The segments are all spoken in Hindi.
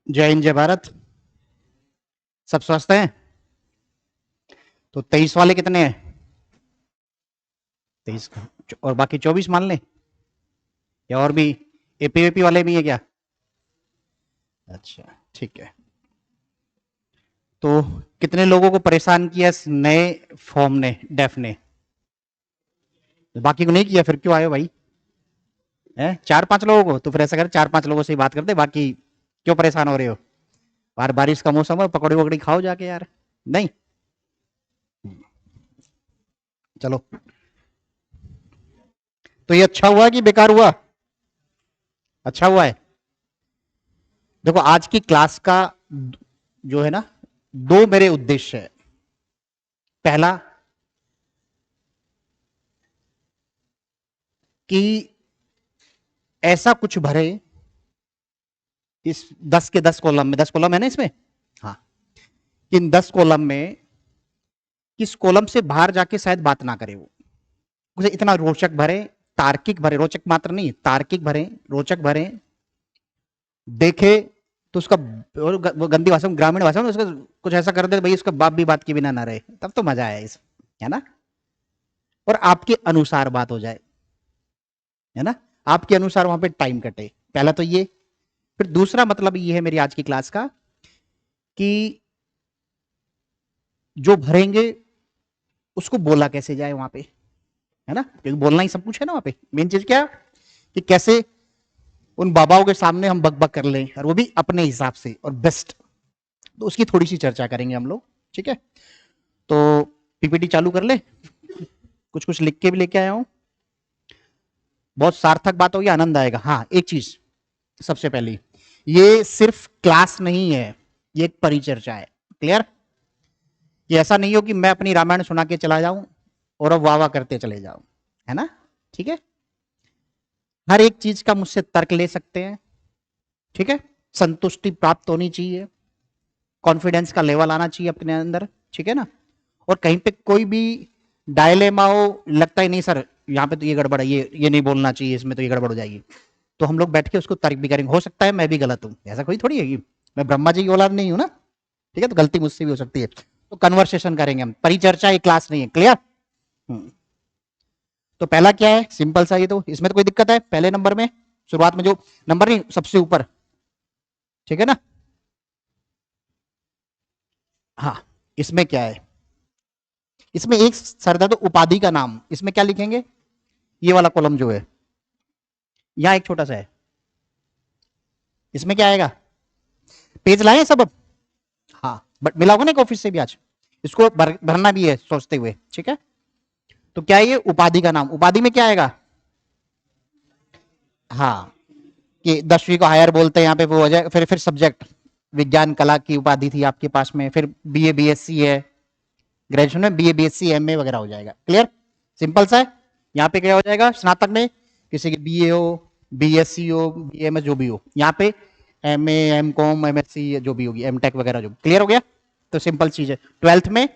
जय हिंद, जय भारत। सब स्वस्थ हैं? तो 23 वाले कितने हैं? 23 का और बाकी 24 मान लें, या और भी एपीवीपी वाले भी है क्या? अच्छा, ठीक है। तो कितने लोगों को परेशान किया इस नए फॉर्म ने, डेफ ने? बाकी को नहीं किया, फिर क्यों आए हो भाई? है 4-5 लोगों को? तो फिर ऐसा कर, 4-5 लोगों से ही बात करते, बाकी क्यों परेशान हो रहे हो? बार बारिश का मौसम है, पकौड़ी वकड़ी खाओ जाके यार। नहीं? चलो। तो ये अच्छा हुआ कि बेकार हुआ? अच्छा हुआ है। देखो, आज की क्लास का जो है ना, दो मेरे उद्देश्य है। पहला कि ऐसा कुछ भरे इस 10 के 10 कॉलम में, 10 कॉलम है ना इसमें। हाँ, इन 10 कॉलम में किस कॉलम से बाहर जाके शायद बात ना करे वो, उसे इतना रोचक भरे, तार्किक भरे, रोचक मात्र नहीं, तार्किक भरे, रोचक भरे, देखे तो उसका वो गंदी भाषा में, ग्रामीण भाषा में उसका कुछ ऐसा कर दे भाई उसका बाप भी बात के बिना ना रहे, तब तो मजा आया इस, है ना? और आपके अनुसार बात हो जाए, है ना? आपके अनुसार वहां पे टाइम कटे, पहला तो ये। फिर दूसरा मतलब ये है मेरी आज की क्लास का कि जो भरेंगे उसको बोला कैसे जाए वहां पे, है ना? क्योंकि बोलना ही सब कुछ है ना वहां पे। मेन चीज क्या, कि कैसे उन बाबाओं के सामने हम बकबक कर लें, और वो भी अपने हिसाब से और बेस्ट। तो उसकी थोड़ी सी चर्चा करेंगे हम लोग, ठीक है? तो पीपीटी चालू कर ले, कुछ कुछ लिख के भी लेके आया हूं। बहुत सार्थक बात होगी, आनंद आएगा। हाँ, एक चीज सबसे पहली, ये सिर्फ क्लास नहीं है, ये एक परिचर्चा है। क्लियर? ये ऐसा नहीं हो कि मैं अपनी रामायण सुना के चला जाऊं और अब वाह वाह करते चले जाऊं, है ना? ठीक है? हर एक चीज का मुझसे तर्क ले सकते हैं, ठीक है? संतुष्टि प्राप्त होनी चाहिए, कॉन्फिडेंस का लेवल आना चाहिए अपने अंदर, ठीक है ना? और कहीं पे कोई भी डायलेमा हो, लगता ही नहीं सर यहाँ पे तो ये गड़बड़ है, ये नहीं बोलना चाहिए, इसमें तो ये गड़बड़ हो जाएगी, तो हम लोग बैठ के उसको तर्क भी करेंगे। हो सकता है मैं भी गलत हूं, ऐसा कोई थोड़ी है कि मैं ब्रह्मा जी की औलाद नहीं हूं ना, ठीक है? तो गलती मुझसे भी हो सकती है, तो कन्वर्सेशन करेंगे हम, परिचर्चा, एक क्लास नहीं है। क्लियर? तो पहला क्या है, सिंपल सा, ये तो इसमें तो कोई दिक्कत है? पहले नंबर में, शुरुआत में जो नंबर नहीं, सबसे ऊपर, ठीक है ना? हाँ, इसमें क्या है, इसमें एक सरदर्द उपाधि का नाम, इसमें क्या लिखेंगे? ये वाला कॉलम जो है, यहां एक छोटा सा है, इसमें क्या आएगा? पेज लाए सब अब? हाँ, बट मिला होगा ना एक ऑफिस से भी आज, इसको भरना भी है सोचते हुए, ठीक है? तो क्या है ये? उपाधि का नाम। उपाधि में क्या आएगा? हाँ, कि 10वीं को हायर बोलते हैं यहाँ पे, वो हो जाए। फिर सब्जेक्ट, विज्ञान कला की उपाधि थी आपके पास में, फिर बीए बीएससी है, ग्रेजुएशन में बीए बीएससी एमए वगैरह हो जाएगा। क्लियर? सिंपल सा है। यहाँ पे क्या हो जाएगा, स्नातक में किसी की बीए हो, बीएससी हो, बीएमएस जो भी हो, यहाँ पे एमए एम कॉम एमएससी जो भी होगी, एम टेक वगैरह जो। क्लियर हो गया? तो सिंपल चीज है। 12th में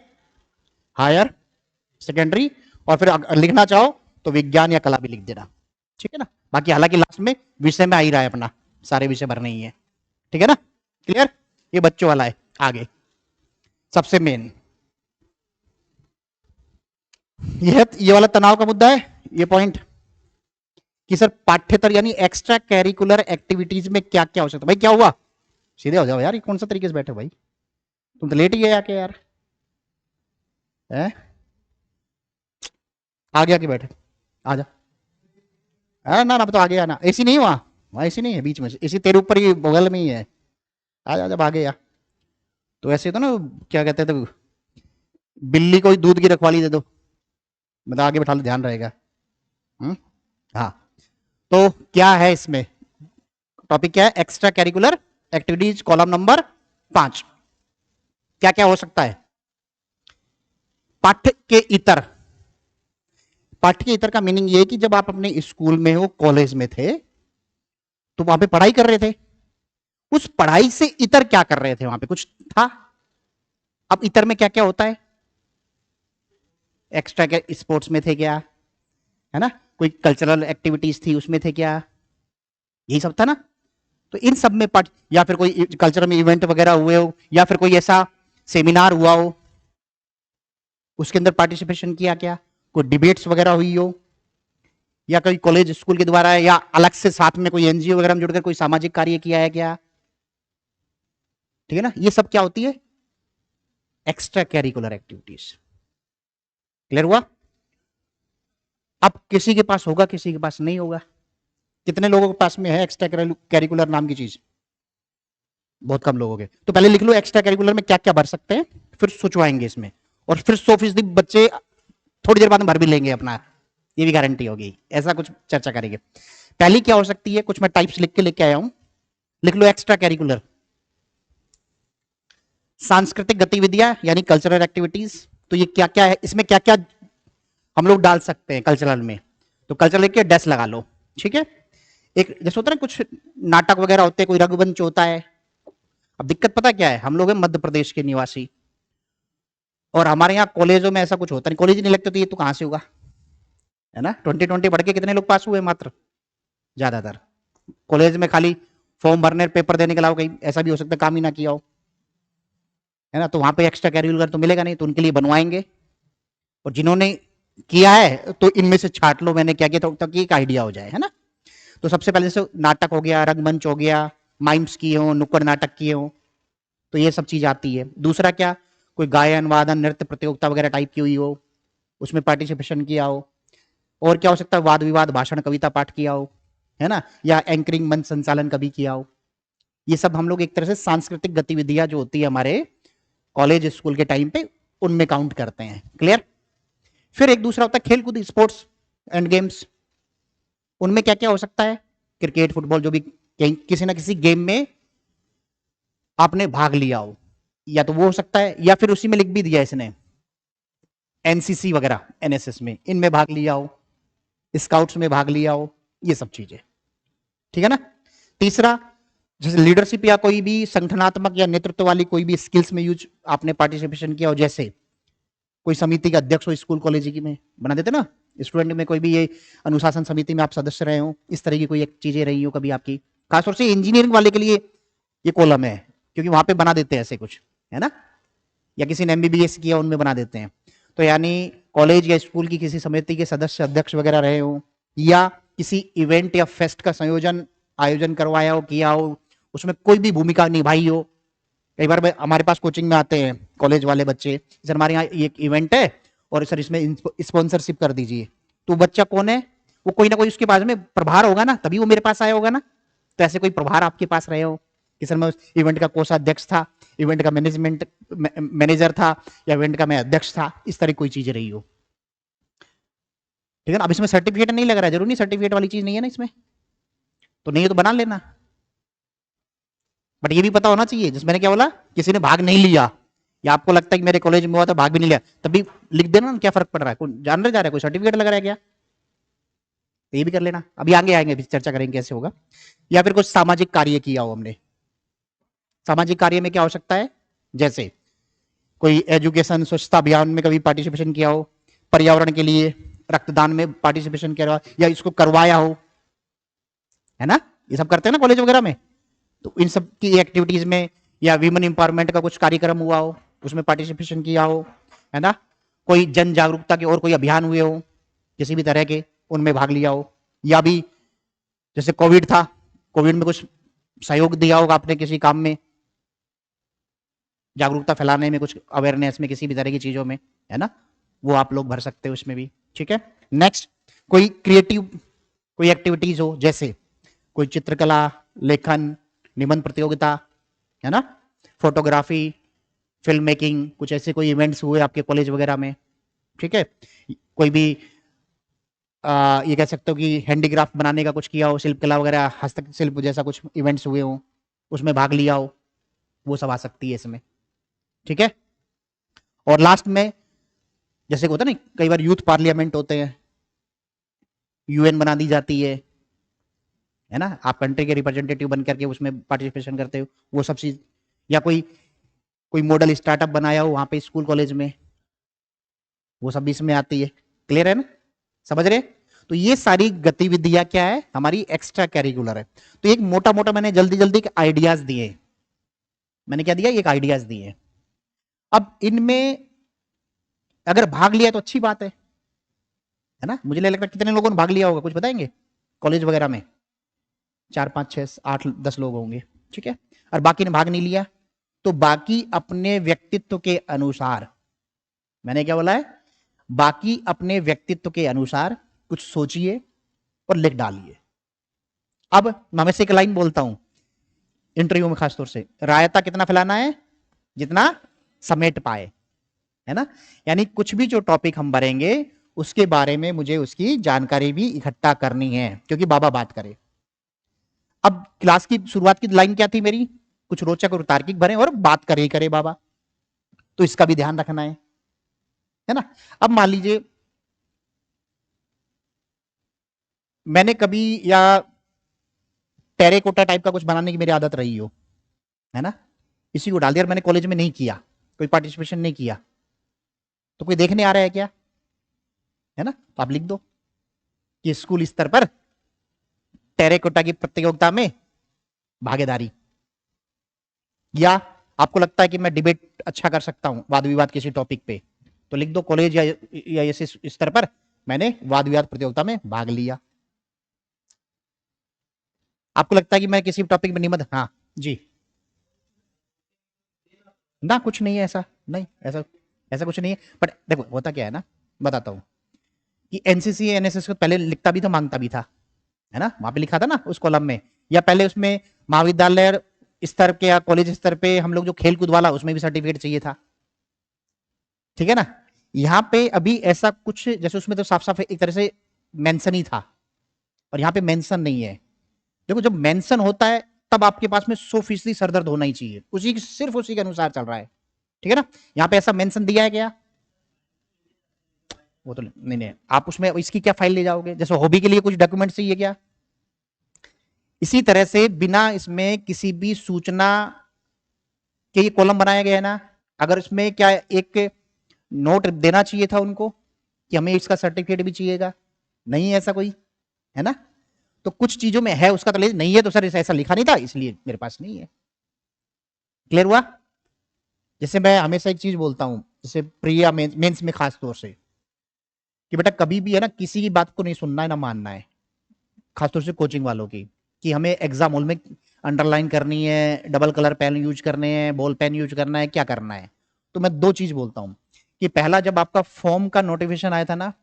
हायर सेकेंडरी, और फिर लिखना चाहो तो विज्ञान या कला भी लिख देना, ठीक है ना? बाकी हालांकि लास्ट में विषय में आ ही रहा है अपना, सारे विषय भरने ही है, ठीक है ना? क्लियर? ये बच्चों वाला है। आगे सबसे मेन ये वाला तनाव का मुद्दा है, ये पॉइंट, कि सर पाठ्यतर यानी एक्स्ट्रा कैरिकुलर एक्टिविटीज में क्या क्या हो सकता है। भाई क्या हुआ? सीधे हो जाओ यार, ये कौन सा तरीके से बैठे हो भाई? तुम तो लेट ही गए आके यार, है? आगे आके बैठे, आ जा। ना ना, तो आगे आना, एसी नहीं वहां, वहां एसी नहीं है बीच में, एसी तेरे ऊपर ही बगल में ही है। आ जा, जब आगे आ। तो ऐसे तो ना, क्या कहते थे, बिल्ली को दूध की रखवाली दे दो, मतलब आगे बैठा लो, ध्यान रहेगा। हम्म? हाँ। तो क्या है इसमें, टॉपिक क्या है? Extra curricular activities, column number 5। क्या क्या हो सकता है? पाठ्य के इतर। पाठ्य के इतर का मीनिंग ये है कि जब आप अपने स्कूल में हो, कॉलेज में थे, तो वहां पे पढ़ाई कर रहे थे, उस पढ़ाई से इतर क्या कर रहे थे, वहां पे कुछ था? अब इतर में क्या क्या होता है? एक्स्ट्रा क्या, स्पोर्ट्स में थे क्या, है ना? कोई कल्चरल एक्टिविटीज थी उसमें थे क्या? यही सब था ना? तो इन सब में पार्ट, या फिर कोई कल्चर में इवेंट वगैरह हुए हो, या फिर कोई ऐसा सेमिनार हुआ हो उसके अंदर पार्टिसिपेशन किया क्या, कोई डिबेट्स वगैरह हुई हो, या कोई कॉलेज स्कूल के द्वारा या अलग से साथ में कोई एनजीओ वगैरह में जुड़कर कोई सामाजिक कार्य किया है क्या। ठीक है ना, ये सब क्या होती है, एक्स्ट्रा कैरिकुलर एक्टिविटीज। क्लियर हुआ। अब किसी के पास होगा, किसी के पास नहीं होगा। कितने लोगों के पास में है एक्स्ट्रा कैरिकुलर नाम की चीज, बहुत कम लोगों के। तो पहले लिख लो एक्स्ट्रा कैरिकुलर में क्या क्या भर सकते हैं, फिर सोचवाएंगे इसमें, और फिर 100% बच्चे थोड़ी देर बाद में भर भी लेंगे अपना, ये भी गारंटी होगी। ऐसा कुछ चर्चा करेंगे। पहली क्या हो सकती है, कुछ मैं टाइप्स लिख के लेके आया हूं, लिख लो एक्स्ट्रा कैरिकुलर, सांस्कृतिक गतिविधियां यानी कल्चरल एक्टिविटीज। तो ये क्या क्या है, इसमें क्या क्या हम लोग डाल सकते हैं कल्चरल में। तो कल्चरल लिख के डैश लगा लो, ठीक है। एक जैसे होता है ना कुछ नाटक वगैरह होते हैं, कोई रंगमंच होता है। अब दिक्कत पता क्या है, हम लोग हैं मध्य प्रदेश के निवासी, और हमारे यहाँ कॉलेजों में ऐसा कुछ होता नहीं, कॉलेज नहीं लगते, तो ये तो कहां से होगा, है ना। 2020 बढ़ के कितने लोग पास हुए, मात्र, ज्यादातर कॉलेज में खाली फॉर्म भरने पेपर देने के अलावा कहीं ऐसा भी हो सकता है काम ही ना किया हो, है ना। तो वहां पे एक्स्ट्रा कैरिकुलर तो मिलेगा नहीं, तो उनके लिए बनवाएंगे। और जिन्होंने किया है तो इनमें से छाट लो मैंने क्या किया, ताकि एक आइडिया हो जाए, है ना। तो सबसे पहले से नाटक हो गया, रंगमंच हो गया, माइम्स किए हो, नुक्कड़ नाटक किए हो, तो ये सब चीज आती है। दूसरा क्या, कोई गायन वादन नृत्य प्रतियोगिता वगैरह टाइप की हुई हो, उसमें पार्टिसिपेशन किया हो। और क्या हो सकता है, वाद विवाद भाषण कविता पाठ किया हो, है ना, या एंकरिंग मंच संचालन कभी किया हो। ये सब हम लोग एक तरह से सांस्कृतिक गतिविधियां जो होती है हमारे कॉलेज स्कूल के टाइम पे, उनमें काउंट करते हैं। क्लियर। फिर एक दूसरा होता है खेलकूद, स्पोर्ट्स एंड गेम्स। उनमें क्या क्या हो सकता है, क्रिकेट फुटबॉल, जो भी किसी ना किसी गेम में आपने भाग लिया हो, या तो वो हो सकता है, या फिर उसी में लिख भी दिया इसने, एनसीसी वगैरह, एनएसएस में, इनमें भाग लिया हो, स्काउट्स में भाग लिया हो, ये सब चीजें। ठीक है ना। तीसरा, जैसे लीडरशिप या कोई भी संगठनात्मक या नेतृत्व वाली कोई भी स्किल्स में यूज आपने पार्टिसिपेशन किया हो, जैसे कोई समिति का अध्यक्ष हो, स्कूल कॉलेज की में बना देते ना, स्टूडेंट में कोई भी ये अनुशासन समिति में आप सदस्य रहे हो, इस तरह की कोई एक चीजें रही हो कभी आपकी। खासतौर से इंजीनियरिंग वाले के लिए ये कॉलम है, क्योंकि वहां पे बना देते हैं ऐसे कुछ, है ना, या किसी ने एमबीबीएस किया उनमें बना देते हैं। तो यानी कॉलेज या स्कूल की किसी समिति के सदस्य अध्यक्ष वगैरह रहे हो, या किसी इवेंट या फेस्ट का आयोजन करवाया हो, किया हो, उसमें कोई भी भूमिका निभाई हो। कई बार हमारे पास कोचिंग में आते हैं कॉलेज वाले बच्चे, सर हमारे यहाँ एक इवेंट है और सर इसमें स्पॉन्सरशिप कर दीजिए। तो बच्चा कौन है, वो कोई ना कोई उसके पास में प्रभार होगा ना, तभी वो मेरे पास आया होगा ना। तो ऐसे कोई प्रभार आपके पास रहे हो कि सर मैं उस इवेंट का कोषाध्यक्ष था, इवेंट का मैनेजर था, या इवेंट का मैं अध्यक्ष था, इस तरह कोई चीज रही हो। ठीक है ना। अब इसमें सर्टिफिकेट नहीं लग रहा है, जरूर नहीं, सर्टिफिकेट वाली चीज नहीं है ना इसमें, तो नहीं है तो बना लेना। बट ये भी पता होना चाहिए, जिस मैंने क्या बोला, किसी ने भाग नहीं लिया, या आपको लगता है कि मेरे कॉलेज में हुआ था भाग भी नहीं लिया, तभी लिख देना ना, क्या फर्क पड़ रहा है, कोई जान रहे जा रहा है, कोई सर्टिफिकेट लग रहा है क्या, तो ये भी कर लेना। अभी आगे आएंगे, अभी चर्चा करेंगे कैसे होगा। या फिर कुछ सामाजिक कार्य किया हो हमने, सामाजिक कार्य में क्या हो सकता है, जैसे कोई एजुकेशन स्वच्छता अभियान में कभी पार्टिसिपेशन किया हो, पर्यावरण के लिए रक्तदान में पार्टिसिपेशन किया हो, या इसको करवाया हो, है ना, ये सब करते हैं ना कॉलेज वगैरह में। तो इन सब की एक्टिविटीज में, या विमेन एम्पावरमेंट का कुछ कार्यक्रम हुआ हो, उसमें पार्टिसिपेशन किया हो, है ना, कोई जन जागरूकता के और कोई अभियान हुए हो किसी भी तरह के, उनमें भाग लिया हो, या भी जैसे कोविड था, कोविड में कुछ सहयोग दिया होगा आपने किसी काम में, जागरूकता फैलाने में, कुछ अवेयरनेस में, किसी भी तरह की चीजों में, है ना, वो आप लोग भर सकते हो उसमें भी। ठीक है। नेक्स्ट, कोई क्रिएटिव कोई एक्टिविटीज हो, जैसे कोई चित्रकला, लेखन, निबंध प्रतियोगिता, है ना, फोटोग्राफी, फिल्म मेकिंग, कुछ ऐसे कोई इवेंट्स हुए आपके कॉलेज वगैरह में। ठीक है। कोई भी ये कह सकते हो कि हैंडीक्राफ्ट बनाने का कुछ किया हो, शिल्पकला वगैरह, हस्तशिल्प जैसा कुछ इवेंट्स हुए हो, उसमें भाग लिया हो, वो सब आ सकती है इसमें। ठीक है। और लास्ट में, जैसे होता है ना कई बार यूथ पार्लियामेंट होते हैं, यूएन बना दी जाती है ना, आप कंट्री के रिप्रेजेंटेटिव बन करके उसमें पार्टिसिपेशन करते हो, वो सब चीज, या कोई कोई मॉडल स्टार्टअप बनाया हो वहां पे स्कूल कॉलेज में, वो सब भी इसमें आती है। क्लियर है ना, समझ रहे। तो ये सारी गतिविधियां क्या है, हमारी एक्स्ट्रा कैरिकुलर है। तो एक मोटा मोटा मैंने जल्दी जल्दी आइडियाज दिए, मैंने क्या दिया, एक आइडियाज दिए। अब इनमें अगर भाग लिया तो अच्छी बात है ना। मुझे लगता है कितने लोगों ने भाग लिया होगा, कुछ बताएंगे? कॉलेज वगैरह में 4 5 6 8 10 लोग होंगे, ठीक है। और बाकी ने भाग नहीं लिया, तो बाकी अपने व्यक्तित्व के अनुसार, मैंने क्या बोला है, बाकी अपने व्यक्तित्व के अनुसार कुछ सोचिए और लिख डालिए। अब मैं से एक लाइन बोलता हूं इंटरव्यू में, खासतौर से, रायता कितना फैलाना है, जितना समेट पाए, है ना। यानी कुछ भी जो टॉपिक हम भरेंगे उसके बारे में मुझे उसकी जानकारी भी इकट्ठा करनी है, क्योंकि बाबा बात करे। अब क्लास की शुरुआत की लाइन क्या थी मेरी, कुछ रोचक और तार्किक भरे और बात करे ही करे बाबा, तो इसका भी ध्यान रखना है ना। अब मान लीजिए मैंने कभी या टेरेकोटा टाइप का कुछ बनाने की मेरी आदत रही हो, है ना, इसी को डाल दिया, मैंने कॉलेज में नहीं किया, कोई पार्टिसिपेशन नहीं किया, तो कोई देखने आ रहा है क्या, है ना, तो आप लिख दो कि स्कूल स्तर पर टेरेकोटा की प्रतियोगिता में भागीदारी। या आपको लगता है कि मैं डिबेट अच्छा कर सकता हूं, वाद विवाद किसी टॉपिक पे, तो लिख दो कॉलेज या इस स्तर पर मैंने वाद विवाद प्रतियोगिता में भाग लिया। आपको लगता है कि मैं किसी टॉपिक में निबंध, हाँ जी, ना कुछ नहीं है ऐसा, नहीं ऐसा, ऐसा कुछ नहीं है। बट देखो होता क्या है ना, बताता हूं कि एनसीसी एनएसएस को पहले लिखता भी था, मांगता भी था, है ना, वहां पे लिखा था ना उस कॉलम में। या पहले उसमें महाविद्यालय स्तर के या कॉलेज स्तर पे हम लोग जो खेल कूद वाला, उसमें भी सर्टिफिकेट चाहिए था, ठीक है ना। यहाँ पे अभी ऐसा कुछ, जैसे उसमें तो साफ साफ एक तरह से मेंशन ही था, और यहाँ पे मेंशन नहीं है। देखो जब मेंशन होता है तब आपके पास में 100% सरदर्द होना ही चाहिए, उसी सिर्फ उसी के अनुसार चल रहा है, ठीक है ना। यहाँ पे ऐसा मेंशन दिया है क्या, वो तो नहीं नहीं, आप उसमें इसकी क्या फाइल ले जाओगे, जैसे हॉबी के लिए कुछ डॉक्यूमेंट चाहिए क्या। इसी तरह से बिना इसमें किसी भी सूचना के ये कॉलम बनाया गया है ना, अगर इसमें क्या एक नोट देना चाहिए था उनको कि हमें इसका सर्टिफिकेट भी चाहिएगा, नहीं है ऐसा कोई, है ना। तो कुछ चीजों में है उसका, तो नहीं है तो सर ऐसा लिखा नहीं था इसलिए मेरे पास नहीं है। क्लियर हुआ। जैसे मैं हमेशा एक चीज बोलता हूं, जैसे प्रिया मेंस में खास तौर से, कि बेटा कभी भी है ना किसी की बात को नहीं सुनना है ना मानना है, खासतौर से कोचिंग वालों की, कि हमें एग्जाम हॉल में अंडरलाइन करनी है, डबल कलर पेन यूज करने हैं, बॉल पेन यूज करना है, क्या करना है। तो मैं दो चीज बोलता हूं कि पहला, जब आपका फॉर्म का नोटिफिकेशन आया था ना,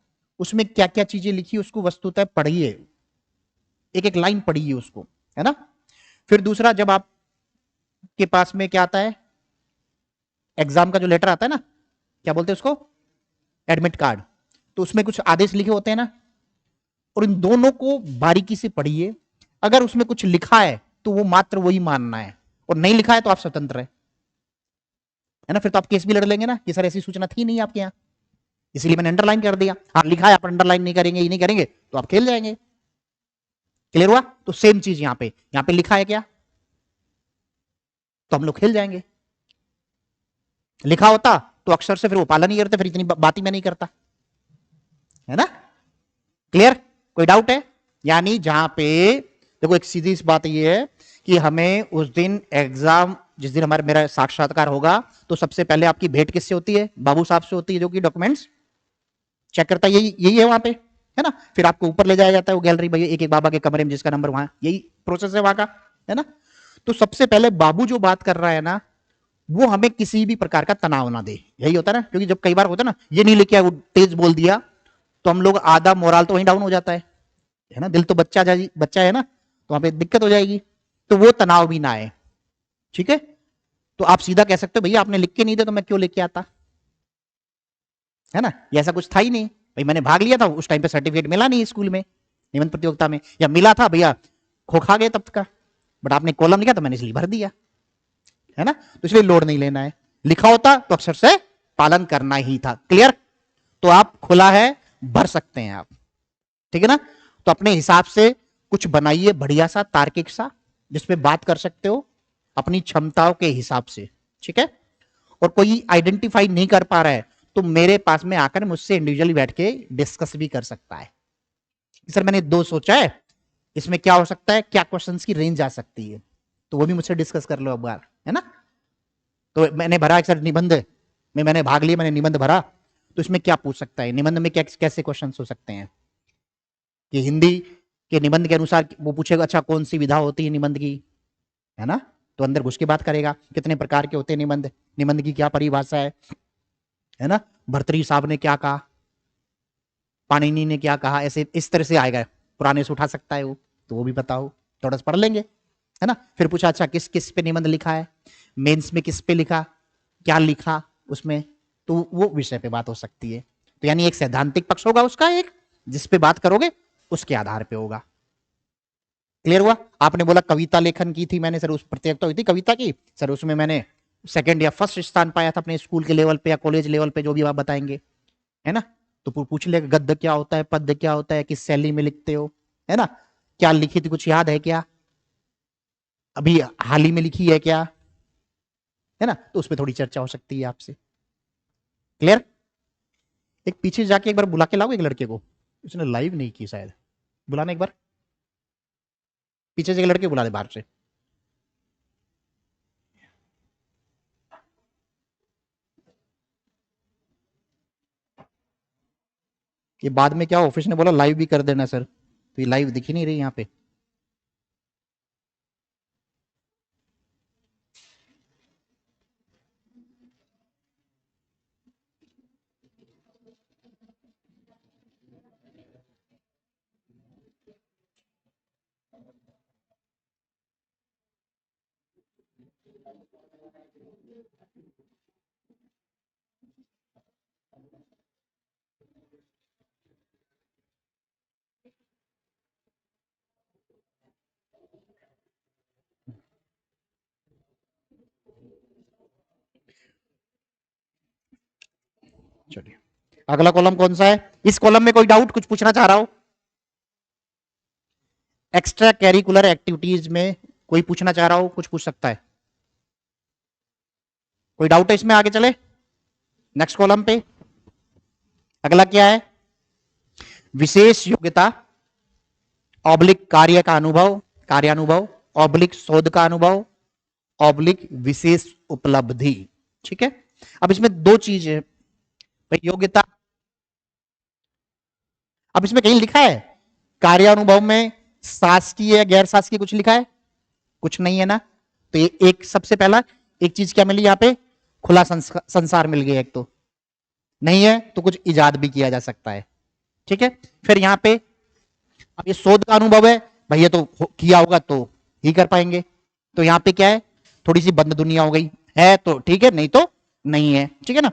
उसमें क्या क्या चीजें लिखी उसको वस्तुतः पढ़िए, एक एक लाइन पढ़िए उसको, है ना। फिर दूसरा, जब आपके पास में क्या आता है, एग्जाम का जो लेटर आता है ना, क्या बोलते हैं उसको, एडमिट कार्ड, तो उसमें कुछ आदेश लिखे होते हैं ना, और इन दोनों को बारीकी से पढ़िए। अगर उसमें कुछ लिखा है तो वो मात्र वही मानना है, और नहीं लिखा है तो आप स्वतंत्र है ना। फिर तो आप केस भी लड़ लेंगे ना कि सर ऐसी सूचना थी नहीं आपके यहाँ, इसलिए मैंने अंडरलाइन कर दिया। हाँ लिखा है, आप अंडरलाइन नहीं करेंगे, ये नहीं करेंगे, तो आप खेल जाएंगे। क्लियर हुआ। तो सेम चीज यहाँ पे लिखा है क्या, तो हम लोग खेल जाएंगे। लिखा होता तो अक्षर से फिर वो पालन नहीं करते, फिर इतनी बात ही मैं नहीं करता, है ना। क्लियर, कोई डाउट है। यानी जहां पे देखो एक सीधी सी बात ये है कि हमें उस दिन एग्जाम, जिस दिन हमारा मेरा साक्षात्कार होगा, तो सबसे पहले आपकी भेंट किससे होती है, बाबू साहब से होती है, जो कि डॉक्यूमेंट्स चेक करता है, यही यही है वहां पे, है ना। फिर आपको ऊपर ले जाया जाता है वो गैलरी, भैया एक एक बाबा के कमरे में जिसका नंबर, वहां यही प्रोसेस है वहां का, है ना। तो सबसे पहले बाबू जो बात कर रहा है ना, वो हमें किसी भी प्रकार का तनाव ना दे, यही होता है ना। क्योंकि जब कई बार होता है ना, ये नहीं लिखा वो तेज बोल दिया, तो हम लोग आधा मोरल तो वहीं डाउन हो जाता है ना। दिल तो बच्चा है ना, तो वहां पे दिक्कत हो जाएगी, तो वो तनाव भी ना आए, ठीक है। तो आप सीधा कह सकते हो भैया आपने लिख के नहीं दिया तो मैं क्यों लेके आता, है ना। ये ऐसा कुछ था ही नहीं भाई, मैंने भाग लिया था उस टाइम पे, सर्टिफिकेट मिला नहीं स्कूल में निबंध प्रतियोगिता में, या मिला था भैया खो खा गए तब का, बट आपने कॉलम लिखा तो मैंने इसलिए भर दिया, है ना। तो इसलिए लोड नहीं लेना है, लिखा होता तो अक्षर से पालन करना ही था। क्लियर। तो आप खुला है, भर सकते हैं आप, ठीक है ना। तो अपने हिसाब से कुछ बनाइए बढ़िया सा तार्किक सा, जिसपे बात कर सकते हो अपनी क्षमताओं के हिसाब से, ठीक है। और कोई आइडेंटिफाई नहीं कर पा रहा है तो मेरे पास में आकर मुझसे इंडिविजुअली बैठ के डिस्कस भी कर सकता है, सर मैंने दो सोचा है, इसमें क्या हो सकता है, क्या क्वेश्चंस की रेंज आ सकती है, तो वो भी मुझसे डिस्कस कर लो अब बार, है ना। तो मैंने भरा सर निबंध में, मैंने भाग लिया, मैंने निबंध भरा, तो इसमें क्या पूछ सकता है, निबंध में क्या कैसे क्वेश्चन हो सकते हैं, कि हिंदी के निबंध के अनुसार वो पूछेगा अच्छा कौन सी विधा होती है निबंध की, है ना। तो अंदर घुस के बात करेगा कितने प्रकार के होते हैं निबंध, निबंध की क्या परिभाषा है ना, भर्तृहरि साहब ने क्या कहा, पाणिनि ने क्या कहा, ऐसे इस तरह से आएगा, पुराने से उठा सकता है वो, तो वो भी बताओ, थोड़ा सा पढ़ लेंगे, है ना। फिर पूछा अच्छा किस किस पे निबंध लिखा है, मेंस में किस पे लिखा, क्या लिखा उसमें, तो वो विषय पे बात हो सकती है। तो यानी एक सैद्धांतिक पक्ष होगा उसका, एक जिस पे बात करोगे उसके आधार पे होगा। क्लियर हुआ। आपने बोला कविता लेखन की थी मैंने, सर उस प्रतियोगिता हुई थी कविता की, सर उसमें मैंने सेकंड या फर्स्ट स्थान पाया था अपने स्कूल के लेवल पे या कॉलेज लेवल पे, जो भी आप बताएंगे, है ना। तो पूछ लेगा गद्य क्या होता है, पद्य क्या होता है, किस शैली में लिखते हो, है ना, क्या लिखी थी कुछ याद है क्या, अभी हाल ही में लिखी है क्या, है ना, तो उसमें थोड़ी चर्चा हो सकती है आपसे। क्लियर। एक पीछे जाके एक बार बुला के लाओ एक लड़के को, उसने लाइव नहीं की शायद, बुलाना एक बार, पीछे से एक लड़के बुला दे बाहर से। ये बाद में क्या ऑफिस ने बोला लाइव भी कर देना सर, तो ये लाइव दिख ही नहीं रही यहाँ पे। चलिए अगला कॉलम कौन सा है, इस कॉलम में कोई डाउट कुछ पूछना चाह रहा हो, एक्स्ट्रा कैरिकुलर एक्टिविटीज में कोई पूछना चाह रहा हो कुछ पूछ सकता है, कोई डाउट है इसमें, आगे चले नेक्स्ट कॉलम पे। अगला क्या है, विशेष योग्यता ऑब्लिक कार्य का अनुभव, कार्यानुभव, ऑब्लिक शोध का अनुभव, ऑब्लिक विशेष उपलब्धि। ठीक है। अब इसमें दो चीज है भाई, योग्यता, अब इसमें कहीं लिखा है कार्यानुभव में शासकीय या गैर शासकीय कुछ लिखा है, कुछ नहीं है ना। तो ये एक सबसे पहला एक चीज क्या मिली यहाँ पे, खुला संसार मिल गया, एक तो नहीं है तो कुछ इजाद भी किया जा सकता है। ठीक है। फिर यहाँ पे अब ये शोध का अनुभव है भाई, ये तो किया होगा तो ही कर पाएंगे, तो यहाँ पे क्या है, थोड़ी सी बंद दुनिया हो गई, है तो ठीक है नहीं तो नहीं है, ठीक है ना।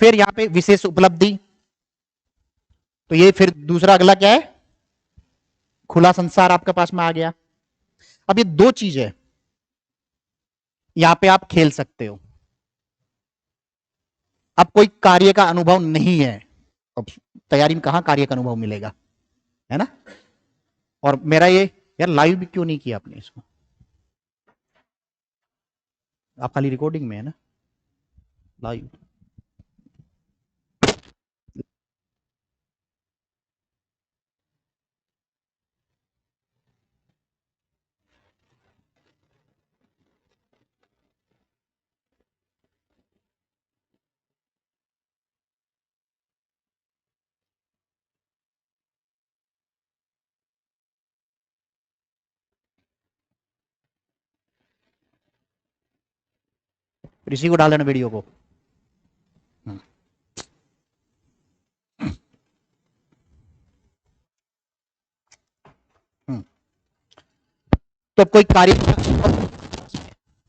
फिर यहाँ पे विशेष उपलब्धि, तो ये फिर दूसरा अगला क्या है, खुला संसार आपके पास में आ गया। अब ये दो चीज है, यहां पे आप खेल सकते हो। अब कोई कार्य का अनुभव नहीं है, अब तैयारी में कहां कार्य का अनुभव मिलेगा, है ना। और मेरा ये यार लाइव भी क्यों नहीं किया आपने इसको, आप खाली रिकॉर्डिंग में है ना, लाइव। ऋषि को डाल देना वीडियो को। हम्म। हम्म। तो अब कोई कार्य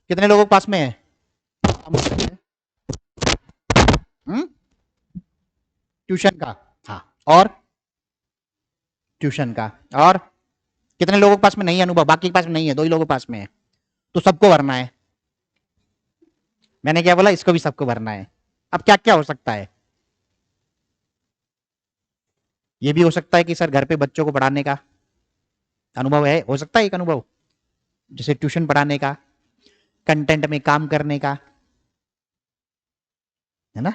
कितने लोगों के पास में है, ट्यूशन का, हाँ, और ट्यूशन का, और कितने लोगों के पास में नहीं है अनुभव, बाकी के पास में नहीं है, दो ही लोगों के पास में है, तो सबको भरना है। मैंने क्या बोला, इसको भी सबको भरना है। अब क्या क्या हो सकता है, ये भी हो सकता है कि सर घर पे बच्चों को पढ़ाने का अनुभव है, हो सकता है एक अनुभव, जैसे ट्यूशन पढ़ाने का, कंटेंट में काम करने का, है ना,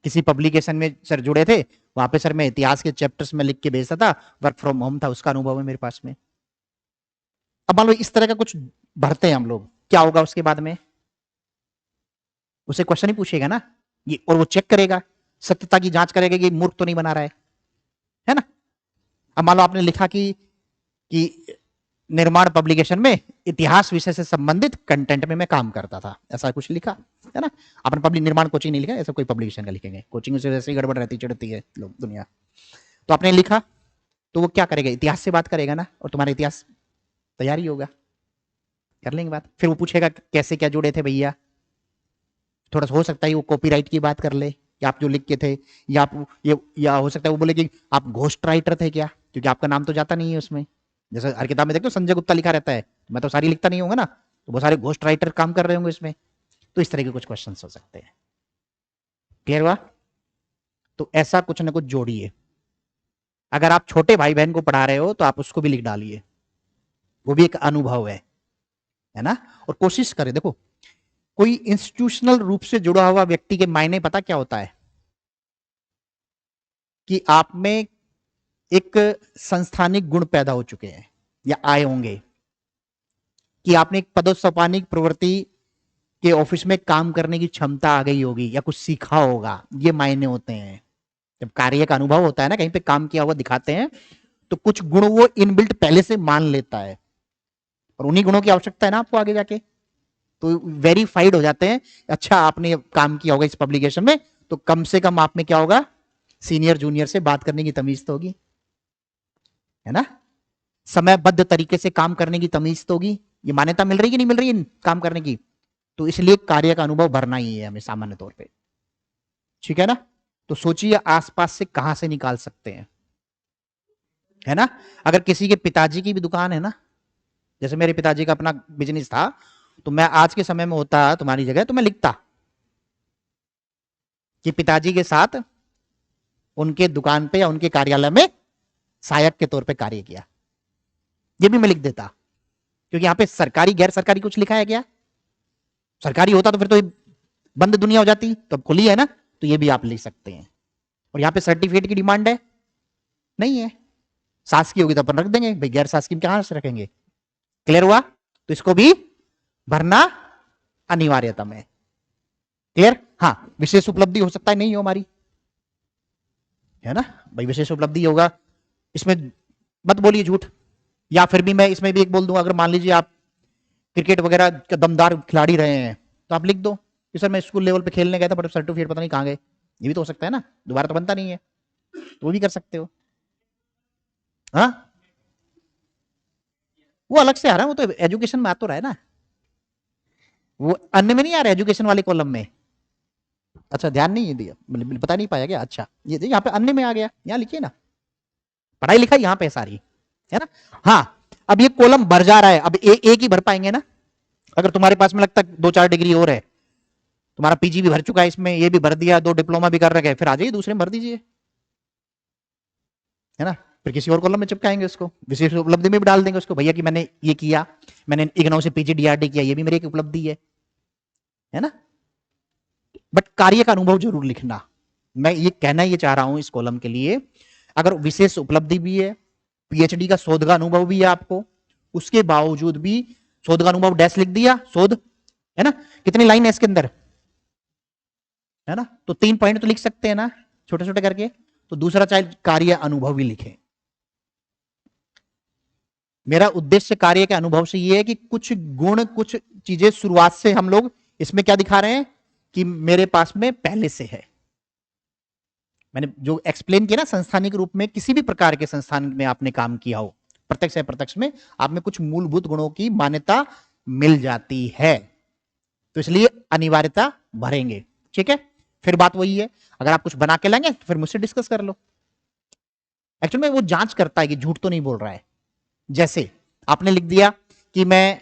किसी पब्लिकेशन में सर जुड़े थे, वहां पे सर मैं इतिहास के चैप्टर्स में लिख के भेजता था, वर्क फ्रॉम होम था, उसका अनुभव है मेरे पास में। अब मान लो इस तरह का कुछ भरते हैं हम लोग, क्या होगा उसके बाद में? उसे क्वेश्चन ही पूछेगा ना ये, और वो चेक करेगा, सत्यता की जांच करेगा कि मूर्ख तो नहीं बना रहा है ना? अब मान लो आपने लिखा कि निर्माण पब्लिकेशन में इतिहास विषय से संबंधित कंटेंट में मैं काम करता था, ऐसा कुछ लिखा है ना? आपने पब्लिक निर्माण कोचिंग नहीं लिखा, ऐसा कोई पब्लिकेशन का लिखेंगे, कोचिंग से वैसे ही गड़बड़ रहती चिड़ती है लोग दुनिया। तो आपने लिखा, तो वो क्या करेगा? इतिहास से बात करेगा ना, और तुम्हारा इतिहास तैयारी होगा, कर लेंगे बात। फिर वो पूछेगा कैसे क्या जुड़े थे भैया, थोड़ा सा हो सकता है वो कॉपीराइट की बात कर ले कि आप जो लिख के थे, या आप ये, या हो सकता है वो बोले कि आप घोस्ट राइटर थे क्या, क्योंकि आपका नाम तो जाता नहीं है उसमें। जैसे हर किताब में देखते हो संजय गुप्ता लिखा रहता है, मैं तो सारी लिखता नहीं होगा ना, तो बहुत सारे घोस्ट राइटर काम कर रहे होंगे इसमें। तो इस तरह के कुछ क्वेश्चन हो सकते हैं। क्लियर हुआ? तो ऐसा कुछ ना कुछ जोड़िए। अगर आप छोटे भाई बहन को पढ़ा रहे हो तो आप उसको भी लिख डालिए, वो भी एक अनुभव है ना? और कोशिश करें, देखो कोई इंस्टीट्यूशनल रूप से जुड़ा हुआ व्यक्ति के मायने पता क्या होता है? कि आप में एक संस्थानिक गुण पैदा हो चुके हैं या आए होंगे, कि आपने एक पदोत्पानिक प्रवृत्ति के ऑफिस में काम करने की क्षमता आ गई होगी, या कुछ सीखा होगा, ये मायने होते हैं। जब कार्य का अनुभव होता है ना, कहीं पे काम किया हुआ दिखाते हैं, तो कुछ गुण वो इनबिल्ट पहले से मान लेता है, और उन्हीं गुणों की आवश्यकता है ना आपको आगे जाके, तो वेरीफाइड हो जाते हैं। अच्छा आपने काम किया होगा इस पब्लिकेशन में, तो कम से कम आप में क्या होगा? सीनियर जूनियर से बात करने की तमीज तो होगी, है ना? समयबद्ध तरीके से काम करने की तमीज तो होगी। ये मान्यता मिल रही है कि नहीं मिल रही है काम करने की? तो इसलिए कार्य का अनुभव भरना ही है हमें सामान्य तौर पे, ठीक है ना? तो सोचिए आसपास से कहां से निकाल सकते हैं, है ना? अगर किसी के पिताजी की भी दुकान है ना, जैसे मेरे पिताजी का अपना बिजनेस था, तो मैं आज के समय में होता तुम्हारी जगह तो मैं लिखता कि पिताजी के साथ उनके दुकान पे या उनके कार्यालय में सहायक के तौर पे कार्य किया, ये भी मैं लिख देता। क्योंकि यहां पे सरकारी गैर सरकारी कुछ लिखा है क्या? सरकारी होता तो फिर तो बंद दुनिया हो जाती, तो अब खुली है ना, तो ये भी आप लिख सकते हैं। और यहां पे सर्टिफिकेट की डिमांड है नहीं है, शासकीय होगी तो अपन रख देंगे भाई, गैर शासकीय कहां से रखेंगे? क्लियर हुआ? तो इसको भी भरना अनिवार्यता में। क्लियर? हाँ, विशेष उपलब्धि हो सकता है नहीं हो हमारी, है ना भाई? विशेष उपलब्धि होगा, इसमें मत बोलिए झूठ। या फिर भी मैं इसमें भी एक बोल दूं, अगर मान लीजिए आप क्रिकेट वगैरह का दमदार खिलाड़ी रहे हैं, तो आप लिख दो कि सर मैं स्कूल लेवल पे खेलने गया था, बट सर्टिफिकेट पता नहीं कहां गए। ये भी तो हो सकता है ना, दोबारा तो बनता नहीं है, तो वो भी कर सकते हो। हाँ, वो अलग से आ रहा है, वो तो एजुकेशन में आ तो रहा है ना, वो अन्य में नहीं आ रहा, एजुकेशन वाले कॉलम में। अच्छा ध्यान नहीं दिया, पता नहीं पाया क्या? अच्छा ये यहाँ पे अन्य में आ गया, यहाँ लिखिए ना, पढ़ाई लिखाई यहाँ पे सारी, है ना? हाँ, अब ये कॉलम भर जा रहा है, अब एक ही भर पाएंगे ना। अगर तुम्हारे पास में लगता है 2-4 डिग्री और है, तुम्हारा पीजी भी भर चुका है इसमें, ये भी भर दिया, 2 डिप्लोमा भी कर रखे, फिर आ जाइए दूसरे में भर दीजिए, है ना? फिर किसी और कॉलम में चिपकाएंगे उसको, विशेष उपलब्धि में भी डाल देंगे उसको, भैया कि मैंने ये किया, मैंने इग्नू से पीजी डीआरडी किया, ये भी मेरी एक उपलब्धि है ना? बट कार्य का अनुभव जरूर लिखना। मैं ये कहना ये चाह रहा हूं इस कॉलम के लिए, अगर विशेष उपलब्धि भी है, पीएचडी का शोध का अनुभव भी है आपको, उसके बावजूद भी शोध का अनुभव डैश लिख दिया, शोध, है ना? कितनी लाइन है इसके अंदर, है ना? तो 3 पॉइंट तो लिख सकते हैं ना, छोटे छोटे करके। तो दूसरा चाहे कार्य अनुभव भी लिखें। मेरा उद्देश्य कार्य के अनुभव से ये है कि कुछ गुण, कुछ चीजें शुरुआत से हम लोग इसमें क्या दिखा रहे हैं कि मेरे पास में पहले से है। मैंने जो एक्सप्लेन किया ना, संस्थानिक रूप में किसी भी प्रकार के संस्थान में आपने काम किया हो, प्रत्यक्ष या प्रत्यक्ष में, आप में कुछ मूलभूत गुणों की मान्यता मिल जाती है, तो इसलिए अनिवार्यता भरेंगे। ठीक है, फिर बात वही है, अगर आप कुछ बना के लाएंगे तो फिर मुझसे डिस्कस कर लो। एक्चुअल में वो जांच करता है कि झूठ तो नहीं बोल रहा है। जैसे आपने लिख दिया कि मैं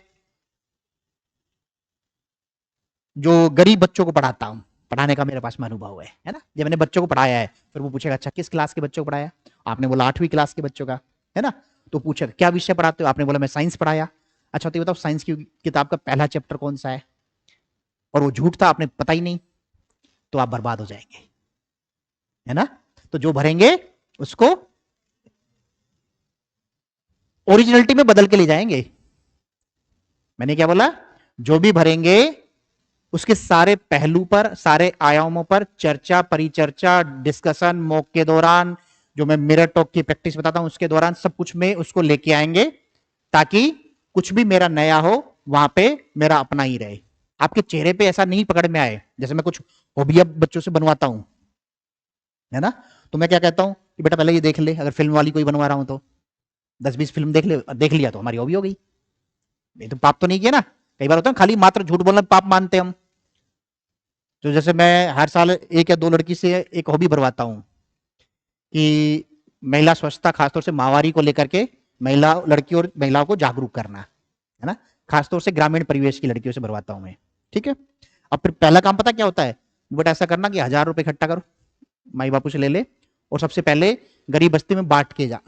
जो गरीब बच्चों को पढ़ाता हूं, पढ़ाने का मेरे पास में अनुभव है ना? जब मैंने बच्चों को पढ़ाया है, फिर वो पूछेगा अच्छा किस क्लास के बच्चों को पढ़ाया? आपने बोला 8वीं क्लास के बच्चों का, है ना? तो पूछेगा क्या विषय पढ़ाते हो? आपने बोला मैं साइंस पढ़ाया। अच्छा तो ये बताओ साइंस की किताब का पहला चैप्टर कौन सा है? और वो झूठ था, आपने पता ही नहीं, तो आप बर्बाद हो जाएंगे। है ना। तो जो भरेंगे उसको ओरिजिनलिटी में बदल के ले जाएंगे। मैंने क्या बोला, जो भी भरेंगे उसके सारे पहलू पर, सारे आयामों पर चर्चा, परिचर्चा, डिस्कशन, मॉक के दौरान, जो मैं मिरर टॉक की प्रैक्टिस बताता हूं उसके दौरान, सब कुछ में उसको लेके आएंगे, ताकि कुछ भी मेरा नया हो वहां पे मेरा अपना ही रहे। आपके चेहरे पे ऐसा नहीं पकड़ में आए, जैसे मैं कुछ हॉबियां बच्चों से बनवाता हूं, है ना, तो मैं क्या कहता हूं कि बेटा पहले ये देख ले, अगर फिल्म वाली कोई बनवा रहा हूं तो 10-20 फिल्म देख लिया तो हमारी हॉबी हो गई। नहीं तो पाप तो नहीं किया ना। कई बार होता है खाली मात्र झूठ बोलना पाप मानते हम। तो जैसे मैं हर साल एक या दो लड़की से एक हॉबी भरवाता हूं कि महिला स्वच्छता, खासतौर से माहवारी को लेकर के महिला, लड़की और महिलाओं को जागरूक करना, है ना, खासतौर से ग्रामीण परिवेश की लड़कियों से भरवाता हूं मैं। ठीक है। अब फिर पहला काम पता क्या होता है, बट ऐसा करना कि 1,000 रुपए इकट्ठा करो, माई बापू से ले ले, और सबसे पहले गरीब बस्ती में बांट के जा।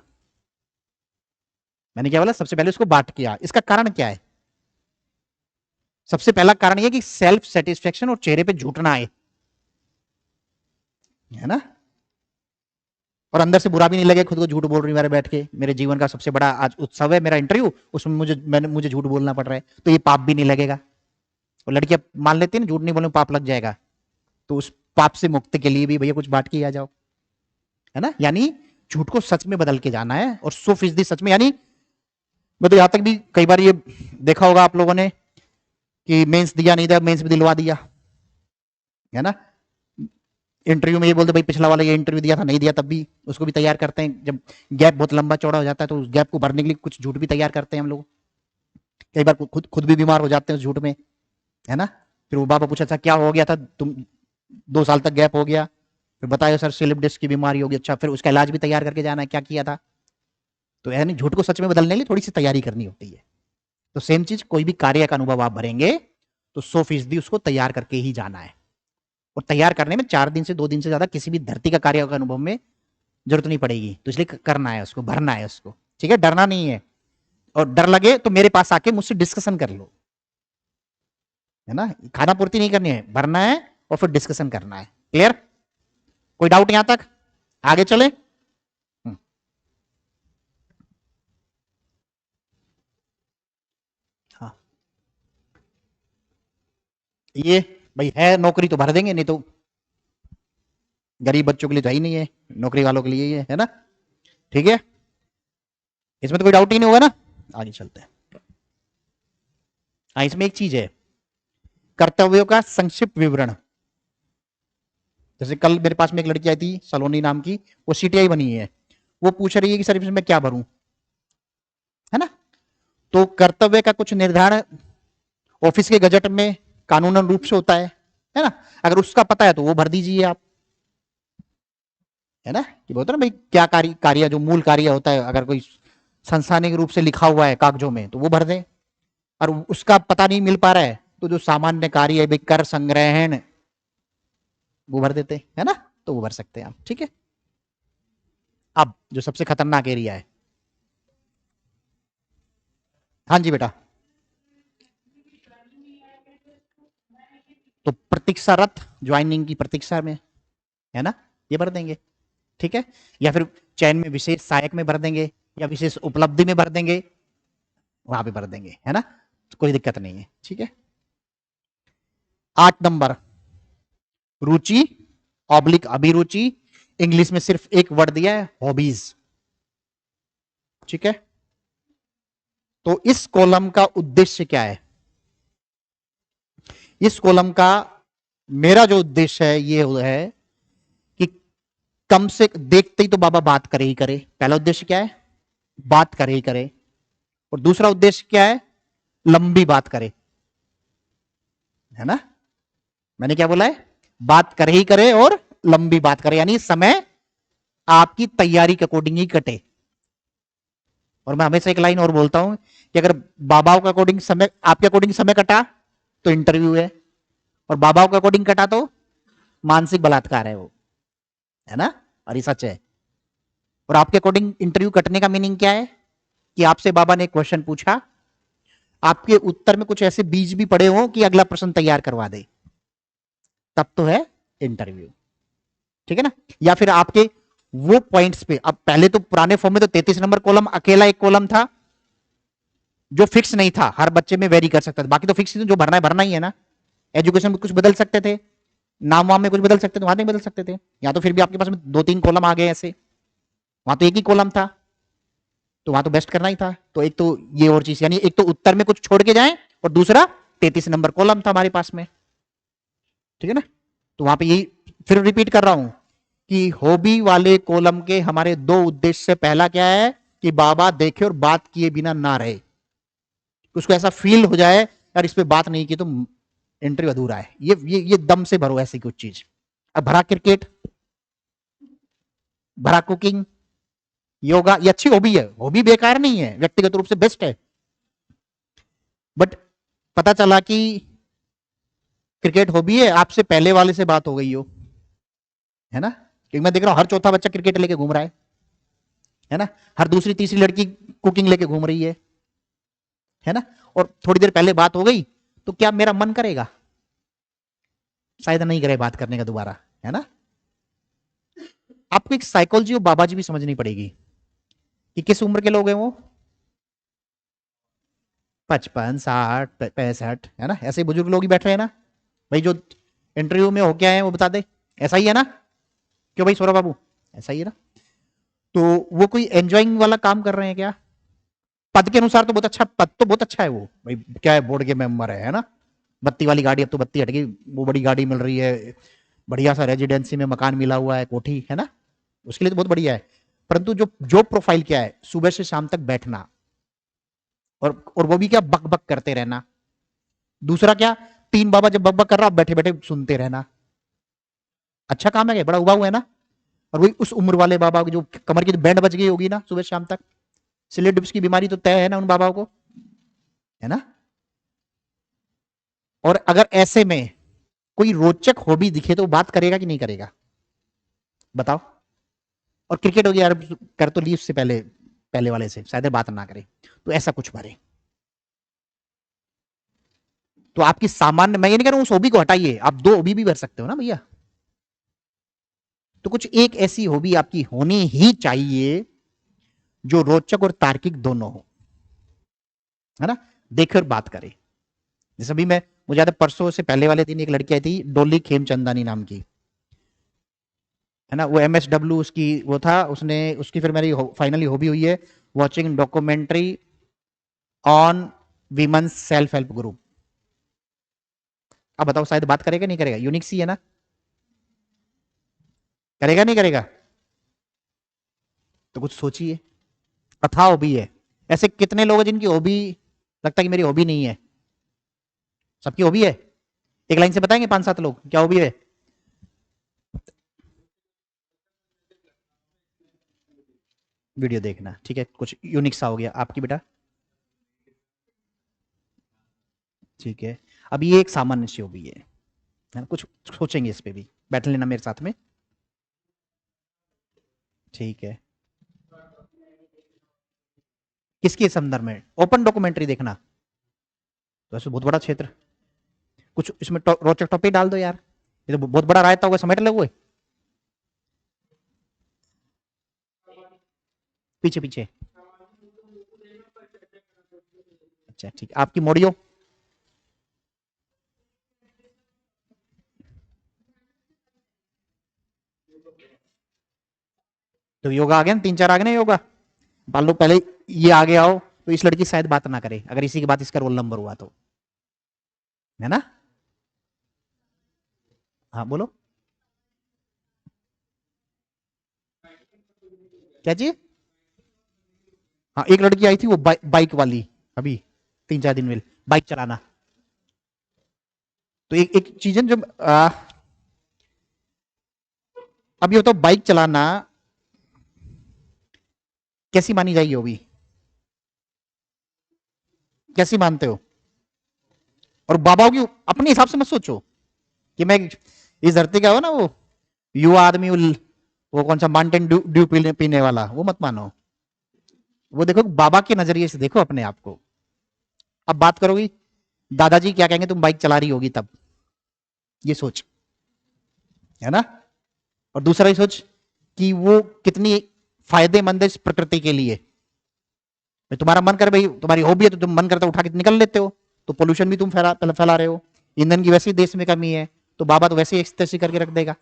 मैंने क्या बोला, सबसे पहले उसको बांट के आ। इसका कारण क्या है, सबसे पहला कारण यह कि सेल्फ सेटिस्फेक्शन और चेहरे पे झूठ ना आए, है ना, और अंदर से बुरा भी नहीं लगे खुद को झूठ बोल रही मेरे बैठ के, मेरे जीवन का सबसे बड़ा आज उत्सव है मेरा इंटरव्यू, उसमें मुझे झूठ बोलना पड़ रहा है, तो ये पाप भी नहीं लगेगा। और लड़कियां मान लेती है ना, झूठ नहीं बोलने पाप लग जाएगा, तो उस पाप से मुक्ति के लिए भी भैया कुछ बांट के आ जाओ, है ना। यानी झूठ को सच में बदल के जाना है, और 100% सच में। यानी मैं तो यहां तक भी कई बार ये देखा होगा आप लोगों ने कि मेंस दिया नहीं दिया, मेंस भी दिलवा दिया, है ना। इंटरव्यू में ये बोलते भाई पिछला वाला ये इंटरव्यू दिया था, नहीं दिया, तब भी उसको भी तैयार करते हैं। जब गैप बहुत लंबा चौड़ा हो जाता है तो उस गैप को भरने के लिए कुछ झूठ भी तैयार करते हैं हम लोग। कई बार खुद खुद भी बीमार हो जाते हैं उस झूठ में, है ना। फिर वो बाबा पूछा था क्या हो गया था, तुम 2 साल तक गैप हो गया, फिर बताया सर स्लिप डिस्क की बीमारी होगी। अच्छा, फिर उसका इलाज भी तैयार करके जाना है, क्या किया था। तो यानी झूठ को सच में बदलने के लिए थोड़ी सी तैयारी करनी होती है। तो सेम चीज, कोई भी कार्य का अनुभव आप भरेंगे तो 100% उसको तैयार करके ही जाना है। और तैयार करने में 4 दिन से 2 दिन से ज्यादा किसी भी धरती का कार्य का अनुभव में जरूरत नहीं पड़ेगी। तो इसलिए करना है उसको, भरना है उसको, ठीक है, डरना नहीं है। और डर लगे तो मेरे पास आके मुझसे डिस्कशन कर लो, है ना। खाना पूर्ति नहीं करनी है, भरना है और फिर डिस्कशन करना है। क्लियर, कोई डाउट यहां तक, आगे चले। हाँ, ये भाई है नौकरी तो भर देंगे, नहीं तो गरीब बच्चों के लिए तो ही नहीं है, नौकरी वालों के लिए ही है ना। ठीक है, इसमें तो कोई डाउट ही नहीं होगा ना। आगे चलते हैं। हाँ, इसमें एक चीज है, कर्तव्यों का संक्षिप्त विवरण। जैसे कल मेरे पास में एक लड़की आई थी सलोनी नाम की, वो सीटीआई बनी है, वो पूछ रही है कि सर इसमें मैं क्या भरूं, है ना। तो कर्तव्य का कुछ निर्धारण ऑफिस के गजट में कानूनन रूप से होता है ना। अगर उसका पता है तो वो भर दीजिए आप, है ना। कि बोलते ना भाई क्या कार्य जो मूल कार्य होता है, अगर कोई संस्थानिक रूप से लिखा हुआ है कागजों में तो वो भर दें। और उसका पता नहीं मिल पा रहा है तो जो सामान्य कार्य है, कर संग्रहण, वो भर देते है ना, तो वो भर सकते हैं आप। ठीक है। अब जो सबसे खतरनाक एरिया है, हाँ जी बेटा, तो प्रतीक्षारत, ज्वाइनिंग की प्रतीक्षा में, है ना, ये भर देंगे। ठीक है। या फिर चयन में विशेष सहायक में भर देंगे, या विशेष उपलब्धि में भर देंगे, वहां पे भर देंगे, है ना, तो कोई दिक्कत नहीं है। ठीक है। 8 नंबर, रुचि ऑब्लिक अभिरुचि, इंग्लिश में सिर्फ एक वर्ड दिया है, हॉबीज। ठीक है। तो इस कॉलम का उद्देश्य क्या है, इस कॉलम का मेरा जो उद्देश्य है ये है कि कम से देखते ही तो बाबा बात करे ही करे। पहला उद्देश्य क्या है, बात करे ही करे। और दूसरा उद्देश्य क्या है, लंबी बात करे, है ना। मैंने क्या बोला है, बात करे ही करे और लंबी बात करे, यानी समय आपकी तैयारी के अकॉर्डिंग ही कटे। और मैं हमेशा एक लाइन और बोलता हूं कि अगर बाबाओं के अकॉर्डिंग समय, आपके अकॉर्डिंग समय कटा तो इंटरव्यू है, और बाबाओं के अकॉर्डिंग कटा तो मानसिक बलात्कार है वो, है ना। और ये सच है। और आपके अकॉर्डिंग इंटरव्यू कटने का मीनिंग क्या है, कि आपसे बाबा ने एक क्वेश्चन पूछा, आपके उत्तर में कुछ ऐसे बीज भी पड़े हो कि अगला प्रश्न तैयार करवा दे, तब तो है इंटरव्यू। ठीक है ना। या फिर आपके वो पॉइंट्स पे, अब पहले तो पुराने फॉर्म में तो 33 नंबर कॉलम अकेला एक कॉलम था जो फिक्स नहीं था, हर बच्चे में वेरी कर सकता था, बाकी तो फिक्स जो भरना ही है ना। एजुकेशन में कुछ बदल सकते थे, नाम वाम में कुछ बदल सकते थे, वहां नहीं बदल सकते थे। या तो फिर भी आपके पास में 2-3 कॉलम आ गए ऐसे, वहां तो एक ही कॉलम था, तो वहां तो बेस्ट करना ही था। तो एक तो ये और चीज, यानी एक तो उत्तर में कुछ छोड़ के जाए, और दूसरा 33 नंबर कॉलम था हमारे पास में, ठीक है ना। तो वहां पे यही फिर रिपीट कर रहा हूं कि हॉबी वाले कॉलम के हमारे दो उद्देश्य से, पहला क्या है कि बाबा देखे और बात किए बिना ना रहे, उसको ऐसा फील हो जाए यार इस पे बात नहीं की तो इंटरव्यू अधूरा है, ये दम से भरो ऐसी कुछ चीज। अब भरा क्रिकेट, भरा कुकिंग, योगा, ये अच्छी हॉबी है, हॉबी बेकार नहीं है, व्यक्तिगत रूप से बेस्ट है, बट पता चला कि क्रिकेट हॉबी है, आपसे पहले वाले से बात हो गई हो, है ना। क्योंकि मैं देख रहा हूं हर चौथा बच्चा क्रिकेट लेके घूम रहा है ना। हर दूसरी तीसरी लड़की कुकिंग लेके घूम रही है ना। और थोड़ी देर पहले बात हो गई तो क्या मेरा मन करेगा? शायद नहीं करे बात करने का दोबारा, है ना। आपको एक साइकोलॉजी और बाबा जी भी समझनी पड़ेगी कि किस उम्र के लोग हैं वो, 55, 60, 65, है ना, ऐसे बुजुर्ग लोग ही बैठ रहे हैं ना। भाई जो इंटरव्यू में हो क्या है वो बता दे, ऐसा ही है ना, क्यों भाई सौरभ बाबू, ऐसा ही है ना। तो वो कोई एंजॉइंग वाला काम कर रहे हैं क्या? पद के अनुसार तो बहुत अच्छा, पद तो बहुत अच्छा है वो, भाई क्या है, बोर्ड के मेंबर है ना। बत्ती वाली गाड़ी, अब तो बत्ती हट गई, वो बड़ी गाड़ी मिल रही है, बढ़िया सा रेजिडेंसी में मकान मिला हुआ है, कोठी, है ना, उसके लिए तो बहुत बढ़िया है। परंतु जो जॉब प्रोफाइल क्या है, सुबह से शाम तक बैठना, और वो भी क्या, बक बक करते रहना। दूसरा क्या, तीन बाबा जब बक बक कर रहा, बैठे बैठे सुनते रहना। अच्छा काम है क्या? बड़ा उबा हुआ है ना। और वही उस उम्र वाले बाबा की जो कमर की जो बैंड बज गई होगी ना सुबह शाम तक, सिलेट डिप्स की बीमारी तो तय है ना उन बाबाओं को, है ना। और अगर ऐसे में कोई रोचक हॉबी दिखे तो बात करेगा कि नहीं करेगा, बताओ। और क्रिकेट हो गया यार, कर तो ली उससे पहले, पहले वाले से शायद बात ना करे, तो ऐसा कुछ भरे। तो आपकी सामान्य, मैं ये नहीं कह रहा हूं उस हॉबी को हटाइए, आप दो हॉबी भी भर सकते हो ना भैया। तो कुछ एक ऐसी हॉबी आपकी होनी ही चाहिए जो रोचक और तार्किक दोनों हो, है ना, देखकर बात करे। जैसे अभी मैं, मुझे याद है परसों से पहले वाले दिन एक लड़की आई थी, डोली खेमचंदानी नाम की, है ना, वो MSW उसकी वो था, उसने उसकी फिर मेरी फाइनली हॉबी हुई है watching documentary on women's self help group. अब बताओ शायद बात करेगा नहीं करेगा, यूनिक सी है ना, करेगा नहीं करेगा। तो कुछ सोचिए, कथा हॉबी है। ऐसे कितने लोग हैं जिनकी हॉबी लगता है कि मेरी हॉबी नहीं है? सबकी हॉबी है। एक लाइन से बताएंगे 5-7 लोग क्या हॉबी है। वीडियो देखना, ठीक है, कुछ यूनिक सा हो गया आपकी बेटा, ठीक है। अब ये एक सामान्य सी हॉबी है ना, कुछ सोचेंगे इस पे भी, बैठ लेना मेरे साथ में, ठीक है। किसके संदर्भ में? ओपन डॉक्यूमेंट्री देखना, तो ऐसे बहुत बड़ा क्षेत्र, कुछ इसमें रोचक टॉपिक डाल दो यार, ये तो बहुत बड़ा रायता होगा, समेट लोगे। पीछे पीछे, अच्छा ठीक, आपकी मोड़ियो। तो योगा आ गया ना, 3-4 आ गए ना योगा, मान लो पहले ये आगे आओ, तो इस लड़की शायद बात ना करे अगर इसी के बाद इसका रोल नंबर हुआ तो, है ना। हाँ बोलो, क्या चीज? हाँ एक लड़की आई थी वो बाइक वाली, अभी 3-4 दिन में, बाइक चलाना। तो एक एक चीज है जब अब ये तो बाइक चलाना कैसी मानी जाएगी होगी, कैसी मानते हो? और बाबाओं की अपने हिसाब से मत सोचो कि मैं इस धरती का हो ना वो युवा आदमी, वो कौन सा माउंटेन ड्यू पीने वाला, वो मत मानो। वो देखो बाबा के नजरिए से देखो अपने आप को। अब बात करोगी दादाजी क्या कहेंगे तुम बाइक चला रही होगी तब, ये सोच, है ना। और दूसरा ही सोच कि वो कितनी फायदेमंद है इस प्रकृति के लिए। तुम्हारा मन करे भाई, तुम्हारी हॉबी है तो तुम मन करता है उठा के निकल लेते हो, तो पोल्यूशन भी तुम फैला रहे हो। ईंधन की वैसे ही देश में कमी है, तो बाबा तो वैसे ही एक्सरसाइज करके रख देगा,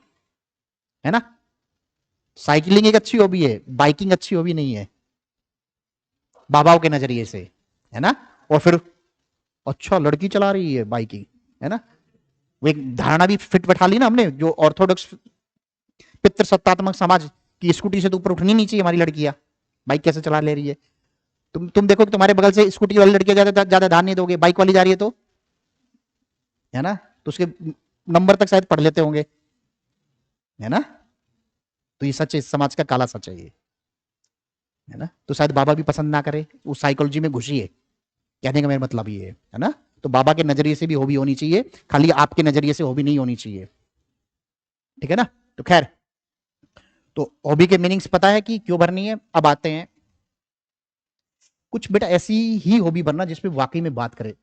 है ना। साइकिलिंग एक अच्छी हॉबी है, बाइकिंग अच्छी हॉबी नहीं है बाबाओं के नजरिए से, है ना। और फिर अच्छा लड़की चला रही है बाइकिंग, है ना। वो एक धारणा भी फिट बैठा ली ना हमने, जो ऑर्थोडॉक्स पितृसत्तात्मक समाज की स्कूटी से तो ऊपर उठनी नहीं चाहिए हमारी लड़कियां, बाइक कैसे चला ले रही है। तुम देखो कि तुम्हारे बगल से स्कूटी वाली लड़कियां ज्यादा ध्यान नहीं दोगे, बाइक वाली जा रही है तो, है ना, तो उसके नंबर तक शायद पढ़ लेते होंगे, है ना। तो ये सच है, इस समाज का काला सच है ये, है ना। तो शायद बाबा भी पसंद ना करे, उस साइकोलॉजी में घुसी है, कहने का मेरा मतलब ये है ना। तो बाबा के नजरिए से भी हॉबी होनी चाहिए, खाली आपके नजरिए से हॉबी नहीं होनी चाहिए, ठीक है ना। तो खैर, तो हॉबी के मीनिंग्स पता है कि क्यों भरनी है। अब आते हैं कुछ बेटा ऐसी ही हॉबी बनना जिसमें वाकई में बात करे,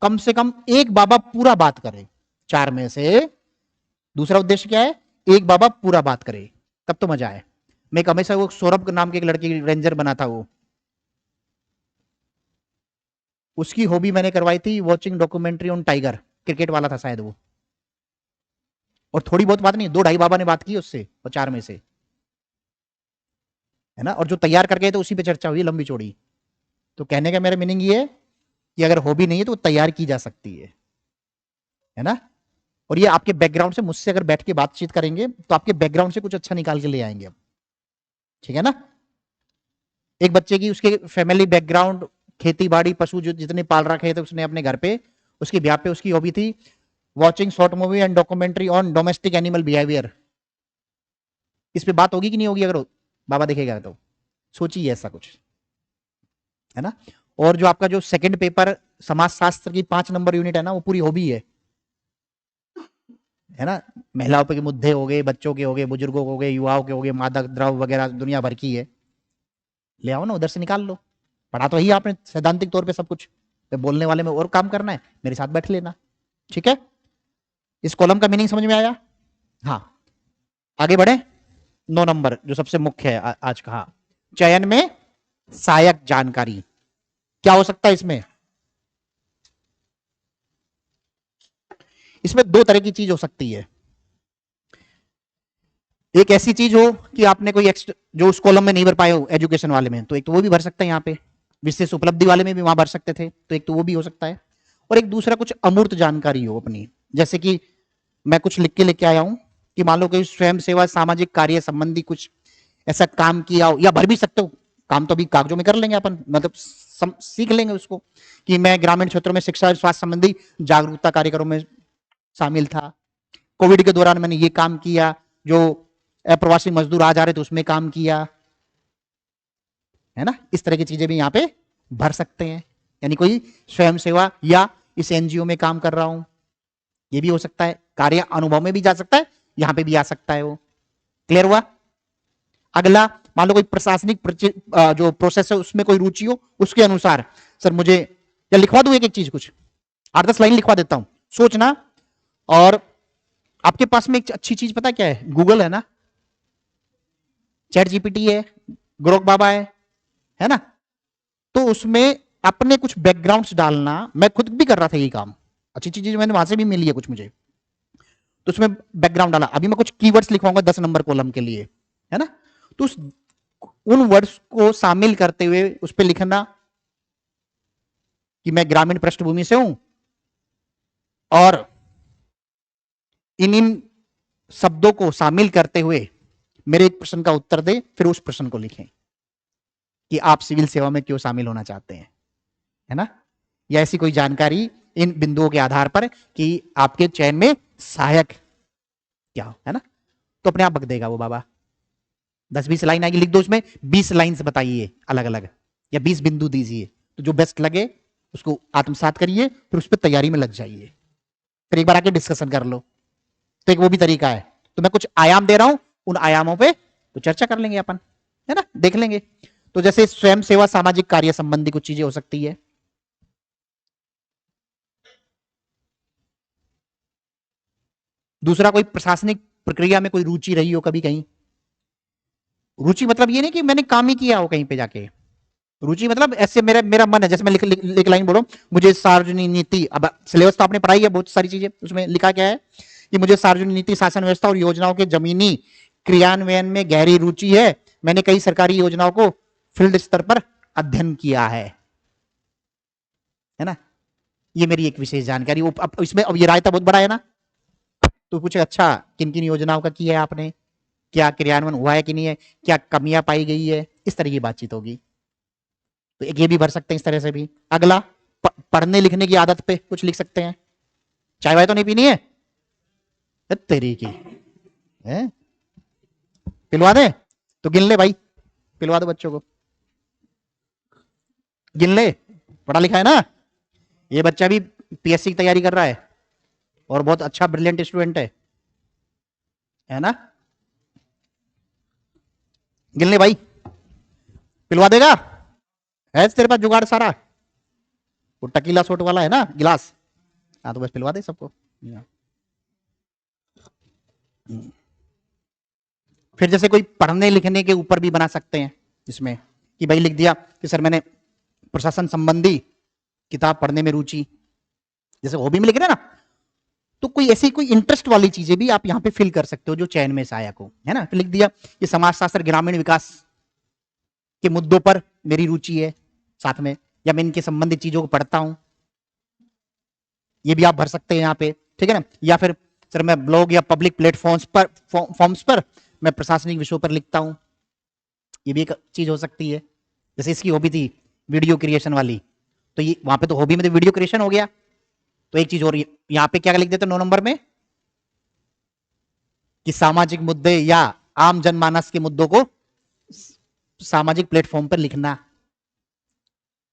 कम से कम एक बाबा पूरा बात करे, चार में से। दूसरा उद्देश्य क्या है, एक बाबा पूरा बात करे, तब तो मजा आए। मैं हमेशा वो सौरभ नाम के एक लड़के रेंजर बना था, वो उसकी हॉबी मैंने करवाई थी watching documentary on tiger, cricket वाला था शायद वो। और थोड़ी बहुत बात नहीं, दो ढाई बाबा ने बात की उससे, और चार में से, है ना। और जो तैयार कर गए तो उसी पे चर्चा हुई लंबी चौड़ी। तो कहने का मेरा मीनिंग ये है कि अगर हॉबी नहीं है तो तैयार की जा सकती है ना। और ये आपके बैकग्राउंड से, मुझसे अगर बैठ के बातचीत करेंगे तो आपके बैकग्राउंड से कुछ अच्छा निकाल के ले आएंगे हम, ठीक है ना। एक बच्चे की उसके फैमिली बैकग्राउंड, खेती बाड़ी पशु जो जितने पाल रखे थे उसने अपने घर पे, उसके ब्याह पे उसकी हॉबी थी watching short movie and documentary on domestic animal behaviour. इस पे बात होगी कि नहीं होगी अगर बाबा देखेगा तो, सोचिए ऐसा कुछ, है ना। और जो आपका जो सेकंड पेपर समाजशास्त्र की 5 नंबर यूनिट है ना, वो पूरी हॉबी है ना। महिलाओं के मुद्दे हो गए, बच्चों के हो गए, बुजुर्गों के हो गए, युवाओं के हो गए, मादक द्रव्य वगैरह दुनिया भर की है, ले आओ ना उधर से निकाल लो। पढ़ा तो ही आपने सैद्धांतिक तौर पे सब कुछ, तो बोलने वाले में और काम करना है, मेरे साथ बैठ लेना, ठीक है। इस कॉलम का मीनिंग समझ में आया। हाँ, आगे बढ़े। 9 नंबर जो सबसे मुख्य है आज का, चयन में सहायक जानकारी क्या हो सकता है इसमें। इसमें दो तरह की चीज हो सकती है। एक ऐसी चीज हो कि आपने कोई जो उस कॉलम में नहीं भर पाए हो एजुकेशन वाले में, तो एक तो वो भी भर सकते हैं यहाँ पे, विशेष उपलब्धि वाले में भी वहां भर सकते थे, तो एक तो वो भी हो सकता है। और एक दूसरा कुछ अमूर्त जानकारी हो अपनी, जैसे कि मैं कुछ लिख के लेके आया हूं कि मान लो कि स्वयं सेवा सामाजिक कार्य संबंधी कुछ ऐसा काम किया हो, या भर भी सकते हो, काम तो अभी कागजों में कर लेंगे अपन, मतलब सीख लेंगे उसको, कि मैं ग्रामीण क्षेत्रों में शिक्षा और स्वास्थ्य संबंधी जागरूकता कार्यक्रमों में शामिल था, कोविड के दौरान मैंने ये काम किया, जो अप्रवासी मजदूर आ जा रहे थे उसमें काम किया, है ना। इस तरह की चीजें भी यहाँ पे भर सकते हैं, यानी कोई स्वयं सेवा या इस एनजीओ में काम कर रहा हूं, ये भी हो सकता है। कार्य अनुभव में भी जा सकता है, यहां पे भी आ सकता है वो। क्लियर हुआ। अगला, मान लो कोई प्रशासनिक जो प्रोसेस है उसमें कोई रुचि हो, उसके अनुसार सर मुझे, या लिखवा दूं एक एक चीज, कुछ 8-10 लाइन लिखवा देता हूं, सोचना। और आपके पास में एक अच्छी चीज पता क्या है, गूगल है ना, चैट जीपीटी है, ग्रोक बाबा है ना। तो उसमें अपने कुछ बैकग्राउंड्स डालना, मैं खुद भी कर रहा था ये काम, अच्छी चीज मैंने वहां से भी मिली है कुछ मुझे, तो उसमें बैकग्राउंड डाला। अभी मैं कुछ कीवर्ड्स लिखवाऊंगा 10 नंबर कॉलम के लिए, है ना। तो उन वर्ड्स को शामिल करते हुए उस पर लिखना कि मैं ग्रामीण पृष्ठभूमि से हूं, और इन शब्दों को शामिल करते हुए मेरे एक प्रश्न का उत्तर दे, फिर उस प्रश्न को लिखें कि आप सिविल सेवा में क्यों शामिल होना चाहते हैं, है ना। या ऐसी कोई जानकारी इन बिंदुओं के आधार पर कि आपके चयन में सहायक क्या हो, है ना। तो अपने आप बक देगा वो बाबा, 10-20 लाइन आएगी, लिख दो उसमें 20 लाइन से बताइए अलग अलग, या 20 बिंदु दीजिए, तो जो बेस्ट लगे उसको आत्मसात करिए, फिर उस पर तैयारी में लग जाइए, फिर एक बार आके डिस्कशन कर लो। तो एक वो भी तरीका है। तो मैं कुछ आयाम दे रहा हूं, उन आयामों पे तो चर्चा कर लेंगे अपन, है ना, देख लेंगे। तो जैसे स्वयं सेवा सामाजिक कार्य संबंधी कुछ चीजें हो सकती है, दूसरा कोई प्रशासनिक प्रक्रिया में कोई रुचि रही हो कभी कहीं? रुचि मतलब ये नहीं कि मैंने काम ही किया हो कहीं पे जाके। रुचि मतलब ऐसे मेरा मेरा मन है, जैसे मैं लिख लाइन बोलो, मुझे सार्वजनिक नीति, अब सिलेबस तो आपने पढ़ाई है बहुत सारी चीजें, उसमें लिखा क्या है कि मुझे सार्वजनिक नीति, शासन व्यवस्था और योजनाओं के जमीनी क्रियान्वयन में गहरी रुचि है। मैंने कई सरकारी योजनाओं को फील्ड स्तर पर अध्ययन किया है ना। ये मेरी एक विशेष जानकारी। अब इसमें अब ये रायता बहुत बड़ा है ना, तो पूछे अच्छा किन किन योजनाओं का किया है आपने, क्या क्रियान्वयन हुआ है कि नहीं है, क्या कमियां पाई गई है, इस तरह की बातचीत होगी। तो एक ये भी भर सकते हैं इस तरह से भी। अगला पढ़ने लिखने की आदत पे कुछ लिख सकते हैं। चाय वाय तो नहीं पीनी है तेरी की है? पिलवा दे तो गिन ले भाई, पिलवा दो बच्चों को, गिन ले, पढ़ा लिखा है ना। ये बच्चा भी पीएससी की तैयारी कर रहा है और बहुत अच्छा ब्रिलियंट स्टूडेंट है ना। गिन ले भाई, पिलवा देगा, है तेरे पास जुगाड़ सारा? वो टकीला सोट वाला है ना गिलास, हाँ तो बस पिलवा दे सबको। फिर जैसे कोई पढ़ने लिखने के ऊपर भी बना सकते हैं इसमें, कि भाई लिख दिया कि सर मैंने प्रशासन संबंधी किताब पढ़ने में रुचि, जैसे हॉबी में लिख रहे हैं ना, तो कोई ऐसी कोई इंटरेस्ट वाली चीजें भी आप यहाँ पे फिल कर सकते हो जो चयन में सहायक हो, है ना। फिर लिख दिया कि समाजशास्त्र ग्रामीण विकास के मुद्दों पर मेरी रुचि है साथ में, या मैं इनके संबंधित चीजों को पढ़ता हूं, ये भी आप भर सकते हैं यहाँ पे, ठीक है ना। या फिर सर मैं ब्लॉग या पब्लिक प्लेटफॉर्म्स पर फॉर्म्स पर मैं प्रशासनिक विषयों पर लिखता हूं, ये भी एक चीज हो सकती है। जैसे इसकी हॉबी थी वीडियो क्रिएशन वाली, तो ये वहां पे तो हॉबी में तो वीडियो क्रिएशन हो गया। तो एक चीज और यहां पे क्या लिख देते 9 नंबर में, कि सामाजिक मुद्दे या आम जनमानस के मुद्दों को सामाजिक प्लेटफॉर्म पर लिखना,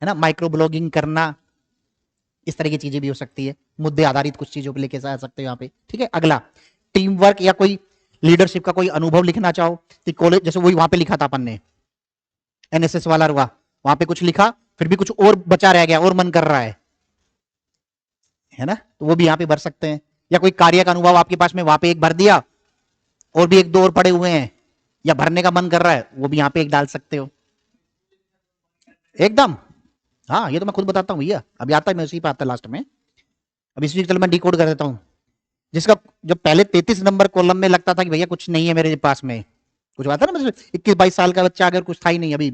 है ना, माइक्रो ब्लॉगिंग करना, इस तरह की चीजें भी हो सकती है। मुद्दे आधारित कुछ चीजों पे लेके आ सकते हो यहाँ पे, ठीक है। अगला टीम वर्क या कोई लीडरशिप का कोई अनुभव लिखना चाहो, तो कॉलेज जैसे वही वहां पे लिखा था अपन ने, एनएसएस वाला हुआ, वहां पे कुछ लिखा, फिर भी कुछ और बचा रह गया और मन कर रहा है ना, तो वो भी यहाँ पे भर सकते हैं। या कोई कार्य का अनुभव आपके पास में, वहां पे एक भर दिया, और भी एक दो और पड़े हुए हैं, या भरने का मन कर रहा है, वो भी यहाँ पे एक डाल सकते हो एकदम। हाँ ये तो मैं खुद बताता हूँ भैया, अभी आता है मैं उसी पे आता लास्ट में। अब इसी चल मैं डिकोड कर देता हूँ, जिसका जब पहले 33 नंबर कॉलम में लगता था कि भैया कुछ नहीं है मेरे पास में, कुछ बात है ना, 21-22 साल का बच्चा अगर कुछ था ही नहीं अभी,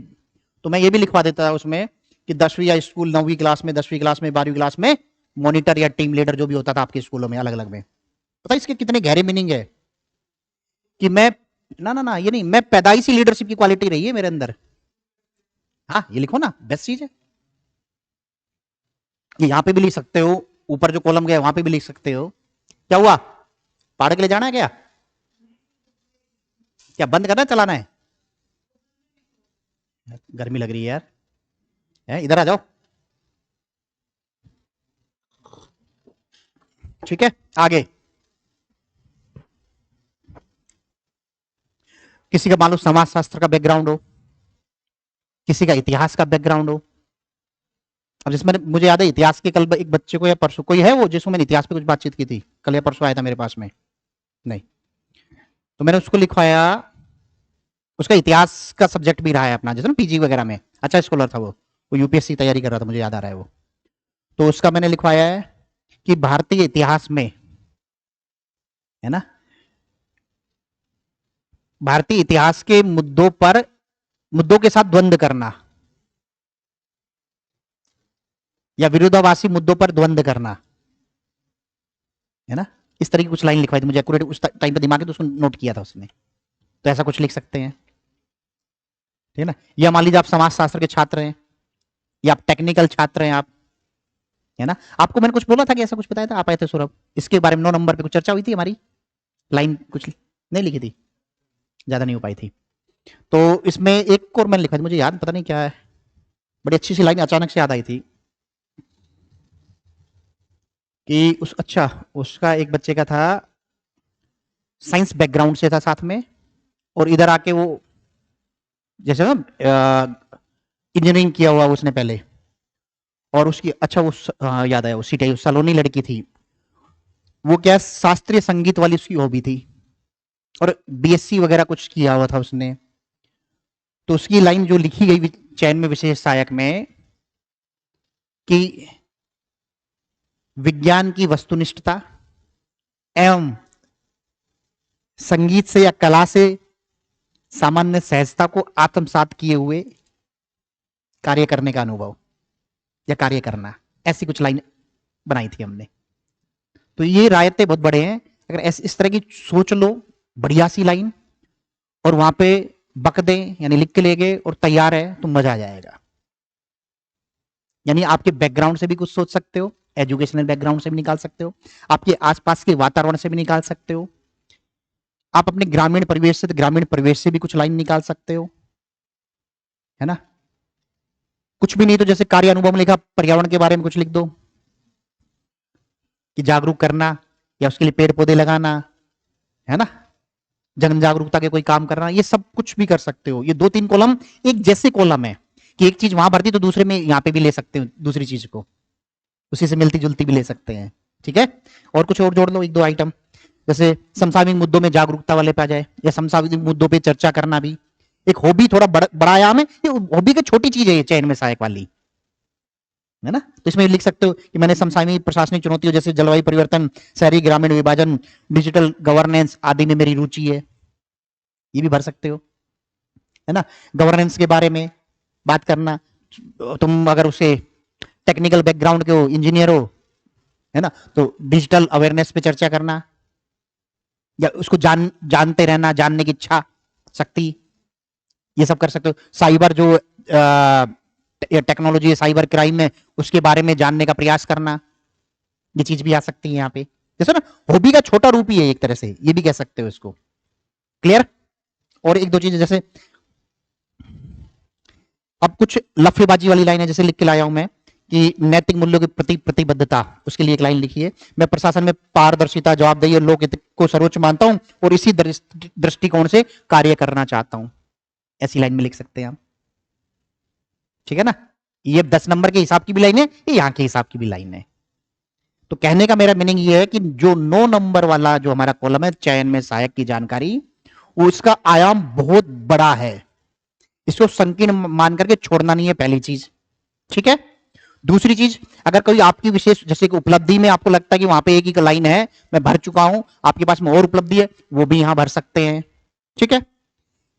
तो मैं ये भी लिखवा देता उसमें कि 10वीं या स्कूल 9वीं क्लास में, 10वीं क्लास में, 12वीं क्लास में मॉनिटर या टीम लीडर जो भी होता था आपके स्कूलों में अलग अलग में। पता है इसके कितने गहरे मीनिंग है, कि मैं ना ये नहीं, मैं पैदाइशी लीडरशिप की क्वालिटी रही है मेरे अंदर। हाँ ये लिखो ना, बेस्ट चीज है। ये यहां पे भी लिख सकते हो, ऊपर जो कॉलम गया वहां पे भी लिख सकते हो। क्या हुआ, पहाड़ के लिए जाना है क्या? क्या बंद करना चलाना है? गर्मी लग रही है यार, इधर आ जाओ, ठीक है। आगे किसी का मान लो समाज शास्त्र का बैकग्राउंड हो, किसी का इतिहास का बैकग्राउंड हो। अब जिसमें मुझे याद है इतिहास के कल एक बच्चे को, या परसों कोई है वो जिसको मैंने इतिहास पे कुछ बातचीत की थी, कल या परसों आया था मेरे पास में, नहीं, तो मैंने उसको लिखवाया, उसका इतिहास का सब्जेक्ट भी रहा है अपना, जैसे ना पीजी वगैरह में, अच्छा स्कॉलर था वो यूपीएससी तैयारी कर रहा था, मुझे याद आ रहा है वो। तो उसका मैंने लिखवाया है कि भारतीय इतिहास में, है ना, भारतीय इतिहास के मुद्दों के साथ द्वंद्व करना, या विरोधाभासी मुद्दों पर द्वंद्व करना, है ना। इस तरह की कुछ लाइन लिखवाई थी मुझे, एक्यूरेट उस टाइम पे दिमाग है तो उसको नोट किया था उसने। तो ऐसा कुछ लिख सकते हैं, ठीक है ना। या मान लीजिए आप समाजशास्त्र के छात्र हैं, या आप टेक्निकल छात्र हैं आप, है ना। आपको मैंने कुछ बोला था कि ऐसा कुछ बताया था, आप आए थे सौरभ, इसके बारे में 9 नंबर पे कुछ चर्चा हुई थी हमारी, लाइन कुछ नहीं लिखी थी, ज्यादा नहीं हो पाई थी। तो इसमें एक और मैंने लिखा था, मुझे याद पता नहीं क्या है, बड़ी अच्छी सी लाइन अचानक से याद आई थी, कि अच्छा उसका एक बच्चे का था, साइंस बैकग्राउंड से था साथ में, और इधर आके वो जैसे ना इंजीनियरिंग किया हुआ उसने पहले, और उसकी अच्छा वो याद आया, उसी टाइप सलोनी लड़की थी, वो क्या शास्त्रीय संगीत वाली उसकी हॉबी थी, और बीएससी वगैरह कुछ किया हुआ था उसने। तो उसकी लाइन जो लिखी गई चयन में विशेष सहायक में कि विज्ञान की वस्तुनिष्ठता एवं संगीत से या कला से सामान्य सहजता को आत्मसात किए हुए कार्य करने का अनुभव या कार्य करना, ऐसी कुछ लाइन बनाई थी हमने। तो ये रायते बहुत बड़े हैं, अगर इस तरह की सोच लो, बढ़िया सी लाइन, और वहां पे बक दें यानी लिख के ले गए और तैयार है, तो मजा आ जाएगा। यानी आपके बैकग्राउंड से भी कुछ सोच सकते हो, एजुकेशनल बैकग्राउंड से भी निकाल सकते हो, आपके आसपास के वातावरण से भी निकाल सकते हो, आप अपने ग्रामीण परिवेश से, तो ग्रामीण परिवेश से भी कुछ लाइन निकाल सकते हो, है ना। कुछ भी नहीं तो जैसे कार्य अनुभव में लिखा, पर्यावरण के बारे में कुछ लिख दो कि जागरूक करना या उसके लिए पेड़ पौधे लगाना, है ना, जन जागरूकता के कोई काम करना, ये सब कुछ भी कर सकते हो। ये 2-3 कॉलम एक जैसे कॉलम है कि एक चीज वहां भर दी तो दूसरे में यहां पे भी ले सकते हो, दूसरी चीज को उसी से मिलती जुलती भी ले सकते हैं, ठीक है। और कुछ और जोड़ लो, 1-2 आइटम, जैसे समसामयिक मुद्दों में जागरूकता वाले पे आ जाए, या समसामयिक मुद्दों पे चर्चा करना भी एक हॉबी, थोड़ा बड़ा आयाम है ये, हॉबी की छोटी चीज है ये चयन में सहायक वाली, है ना। तो इसमें लिख सकते हो कि मैंने समसामयिक प्रशासनिक चुनौतियों जैसे जलवायु परिवर्तन, शहरी ग्रामीण विभाजन, डिजिटल गवर्नेंस आदि में मेरी रुचि है, ये भी भर सकते हो, है ना। गवर्नेंस के बारे में बात करना, तुम अगर उसे टेक्निकल बैकग्राउंड के हो, इंजीनियर हो, है ना, तो डिजिटल अवेयरनेस पे चर्चा करना, या उसको जानते रहना, जानने की इच्छा शक्ति, ये सब कर सकते हो। साइबर जो टेक्नोलॉजी है, साइबर क्राइम में, उसके बारे में जानने का प्रयास करना, ये चीज भी आ सकती है यहाँ पे। जैसे ना हॉबी का छोटा रूप ही है एक तरह से, ये भी कह सकते हो इसको। क्लियर। और 1-2 चीजें, जैसे अब कुछ लफेबाजी वाली लाइन है, जैसे लिख के लाया हूं मैं कि नैतिक मूल्यों के प्रति प्रतिबद्धता, उसके लिए एक लाइन लिखी है, मैं प्रशासन में पारदर्शिता, जवाबदेही और लोकहित को सर्वोच्च मानता हूं और इसी दृष्टिकोण से कार्य करना चाहता हूं, ऐसी लाइन में लिख सकते हैं आप, ठीक है ना। ये 10 नंबर के हिसाब की भी लाइन है, ये यहां के हिसाब की भी लाइन है। तो कहने का मेरा मीनिंग ये है कि जो 9 नंबर वाला जो हमारा कॉलम है चयन में सहायक की जानकारी, उसका आयाम बहुत बड़ा है, इसको संकीर्ण मान करके छोड़ना नहीं है, पहली चीज, ठीक है। दूसरी चीज, अगर कोई आपकी विशेष जैसे कि उपलब्धि में आपको लगता है कि वहां पे एक ही लाइन है, मैं भर चुका हूं, आपके पास में और उपलब्धि है, वो भी यहां भर सकते हैं, ठीक है।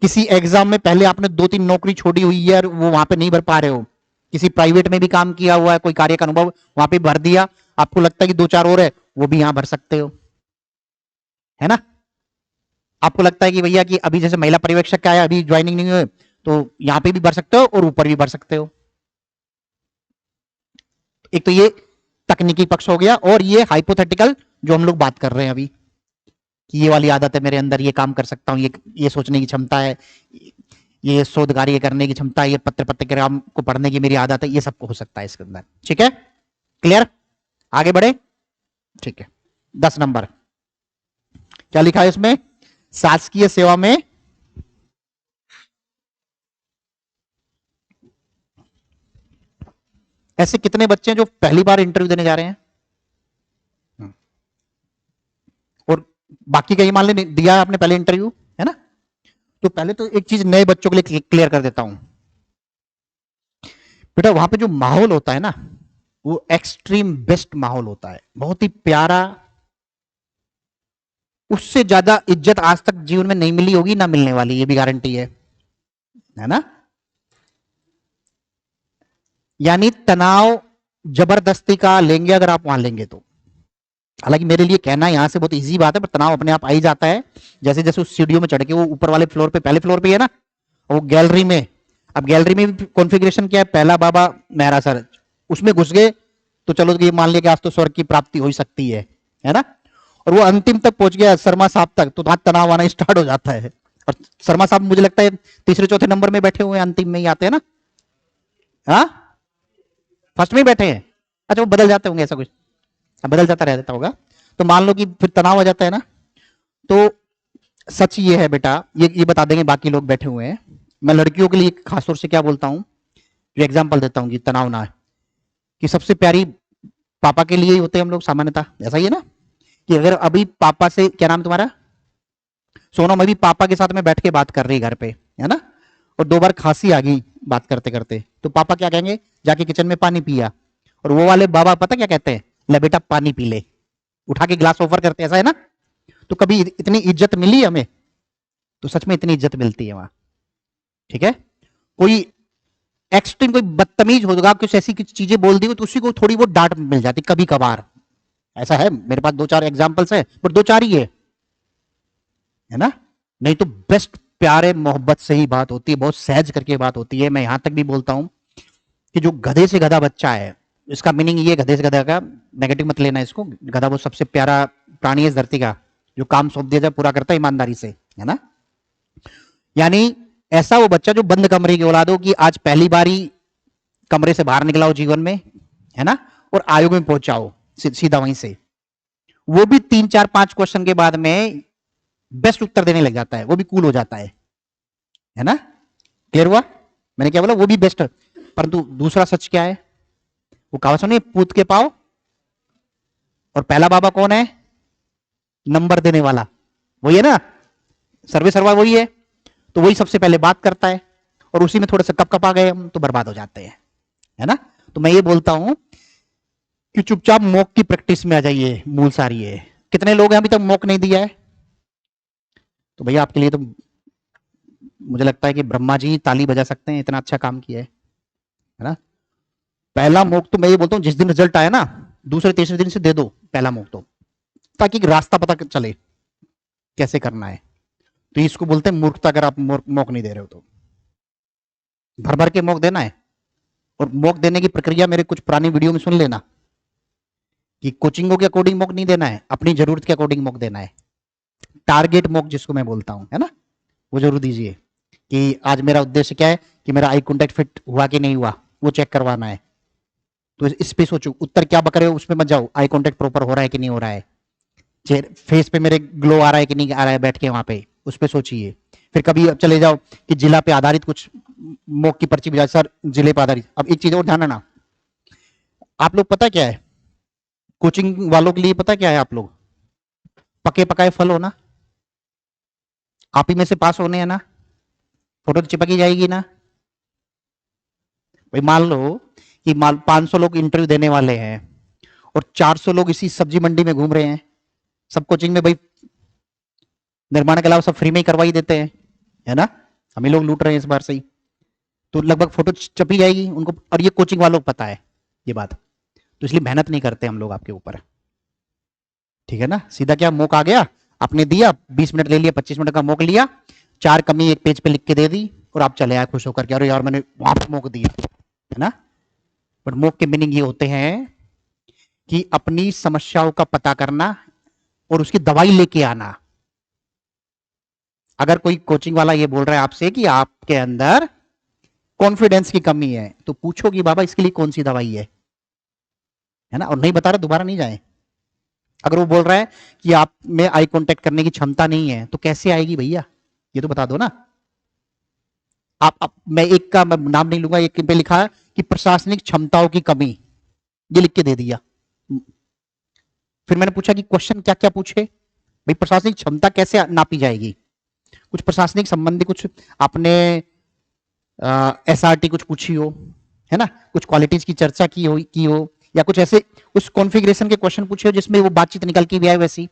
किसी एग्जाम में पहले आपने 2-3 नौकरी छोड़ी हुई है और वो वहां पे नहीं भर पा रहे हो, किसी प्राइवेट में भी काम किया हुआ है, कोई कार्य का अनुभव वहां पे भर दिया, आपको लगता है कि 2-4 और है, वो भी यहां भर सकते हो, है ना। आपको लगता है कि भैया कि अभी जैसे महिला पर्यवेक्षक का है, अभी ज्वाइनिंग नहीं हुए, तो यहां पे भी भर सकते हो और ऊपर भी भर सकते हो। एक तो ये तकनीकी पक्ष हो गया, और ये हाइपोथेटिकल जो हम लोग बात कर रहे हैं अभी, कि ये वाली आदत है मेरे अंदर, ये काम कर सकता हूं, ये सोचने की क्षमता है, ये शोध कार्य करने की क्षमता है, ये पत्र पत्रिका को पढ़ने की मेरी आदत है, ये सब हो सकता है इसके अंदर, ठीक है। क्लियर। आगे बढ़े, ठीक है। 10 नंबर क्या लिखा है इसमें, शासकीय सेवा में ऐसे कितने बच्चे हैं जो पहली बार इंटरव्यू देने जा रहे हैं, और बाकी का ये मान ले दिया आपने पहले इंटरव्यू, है ना। तो पहले तो एक चीज नए बच्चों के लिए क्लियर कर देता हूं, बेटा वहां पे जो माहौल होता है ना, वो एक्सट्रीम बेस्ट माहौल होता है, बहुत ही प्यारा, उससे ज्यादा इज्जत आज तक जीवन में नहीं मिली होगी, ना मिलने वाली, ये भी गारंटी है ना। यानी तनाव जबरदस्ती का लेंगे अगर आप वहां लेंगे तो, हालांकि मेरे लिए कहना यहां से बहुत इजी बात है, पर तनाव अपने आप आ ही जाता है, जैसे जैसे उस सीढ़ियों में चढ़ के वो ऊपर वाले फ्लोर पे, पहले फ्लोर पे है ना, वो गैलरी में, अब गैलरी में भी कॉन्फ़िगरेशन क्या है, पहला बाबा मेहरा सर, उसमें घुस गए तो चलो ये मान लिया कि आज तो स्वर्ग की प्राप्ति हो ही सकती है ना। और वो अंतिम तक पहुंच गया शर्मा साहब तक, तो वहां तनाव आना स्टार्ट हो जाता है। और शर्मा साहब मुझे लगता है तीसरे चौथे नंबर में बैठे हुए, अंतिम में ही आते हैं ना, हाँ फर्स्ट में ही बैठे हैं, अच्छा वो बदल जाते होंगे, ऐसा कुछ बदल जाता रह जाता होगा। तो मान लो कि फिर तनाव आ जाता है ना, तो सच ये है बेटा, ये बता देंगे बाकी लोग बैठे हुए हैं, मैं लड़कियों के लिए खासतौर से क्या बोलता हूं, जो एग्जाम्पल देता हूं कि तनाव ना है, कि सबसे प्यारी पापा के लिए ही होते हैं हम लोग सामान्यतः, ऐसा ही है ना, कि अगर अभी पापा से, क्या नाम तुम्हारा, सोनम अभी पापा के साथ में बैठ के बात कर रही घर पे, है ना, और 2 बार खांसी आ गई बात करते करते, तो पापा क्या कहेंगे, जाके किचन में पानी पिया, और वो वाले बाबा पता क्या कहते हैं, ले बेटा पानी पी ले, उठा के ग्लास ऑफर करते हैं, ऐसा है ना। तो कभी इतनी इज्जत मिली हमें, तो सच में इतनी इज्जत मिलती है वहां, ठीक है। कोई एक्सट्रीम कोई बदतमीज होगा, कुछ ऐसी कुछ चीजें बोल दी तो उसी को थोड़ी बहुत डांट मिल जाती कभी कभार, ऐसा है मेरे पास 2-4 एग्जांपल्स है, पर 2-4 ही है ना। नहीं तो बेस्ट प्यारे मोहब्बत से ही बात होती है, बहुत सहज करके बात होती है। मैं यहां तक भी बोलता हूं कि जो गधे से गधा बच्चा है, इसका मीनिंग ये गधे से गधा का नेगेटिव मत लेना इसको, गधा वो सबसे प्यारा प्राणी है इस धरती का, जो काम सौंप दिया जाए पूरा करता है ईमानदारी से, है ना। यानी ऐसा वो बच्चा जो बंद कमरे की औलाद हो, कि आज पहली बारी कमरे से बाहर निकला हो जीवन में, है ना, और आयोग में पहुंचाओ सीधा वहीं से, वो भी 3-4-5 क्वेश्चन के बाद में बेस्ट उत्तर देने लग जाता है, वो भी कूल हो जाता है ना। क्लियर हुआ मैंने क्या बोला, वो भी बेस्ट। परंतु दूसरा सच क्या है, वो कहावत सुनिए, पूत के पाओ, और पहला बाबा कौन है, नंबर देने वाला, वही है ना, सर्वे सर्वा वही है। तो वही सबसे पहले बात करता है, और उसी में थोड़ा सा कप कप आ गए हम तो बर्बाद हो जाते हैं, है ना। तो मैं ये बोलता हूं कि चुपचाप मॉक की प्रैक्टिस में आ जाइए, मूल सारी है। कितने लोग हैं अभी तक मॉक नहीं दिया है, तो भैया आपके लिए तो मुझे लगता है कि ब्रह्मा जी ताली बजा सकते हैं, इतना अच्छा काम किया है ना। पहला मॉक तो मैं ये बोलता हूं, जिस दिन रिजल्ट आया ना, दूसरे तीसरे दिन से दे दो पहला मॉक, तो ताकि रास्ता पता चले कैसे करना है। तो इसको बोलते हैं मूर्खता, अगर आप मॉक नहीं दे रहे हो तो। भर भर के मॉक देना है, और मॉक देने की प्रक्रिया मेरे कुछ पुरानी वीडियो में सुन लेना, कि कोचिंगों के अकॉर्डिंग मॉक नहीं देना है, अपनी जरूरत के अकॉर्डिंग मॉक देना है। टारगेट मॉक जिसको मैं बोलता हूं, है ना, वो जरूर दीजिए, कि आज मेरा उद्देश्य क्या है, कि मेरा आई कॉन्टेक्ट फिट हुआ कि नहीं हुआ, वो चेक करवाना है। तो इस पे सोचो, उत्तर क्या बक रहे हो उसमें मत जाओ, आई कॉन्टेक्ट प्रॉपर हो रहा है कि नहीं हो रहा है, फेस पे मेरे ग्लो आ रहा है कि नहीं आ रहा है, बैठ के वहां पे उस पे सोचिए। फिर कभी अब चले जाओ कि जिला पे आधारित कुछ मॉक की पर्ची बजाय, सर जिले पे आधारित। अब एक चीज और ध्यान रखना, आप लोग पता क्या है, कोचिंग वालों के लिए पता क्या है, आप लोग पके पकाए फल हो ना, आप ही में से पास होने हैं ना, फोटो तो चिपकी जाएगी ना। भाई मान लो कि 500 लोग इंटरव्यू देने वाले हैं, और 400 लोग इसी सब्जी मंडी में घूम रहे हैं, सब कोचिंग में भाई निर्माण के अलावा सब फ्री में ही करवा ही देते हैं, है ना, हम ही लोग लूट रहे हैं इस बार से ही। तो लगभग फोटो चपी जाएगी उनको, और ये कोचिंग वालों को पता है ये बात, तो इसलिए मेहनत नहीं करते हम लोग आपके ऊपर, ठीक है ना। सीधा क्या मौका आ गया, आपने दिया, 20 मिनट ले लिया, 25 मिनट का मौका लिया, 4 कमी एक पेज पे लिख के दे दी, और आप चले आए खुश होकर के, अरे यार मैंने वहां पर मौका दिया, है ना। बट मौक के मीनिंग ये होते हैं कि अपनी समस्याओं का पता करना और उसकी दवाई लेके आना। अगर कोई कोचिंग वाला ये बोल रहा है आपसे कि आपके अंदर कॉन्फिडेंस की कमी है, तो पूछो कि बाबा इसके लिए कौन सी दवाई है ना, और नहीं बता रहा दोबारा नहीं जाए। अगर वो बोल रहा है कि आप में आई कांटेक्ट करने की क्षमता नहीं है, तो कैसे आएगी भैया, ये तो बता दो ना। आप मैं एक का मैं नाम नहीं लूंगा, एक पे लिखा है कि प्रशासनिक क्षमताओं की कमी, ये लिख के दे दिया। फिर मैंने पूछा कि क्वेश्चन क्या क्या पूछे, भाई प्रशासनिक क्षमता कैसे नापी जाएगी, कुछ प्रशासनिक संबंधी कुछ आपने एसआरटी कुछ पूछी हो, है ना, कुछ क्वालिटीज की चर्चा की हो, या कुछ ऐसे उस कॉन्फ़िगरेशन के क्वेश्चन पूछे हो जिसमें वो बातचीत निकल के भी आए वैसी।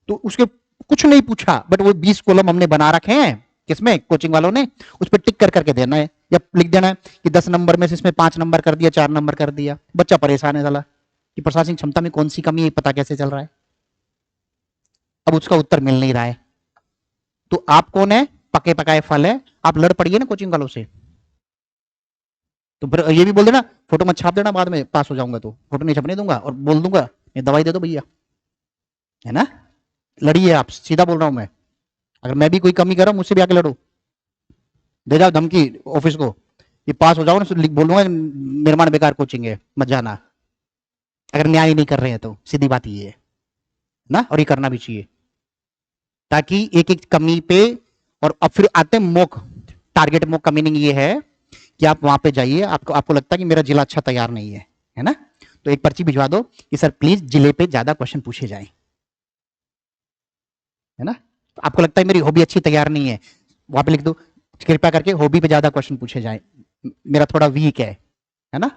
तो उसके कुछ नहीं पूछा, बट वो 20 कॉलम हमने बना रखे हैं, किसमें, कोचिंग वालों ने, उस पर टिक कर करके देना है, या लिख देना है कि 10 नंबर में से इसमें 5 नंबर कर दिया, 4 नंबर कर दिया। बच्चा परेशान है साला कि प्रशासनिक क्षमता में कौन सी कमी है, पता कैसे चल रहा है। अब उसका उत्तर मिल नहीं रहा है, तो आप कौन है, पके पकाए फल है, आप लड़ पड़िए ना कोचिंग वालों से। तो फिर ये भी बोल देना, फोटो मत छाप देना, बाद में पास हो जाऊंगा तो फोटो नहीं छपने दूंगा, और बोल दूंगा ये दवाई दे दो भैया, है ना। लड़िए आप, सीधा बोल रहा हूं मैं, अगर मैं भी कोई कमी कर रहा हूं मुझसे भी आके लड़ो, दे जाओ धमकी ऑफिस को, ये पास हो जाओ ना, बोलूंगा निर्माण बेकार कोचिंग है, मत जाना, अगर न्याय नहीं कर रहे हैं तो। सीधी बात ये है ना, और ये करना भी चाहिए, ताकि एक एक कमी पे, और अब फिर आते हैं मॉक। टारगेट मॉक का मीनिंग ये है कि आप वहां पे जाइए, आपको लगता है कि मेरा जिला अच्छा तैयार नहीं है ना, तो एक पर्ची भिजवा दो कि सर प्लीज जिले पे ज्यादा क्वेश्चन पूछे जाएं, है ना। आपको लगता है मेरी हॉबी अच्छी तैयार नहीं है, वहां पे लिख दो कृपया करके हॉबी पे ज्यादा क्वेश्चन पूछे जाए, मेरा थोड़ा वीक है ना।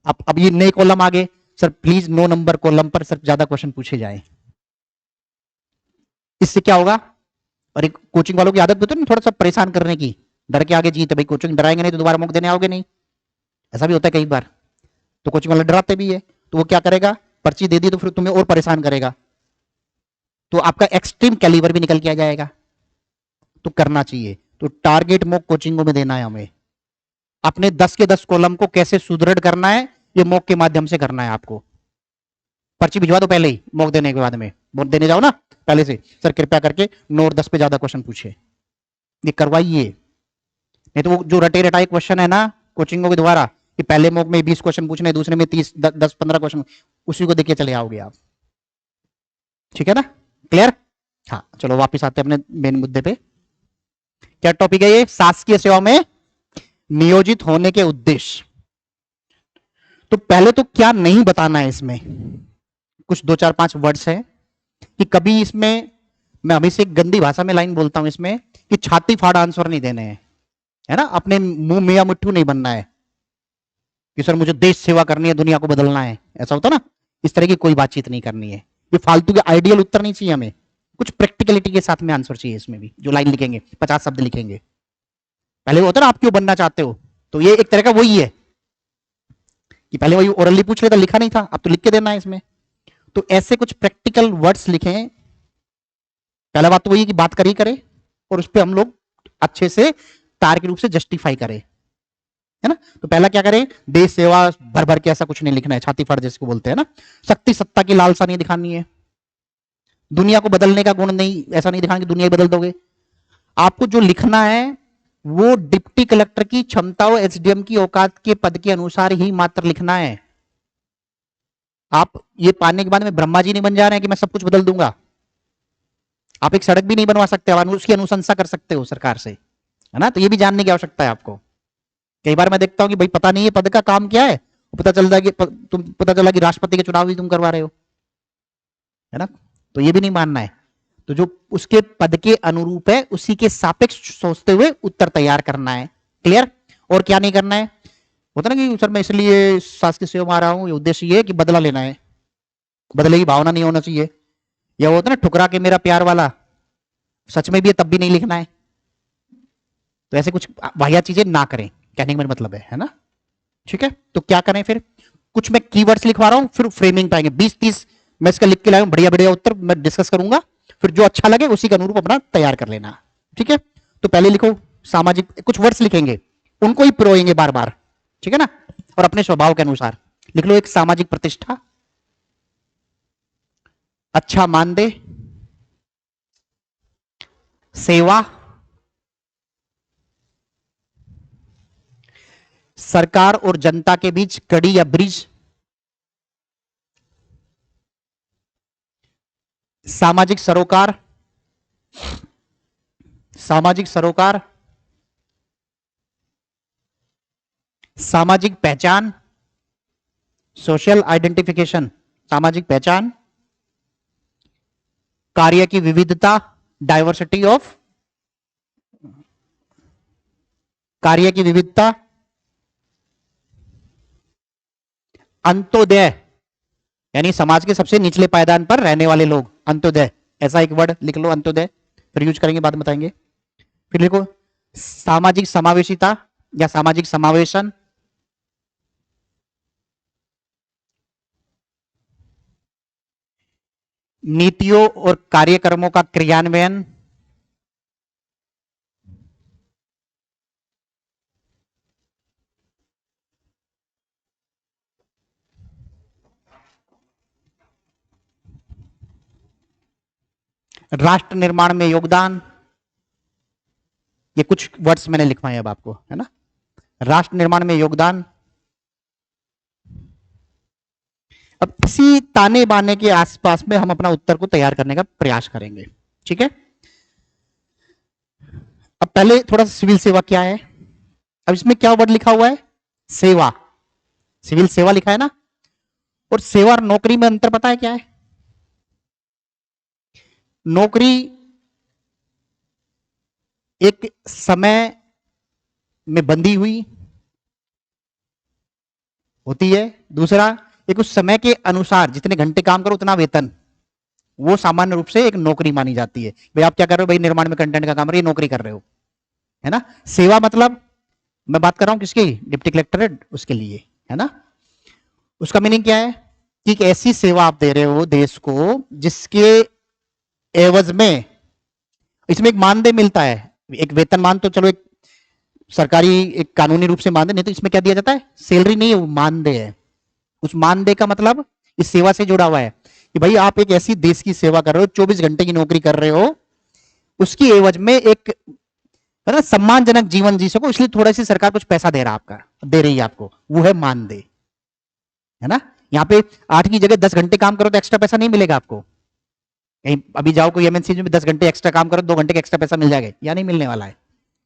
अब ये नए कॉलम आ गए, सर प्लीज 9 नंबर कॉलम पर सर ज्यादा क्वेश्चन पूछे जाए। इससे क्या होगा, और एक कोचिंग वालों की आदत होती है ना थोड़ा सा परेशान करने की, डर के आगे जीत, भाई कोचिंग डराएंगे नहीं तो दोबारा मौका देने आओगे नहीं, ऐसा भी होता है कई बार, तो कोचिंग वाला डराते भी है, तो वो क्या करेगा, पर्ची दे दी तो फिर तुम्हें और परेशान करेगा, तो आपका एक्सट्रीम कैलिबर भी निकल के आ जाएगा, तो करना चाहिए। तो टारगेट मॉक कोचिंगों में देना है हमें, अपने 10 के 10 कॉलम को कैसे सुदृढ़ करना है, ये मॉक के माध्यम से करना है आपको। पर्ची भिजवा दो पहले ही, मॉक देने के बाद में मॉक देने जाओ ना पहले से, सर कृपया करके 9 और 10 पे ज्यादा क्वेश्चन पूछे, ये करवाइए। नहीं तो वो जो रटे रटाए क्वेश्चन है ना कोचिंगों के द्वारा, कि पहले मॉक में 20 क्वेश्चन पूछने, दूसरे में 30, 10-15 क्वेश्चन, उसी को देखिए चले आओगे आप। ठीक है ना, क्लियर। हाँ चलो वापिस आते हैं अपने मेन मुद्दे पे। क्या टॉपिक है ये, शासकीय सेवा में नियोजित होने के उद्देश्य। तो पहले तो क्या नहीं बताना है इसमें, कुछ 2-4-5 वर्ड्स है कि कभी इसमें मैं हमेशा एक गंदी भाषा में लाइन बोलता हूं इसमें, कि छाती फाड़ आंसर नहीं देने हैं, है ना, अपने मुंह मियां मिट्ठू नहीं बनना है कि सर मुझे देश सेवा करनी है, दुनिया को बदलना है, ऐसा होता ना, इस तरह की कोई बातचीत नहीं करनी है। ये फालतू के आइडियल उत्तर नहीं चाहिए हमें, कुछ प्रैक्टिकलिटी के साथ में आंसर चाहिए इसमें भी। जो लाइन लिखेंगे 50 शब्द लिखेंगे, पहले होता ना आप क्यों बनना चाहते हो, तो ये एक तरह का वही है कि पहले वही ओरली पूछ लेता, लिखा नहीं था, अब तो लिख के देना है इसमें। तो ऐसे कुछ प्रैक्टिकल वर्ड्स लिखें। पहला बात तो वही कि बात करी करे और उस पर हम लोग अच्छे से तार्किक रूप से जस्टिफाई करें, है ना। तो पहला क्या करें, देश सेवा भर भर के ऐसा कुछ नहीं लिखना है, छाती फाड़ जिसको बोलते हैं ना, शक्ति सत्ता की लालसा नहीं दिखानी है, दुनिया को बदलने का गुण नहीं, ऐसा नहीं दिखाना कि दुनिया ही बदल दोगे। आपको जो लिखना है वो डिप्टी कलेक्टर की क्षमताओं, एसडीएम की औकात के पद के अनुसार ही मात्र लिखना है। आप ये पाने के बाद में ब्रह्मा जी नहीं बन जा रहे हैं कि मैं सब कुछ बदल दूंगा। आप एक सड़क भी नहीं बनवा सकते, उसकी अनुशंसा कर सकते हो सरकार से, है ना। तो ये भी जानने की आवश्यकता है आपको। कई बार मैं देखता हूं कि भाई पता नहीं है पद का काम क्या है, पता चला कि राष्ट्रपति के चुनाव भी तुम करवा रहे हो, है ना। तो ये भी नहीं मानना है। तो जो उसके पद के अनुरूप है उसी के सापेक्ष सोचते हुए उत्तर तैयार करना है, क्लियर। और क्या नहीं करना है, होता ना कि सर मैं इसलिए शासकीय सेवा में आ रहा हूं, ये उद्देश्य ये है कि बदला लेना है, बदले की भावना नहीं होना चाहिए। या वो होता ना ठुकरा के मेरा प्यार वाला, सच में भी है तब भी नहीं लिखना है। तो ऐसे कुछ वाहियात चीजें ना करें, कहने का मेरा मतलब है ना। ठीक है, तो क्या करें फिर, कुछ मैं कीवर्ड्स लिखवा रहा हूं, फिर फ्रेमिंग पाएंगे 20-30 मैं इसका लिख के लाया हूं, बढ़िया बढ़िया उत्तर मैं डिस्कस करूंगा, फिर जो अच्छा लगे उसी के अनुरूप अपना तैयार कर लेना। ठीक है, तो पहले लिखो सामाजिक, कुछ वर्ड्स लिखेंगे उनको ही पिरोएंगे बार बार, ठीक है ना, और अपने स्वभाव के अनुसार लिख लो। एक सामाजिक प्रतिष्ठा, अच्छा मानदेय, सेवा, सरकार और जनता के बीच कड़ी या ब्रिज, सामाजिक सरोकार, सामाजिक सरोकार, सामाजिक पहचान, सोशल आइडेंटिफिकेशन, सामाजिक पहचान, कार्य की विविधता, डाइवर्सिटी ऑफ, कार्य की विविधता, अंत्योदय यानी समाज के सबसे निचले पायदान पर रहने वाले लोग, अंत्योदय, ऐसा एक वर्ड लिख लो अंत्योदय, फिर यूज करेंगे बाद में बताएंगे। फिर लिखो सामाजिक समावेशिता या सामाजिक समावेशन, नीतियों और कार्यक्रमों का क्रियान्वयन, राष्ट्र निर्माण में योगदान। ये कुछ वर्ड्स मैंने लिखवाए अब आपको, है ना। राष्ट्र निर्माण में योगदान। अब इसी ताने बाने के आसपास में हम अपना उत्तर को तैयार करने का प्रयास करेंगे, ठीक है। अब पहले थोड़ा सा सिविल सेवा क्या है, अब इसमें क्या वर्ड लिखा हुआ है, सेवा, सिविल सेवा लिखा है ना। और सेवा और नौकरी में अंतर पता है क्या है, नौकरी एक समय में बंधी हुई होती है। दूसरा, एक उस समय के अनुसार जितने घंटे काम करो उतना वेतन, वो सामान्य रूप से एक नौकरी मानी जाती है। भाई आप क्या कर रहे हो, भाई निर्माण में कंटेंट का काम कर रहे हो, नौकरी कर रहे हो, है ना। सेवा मतलब मैं बात कर रहा हूं किसकी, डिप्टी कलेक्टरेट, उसके लिए, है ना। उसका मीनिंग क्या है कि एक ऐसी सेवा आप दे रहे हो देश को जिसके एवज में, इसमें एक मानदेय मिलता है, एक वेतन मान तो चलो एक सरकारी एक कानूनी रूप से मानदेय, नहीं तो इसमें क्या दिया जाता है, सैलरी नहीं है, वो मानदेय है। उस मानदेय का मतलब इस सेवा से जुड़ा हुआ है कि भाई आप एक ऐसी देश की सेवा कर रहे हो, 24 घंटे की नौकरी कर रहे हो, उसकी एवज में एक, है ना, सम्मानजनक जीवन जी सको, इसलिए थोड़ा सी सरकार कुछ पैसा दे रहा आपका, दे रही है आपको, वो है मानदेय, है ना। यहाँ पे 8 की जगह 10 घंटे काम करो तो एक्स्ट्रा पैसा नहीं मिलेगा आपको। कहीं अभी जाओ कोई एमएनसी में 10 घंटे एक्स्ट्रा काम करो, 2 घंटे का एक्स्ट्रा पैसा मिल जाएगा, या नहीं मिलने वाला है।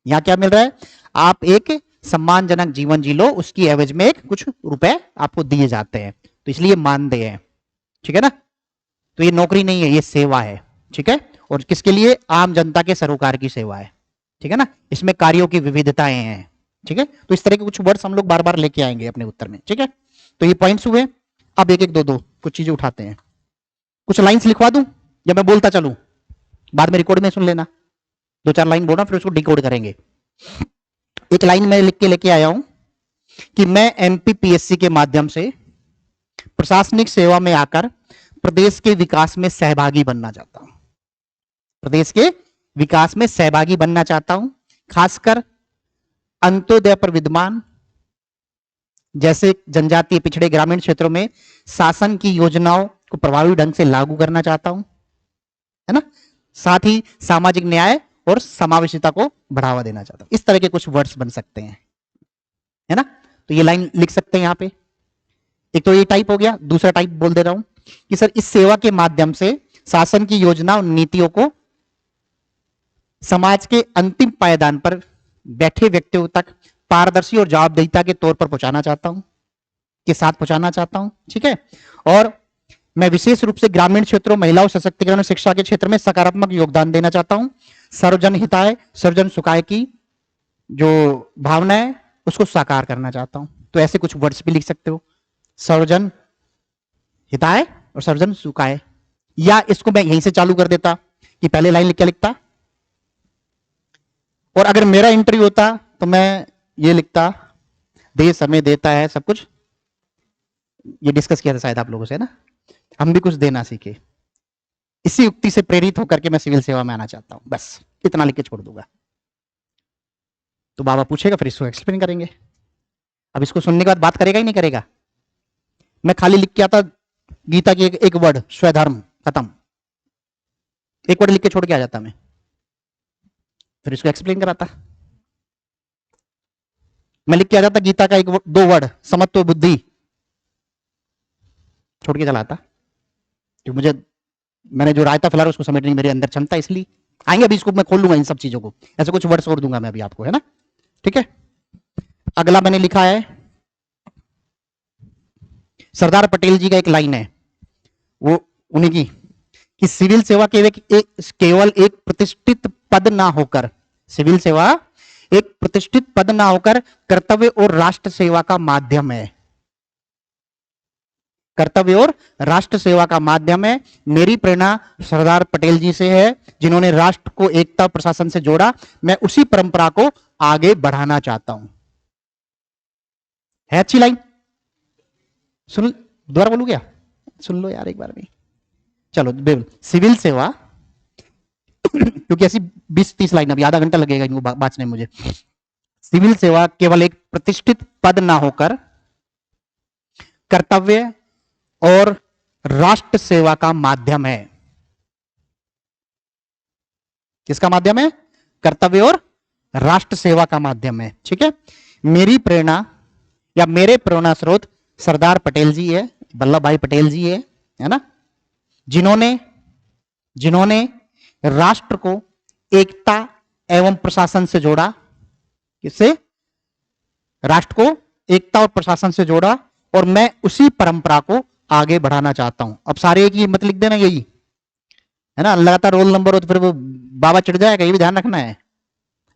यहाँ क्या मिल रहा है, आप एक सम्मानजनक जीवन जी लो, उसकी एवज में एक कुछ रुपए आपको दिए जाते हैं, तो इसलिए मानदेय है, ठीक है ना। तो ये नौकरी नहीं है, ये सेवा है, ठीक है। और किसके लिए, आम जनता के सरोकार की सेवा है, ठीक है ना। इसमें कार्यों की विविधताएं हैं, ठीक है। तो इस तरह के कुछ वर्ड्स हम लोग बार बार लेके आएंगे अपने उत्तर में, ठीक है। तो ये पॉइंट्स हुए। अब एक एक दो दो कुछ चीजें उठाते हैं। कुछ लाइंस लिखवा दूं या मैं बोलता चलूं, बाद में रिकॉर्ड में सुन लेना, 2-4 लाइन बोलना, फिर उसको डिकोड करेंगे। एक लाइन मैं लिख के लेके आया हूं कि मैं एमपीपीएससी के माध्यम से प्रशासनिक सेवा में आकर प्रदेश के विकास में सहभागी बनना चाहता हूं, प्रदेश के विकास में सहभागी बनना चाहता हूं, खासकर अंत्योदय पर विद्यमान जैसे जनजातीय पिछड़े ग्रामीण क्षेत्रों में शासन की योजनाओं को प्रभावी ढंग से लागू करना चाहता हूं, है ना। साथ ही सामाजिक न्याय और समावेशिता को बढ़ावा देना चाहता हूं। इस तरह के कुछ वर्ड्स बन सकते हैं, है ना। तो ये लाइन लिख सकते हैं यहां पे। एक तो ये टाइप हो गया, दूसरा टाइप बोल दे रहा हूं कि सर इस सेवा के माध्यम से शासन की योजना और नीतियों को समाज के अंतिम पायदान पर बैठे व्यक्तियों तक पारदर्शी और जवाबदेहिता के तौर पर पहुंचाना चाहता हूं, के साथ पहुंचाना चाहता हूं, ठीक है। और मैं विशेष रूप से ग्रामीण क्षेत्रों, महिलाओं सशक्तिकरण और शिक्षा के क्षेत्र में सकारात्मक योगदान देना चाहता हूं। सर्वजन हिताय सर्वजन सुखाय की जो भावना है उसको साकार करना चाहता हूं। तो ऐसे कुछ वर्ड्स भी लिख सकते हो, सर्वजन हिताय और सर्वजन सुखाय। या इसको मैं यहीं से चालू कर देता कि पहले लाइन लिख के लिखता, और अगर मेरा इंटरव्यू होता तो मैं ये लिखता, देश हमें देता है सब कुछ। ये डिस्कस किया था शायद आप लोगों से ना, हम भी कुछ देना सीखे। इसी युक्ति से प्रेरित होकर के मैं सिविल सेवा में आना चाहता हूं, बस इतना लिख के छोड़ दूंगा। तो बाबा पूछेगा, फिर इसको एक्सप्लेन करेंगे। अब इसको सुनने के बाद बात करेगा ही नहीं करेगा। मैं खाली लिख के आता गीता की एक वर्ड, स्वधर्म, खत्म, एक वर्ड लिख के छोड़ के आ जाता मैं, फिर इसको एक्सप्लेन कराता। मैं लिख के आ जाता गीता का 1-2 वर्ड, समत्व बुद्धि, छोड़ के चला आता, क्योंकि मुझे, मैंने जो रायता फैला उसको समेटने की मेरे अंदर क्षमता, इसलिए आएंगे। अभी इसको मैं खोल लूंगा इन सब चीजों को, ऐसे कुछ वर्ड्स और दूंगा मैं अभी आपको, है ना, ठीक है। अगला मैंने लिखा है, सरदार पटेल जी का एक लाइन है, वो उन्हीं की, कि सिविल सेवा केवल एक प्रतिष्ठित पद ना होकर, सिविल सेवा एक प्रतिष्ठित पद ना होकर कर्तव्य और राष्ट्र सेवा का माध्यम है, कर्तव्य और राष्ट्र सेवा का माध्यम है। मेरी प्रेरणा सरदार पटेल जी से है, जिन्होंने राष्ट्र को एकता प्रशासन से जोड़ा। मैं उसी परंपरा को आगे बढ़ाना चाहता हूं। है अच्छी लाइन, सुन, दोबारा बोलूं क्या, सुन लो यार एक बार भी। चलो, सिविल सेवा क्योंकि ऐसी 20-30 लाइन, अभी आधा घंटा लगेगा इनको बांचने में मुझे। सिविल सेवा केवल एक प्रतिष्ठित पद ना होकर कर्तव्य और राष्ट्र सेवा का माध्यम है। किसका माध्यम है, कर्तव्य और राष्ट्र सेवा का माध्यम है, ठीक है। मेरी प्रेरणा या मेरे प्रेरणा स्रोत सरदार पटेल जी है, वल्लभ भाई पटेल जी है ना, जिन्होंने राष्ट्र को एकता एवं प्रशासन से जोड़ा। किससे, राष्ट्र को एकता और प्रशासन से जोड़ा, और मैं उसी परंपरा को आगे बढ़ाना चाहता हूं। अब सारे एक ही मत लिख देना, यही है ना, लगातार रोल नंबर हो तो फिर वो बाबा चिढ़ जाएगा, ये भी ध्यान रखना है।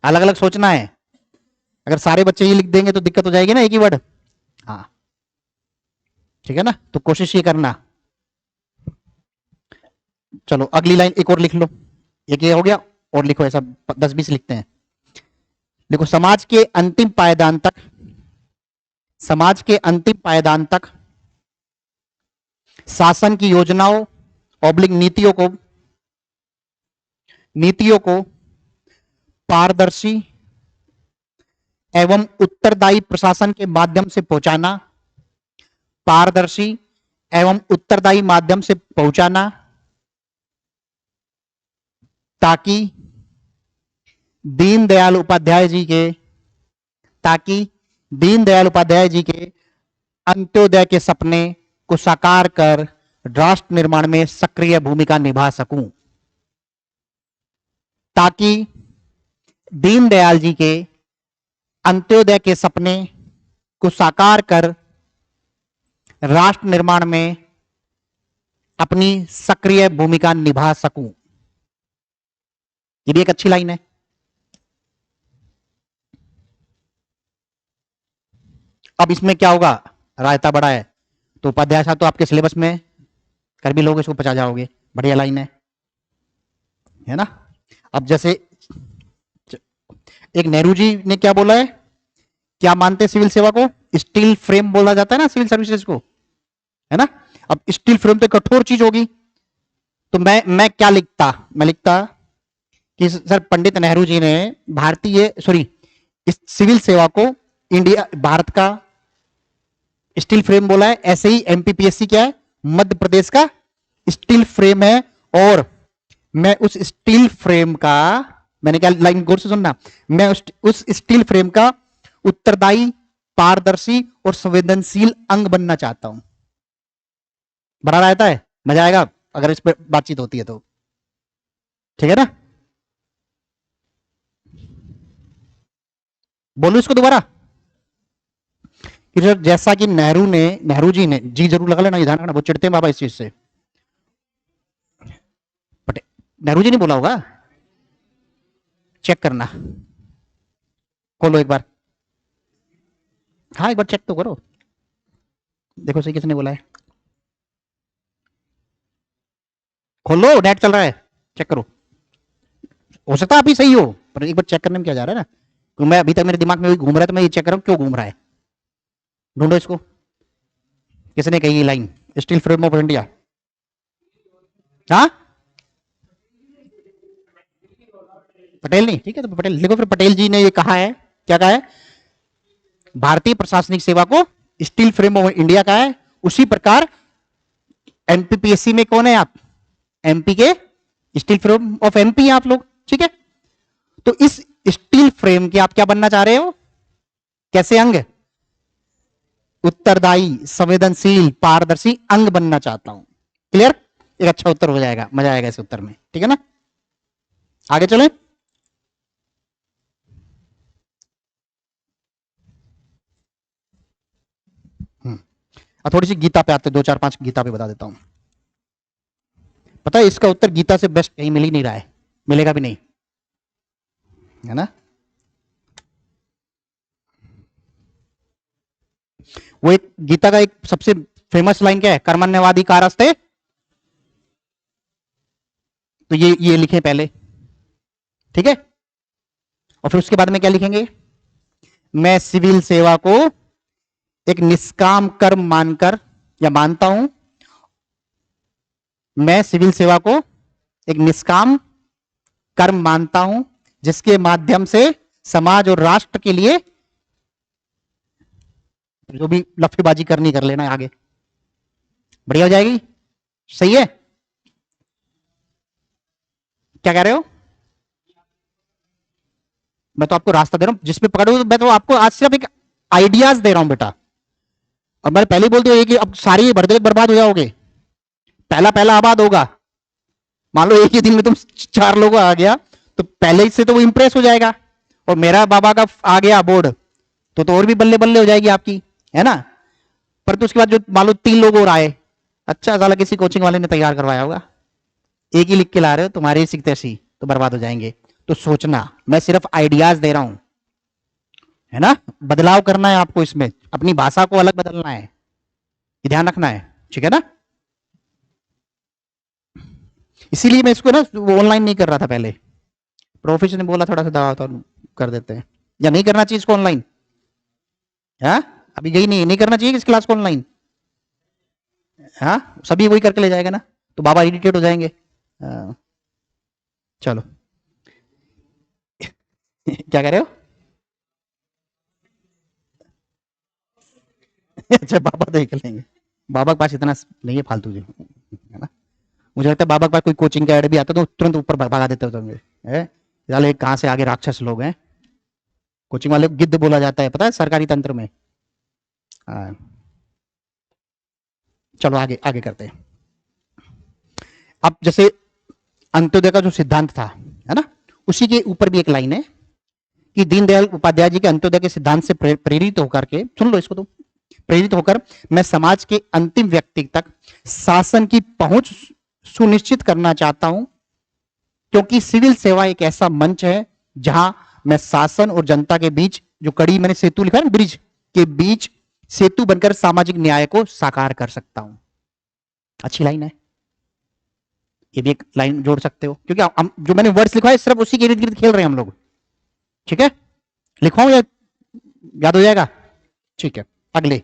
अलग अलग सोचना है। अगर सारे बच्चे ये लिख देंगे तो दिक्कत हो जाएगी ना, एक ही वर्ड। हाँ ठीक है ना, तो कोशिश ये करना। चलो अगली लाइन एक और लिख लो, एक ये हो गया, और लिखो, ऐसा 10-20 लिखते हैं। देखो, समाज के अंतिम पायदान तक, समाज के अंतिम पायदान तक शासन की योजनाओं ऑब्लिक नीतियों को पारदर्शी एवं उत्तरदायी प्रशासन के माध्यम से पहुंचाना, पारदर्शी एवं उत्तरदायी माध्यम से पहुंचाना, ताकि दीनदयाल उपाध्याय जी के अंत्योदय के सपने को साकार कर राष्ट्र निर्माण में सक्रिय भूमिका निभा सकूं। ताकि दीनदयाल जी के अंत्योदय के सपने को साकार कर राष्ट्र निर्माण में अपनी सक्रिय भूमिका निभा सकूं। ये भी एक अच्छी लाइन है। अब इसमें क्या होगा, रायता बड़ा है तो उपाध्याय साहब तो आपके सिलेबस में कर भी लोगे, इसको पचा जाओगे, बढ़िया लाइन है ना। अब जैसे एक नेहरू जी ने क्या बोला है, क्या मानते हैं सिविल सेवा को, स्टील फ्रेम बोला जाता है ना सिविल सर्विसेज को, है ना। अब स्टील फ्रेम तो कठोर चीज होगी, तो मैं क्या लिखता, मैं लिखता कि सर पंडित नेहरू जी ने इस सिविल सेवा को इंडिया, भारत का स्टील फ्रेम बोला है। ऐसे ही एमपीपीएससी क्या है, मध्य प्रदेश का स्टील फ्रेम है। और मैं उस स्टील फ्रेम का, मैंने क्या लाइन गौर से सुनना, मैं उस स्टील फ्रेम का उत्तरदायी, पारदर्शी और संवेदनशील अंग बनना चाहता हूं। बड़ा रहता है, मजा आएगा अगर इस पर बातचीत होती है तो, ठीक है ना। बोलू इसको दोबारा कि जैसा कि नेहरू जी ने, जी जरूर लगा लेना, ध्यान रखना, वो चिढ़ते हैं बाबा इस चीज से। नेहरू जी ने बोला होगा, चेक करना, खोलो एक बार, हाँ एक बार चेक तो करो, देखो सही किसने बोला है, खोलो, नेट चल रहा है, चेक करो। हो सकता है आप ही सही हो, पर एक बार चेक करने में क्या जा रहा है ना, क्योंकि मैं अभी तक मेरे दिमाग में घूम रहा है, तो मैं ये चेक कर रहा हूं क्यों घूम रहा है। ढूंढो इसको, किसने कही ये line, steel frame of India. हाँ पटेल नहीं, ठीक है, तो पटेल लिखो फिर। पटेल जी ने ये कहा है, क्या कहा है, भारतीय प्रशासनिक सेवा को स्टील फ्रेम ऑफ इंडिया का है। उसी प्रकार एमपीपीएससी में कौन है आप, एमपी के स्टील फ्रेम ऑफ एमपी आप लोग, ठीक है। तो इस स्टील फ्रेम के आप क्या बनना चाह रहे हो, कैसे अंग, उत्तरदायी, संवेदनशील, पारदर्शी अंग बनना चाहता हूं। क्लियर, एक अच्छा उत्तर हो जाएगा, मजा आएगा इस उत्तर में, ठीक है ना। आगे चले, अब थोड़ी सी गीता पे आते, 2-4-5 गीता पे बता देता हूं। पता है इसका उत्तर गीता से बेस्ट कहीं मिल ही नहीं रहा है, मिलेगा भी नहीं, है ना। वो एक गीता का एक सबसे फेमस लाइन क्या है, कर्मण्यवादी कारस्ते, तो ये लिखे पहले, ठीक है। और फिर उसके बाद में क्या लिखेंगे, मैं सिविल सेवा को एक निष्काम कर्म मानकर या मानता हूं, मैं सिविल सेवा को एक निष्काम कर्म मानता हूं, जिसके माध्यम से समाज और राष्ट्र के लिए जो भी लफेबाजी करनी कर लेना, आगे बढ़िया हो जाएगी। सही है, क्या कह रहे हो, मैं तो आपको रास्ता दे रहा हूं, जिसमें पकड़ो, मैं तो आपको आज सिर्फ एक आइडियाज दे रहा हूं बेटा। और मैंने पहले बोल दिया कि अब सारी भर बर्बाद हो जाओगे, पहला पहला आबाद होगा। मान लो एक ही दिन में तुम 4 लोगों आ गया, तो पहले से तो वो इंप्रेस हो जाएगा, और मेरा बाबा का आ गया बोर्ड, तो और भी बल्ले बल्ले हो जाएगी आपकी, है ना। पर तो उसके बाद जो मान लो 3 लोग और आए, अच्छा साला किसी कोचिंग वाले ने तैयार करवाया होगा, एक ही लिख के ला रहे हो, तुम्हारे सीखते सी तो बर्बाद हो जाएंगे। तो सोचना, मैं सिर्फ आइडियाज दे रहा हूं, है ना। बदलाव करना है आपको, इसमें अपनी भाषा को अलग बदलना है, ये ध्यान रखना है, ठीक है ना। इसीलिए मैं इसको ना ऑनलाइन नहीं कर रहा था पहले, प्रोफेसर ने बोला थोड़ा सा दबाव तो कर देते हैं, या नहीं करना चाहिए इसको ऑनलाइन, है अभी यही नहीं करना चाहिए इस क्लास को ऑनलाइन, हाँ सभी वही करके ले जाएगा ना, तो बाबा इरिटेट हो जाएंगे। चलो क्या कह रहे हो? अच्छा बाबा देख लेंगे, बाबा के पास इतना नहीं है फालतू जी, है ना। मुझे लगता है बाबा के पास कोई कोचिंग का एड भी आता तो तुरंत ऊपर भगा देते होंगे, साले कहाँ से आगे राक्षस लोग हैं, कोचिंग वाले को गिद्ध बोला जाता है पता है सरकारी तंत्र में। हाँ, चलो आगे आगे करते हैं। अब जैसे अंत्योदय का जो सिद्धांत था, है ना, उसी के ऊपर भी एक लाइन है कि दीनदयाल उपाध्याय जी के अंत्योदय के सिद्धांत से प्रेरित होकर के, सुन लो इसको तो, प्रेरित होकर मैं समाज के अंतिम व्यक्ति तक शासन की पहुंच सुनिश्चित करना चाहता हूं, क्योंकि सिविल सेवा एक ऐसा मंच है जहां मैं शासन और जनता के बीच, जो कड़ी मैंने सेतु लिखा है ना, ब्रिज के बीच सेतु बनकर सामाजिक न्याय को साकार कर सकता हूं। अच्छी लाइन है, ये भी एक लाइन जोड़ सकते हो, क्योंकि हम जो मैंने वर्ड्स लिखा है सिर्फ उसी के इर्द गिर्द खेल रहे हैं हम लोग, ठीक है। लिखवाऊं या याद हो जाएगा? ठीक है, अगले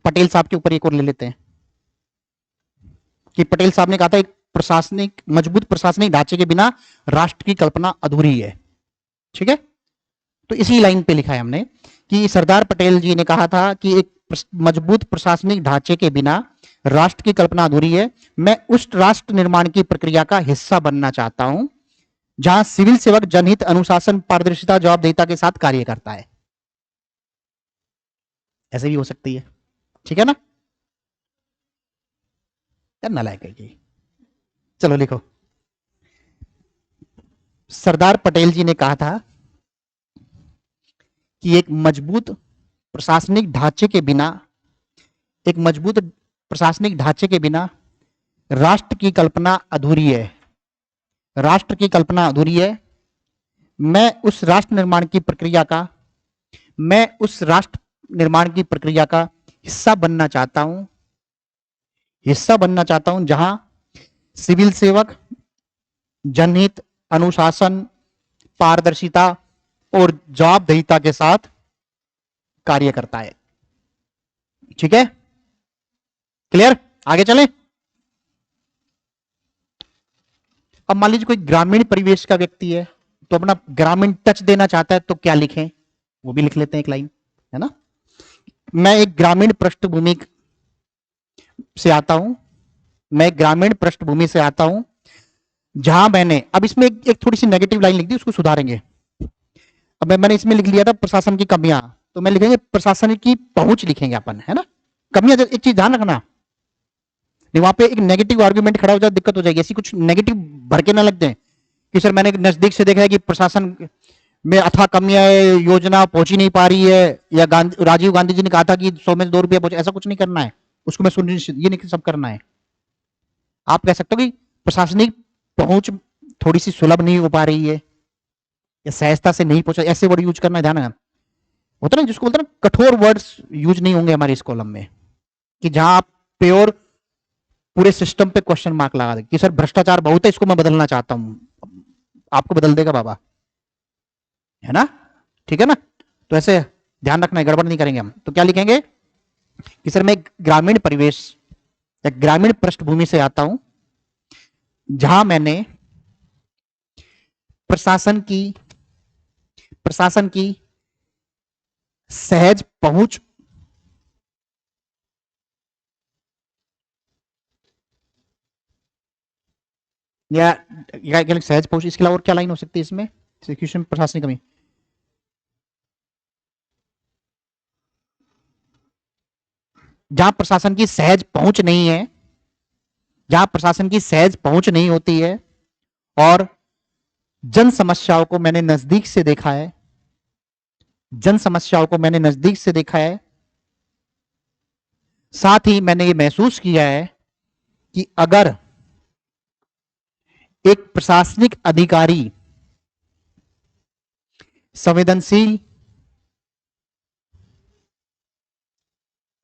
पटेल साहब के ऊपर एक और ले लेते हैं कि पटेल साहब ने कहा था एक प्रशासनिक, मजबूत प्रशासनिक ढांचे के बिना राष्ट्र की कल्पना अधूरी है, ठीक है। तो इसी लाइन पे लिखा है हमने कि सरदार पटेल जी ने कहा था कि एक मजबूत प्रशासनिक ढांचे के बिना राष्ट्र की कल्पना अधूरी है, मैं उस राष्ट्र निर्माण की प्रक्रिया का हिस्सा बनना चाहता हूं जहां सिविल सेवक जनहित, अनुशासन, पारदर्शिता, जवाबदेहिता के साथ कार्य करता है। ऐसे भी हो सकती है, ठीक है ना, करना लायक है जी। चलो लिखो, सरदार पटेल जी ने कहा था कि एक मजबूत प्रशासनिक ढांचे के बिना, एक मजबूत प्रशासनिक ढांचे के बिना राष्ट्र की कल्पना अधूरी है, राष्ट्र की कल्पना अधूरी है। मैं उस राष्ट्र निर्माण की प्रक्रिया का, मैं उस राष्ट्र निर्माण की प्रक्रिया का हिस्सा बनना चाहता हूं, हिस्सा बनना चाहता हूं जहां सिविल सेवक जनहित, अनुशासन, पारदर्शिता और जवाबदेहिता के साथ कार्य करता है, ठीक है, क्लियर। आगे चलें। अब मान लीजिए कोई ग्रामीण परिवेश का व्यक्ति है, तो अपना ग्रामीण टच देना चाहता है, तो क्या लिखें, वो भी लिख लेते हैं एक लाइन, है ना। मैं एक ग्रामीण पृष्ठभूमि से आता हूं, मैं ग्रामीण पृष्ठभूमि से आता हूं जहां मैंने, अब इसमें एक थोड़ी सी नेगेटिव लाइन लिख दी, उसको सुधारेंगे। अब मैंने इसमें लिख लिया था प्रशासन की कमियां, तो मैं लिखेंगे प्रशासन की पहुंच लिखेंगे अपन, है ना। कमियां, एक चीज ध्यान रखना, नहीं वहां पे एक नेगेटिव आर्गुमेंट खड़ा हो जाए दिक्कत हो जाएगी, ऐसी कुछ नेगेटिव भर के ना लग जाए कि सर मैंने नजदीक से देखा है कि प्रशासन में अथाह कमियां है, योजना पहुंच ही नहीं पा रही है, या राजीव गांधी जी ने कहा था कि 100 में 2 रुपया पहुंचे, ऐसा कुछ नहीं करना है, उसको मैं सुनिश्चित ये नहीं सब करना है। आप कह सकते हो कि प्रशासनिक पहुंच थोड़ी सी सुलभ नहीं हो पा रही है, या सहजता से नहीं पहुंचा, ऐसे वर्ड यूज करना, ध्यान रखना। होता ना जिसको बोलते ना कठोर वर्ड्स यूज नहीं होंगे हमारे इस कॉलम में, कि जहां आप प्योर पूरे सिस्टम पे क्वेश्चन मार्क लगा दे कि सर भ्रष्टाचार बहुत है, इसको मैं बदलना चाहता हूं, आपको बदल देगा बाबा, है ना, ठीक है ना। तो ऐसे ध्यान रखना है, गड़बड़ नहीं करेंगे हम। तो क्या लिखेंगे कि सर मैं ग्रामीण परिवेश या ग्रामीण पृष्ठभूमि से आता हूं जहां मैंने प्रशासन की सहज पहुंच, या सहज पहुंच, इसके अलावा और क्या लाइन हो सकती है इसमें, एग्जीक्यूशन प्रशासनिक कमी, जहां प्रशासन की सहज पहुंच नहीं है, जहां प्रशासन की सहज पहुंच नहीं होती है, और जन समस्याओं को मैंने नजदीक से देखा है, जन समस्याओं को मैंने नजदीक से देखा है, साथ ही मैंने ये महसूस किया है कि अगर एक प्रशासनिक अधिकारी संवेदनशील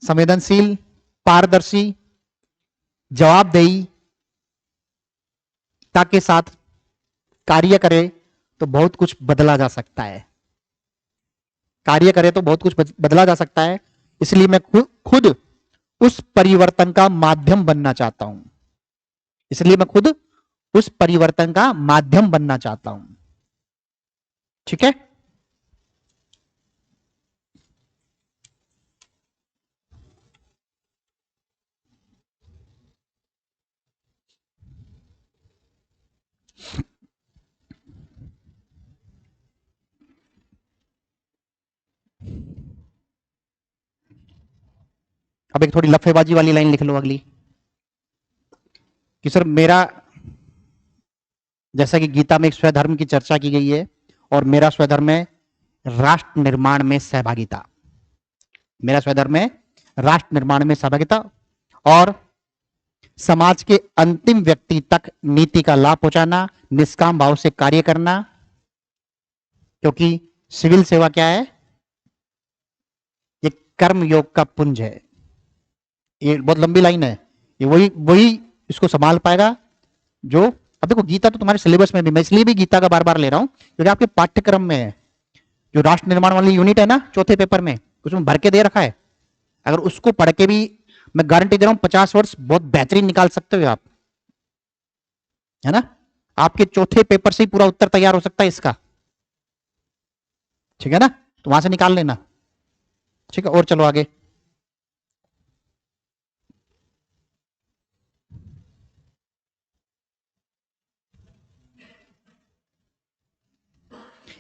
संवेदनशील पारदर्शी जवाबदेही के साथ कार्य करे तो बहुत कुछ बदला जा सकता है। कार्य करे तो बहुत कुछ बदला जा सकता है। इसलिए मैं खुद उस परिवर्तन का माध्यम बनना चाहता हूं। इसलिए मैं खुद उस परिवर्तन का माध्यम बनना चाहता हूं। ठीक है। अब एक थोड़ी लफेबाजी वाली लाइन लिख लो अगली, कि सर मेरा, जैसा कि गीता में एक स्वधर्म की चर्चा की गई है, और मेरा स्वधर्म है राष्ट्र निर्माण में सहभागिता। मेरा स्वधर्म है राष्ट्र निर्माण में सहभागिता और समाज के अंतिम व्यक्ति तक नीति का लाभ पहुंचाना, निष्काम भाव से कार्य करना। क्योंकि सिविल सेवा क्या है? ये कर्म योग का पुंज है। ये बहुत लंबी लाइन है, ये वही वही इसको संभाल पाएगा जो, अब देखो गीता तो तुम्हारे सिलेबस में भी, मैं इसलिए भी गीता का बार बार ले रहा हूं क्योंकि आपके पाठ्यक्रम में है। जो राष्ट्र निर्माण वाली यूनिट है ना, चौथे पेपर में, उसमें भर के दे रखा है। अगर उसको पढ़ के भी, मैं गारंटी दे रहा हूं 50 वर्ष बहुत बेहतरीन निकाल सकते हो आप, है ना। आपके चौथे पेपर से ही पूरा उत्तर तैयार हो सकता है इसका। ठीक है ना, तो वहां से निकाल लेना। ठीक है, और चलो आगे।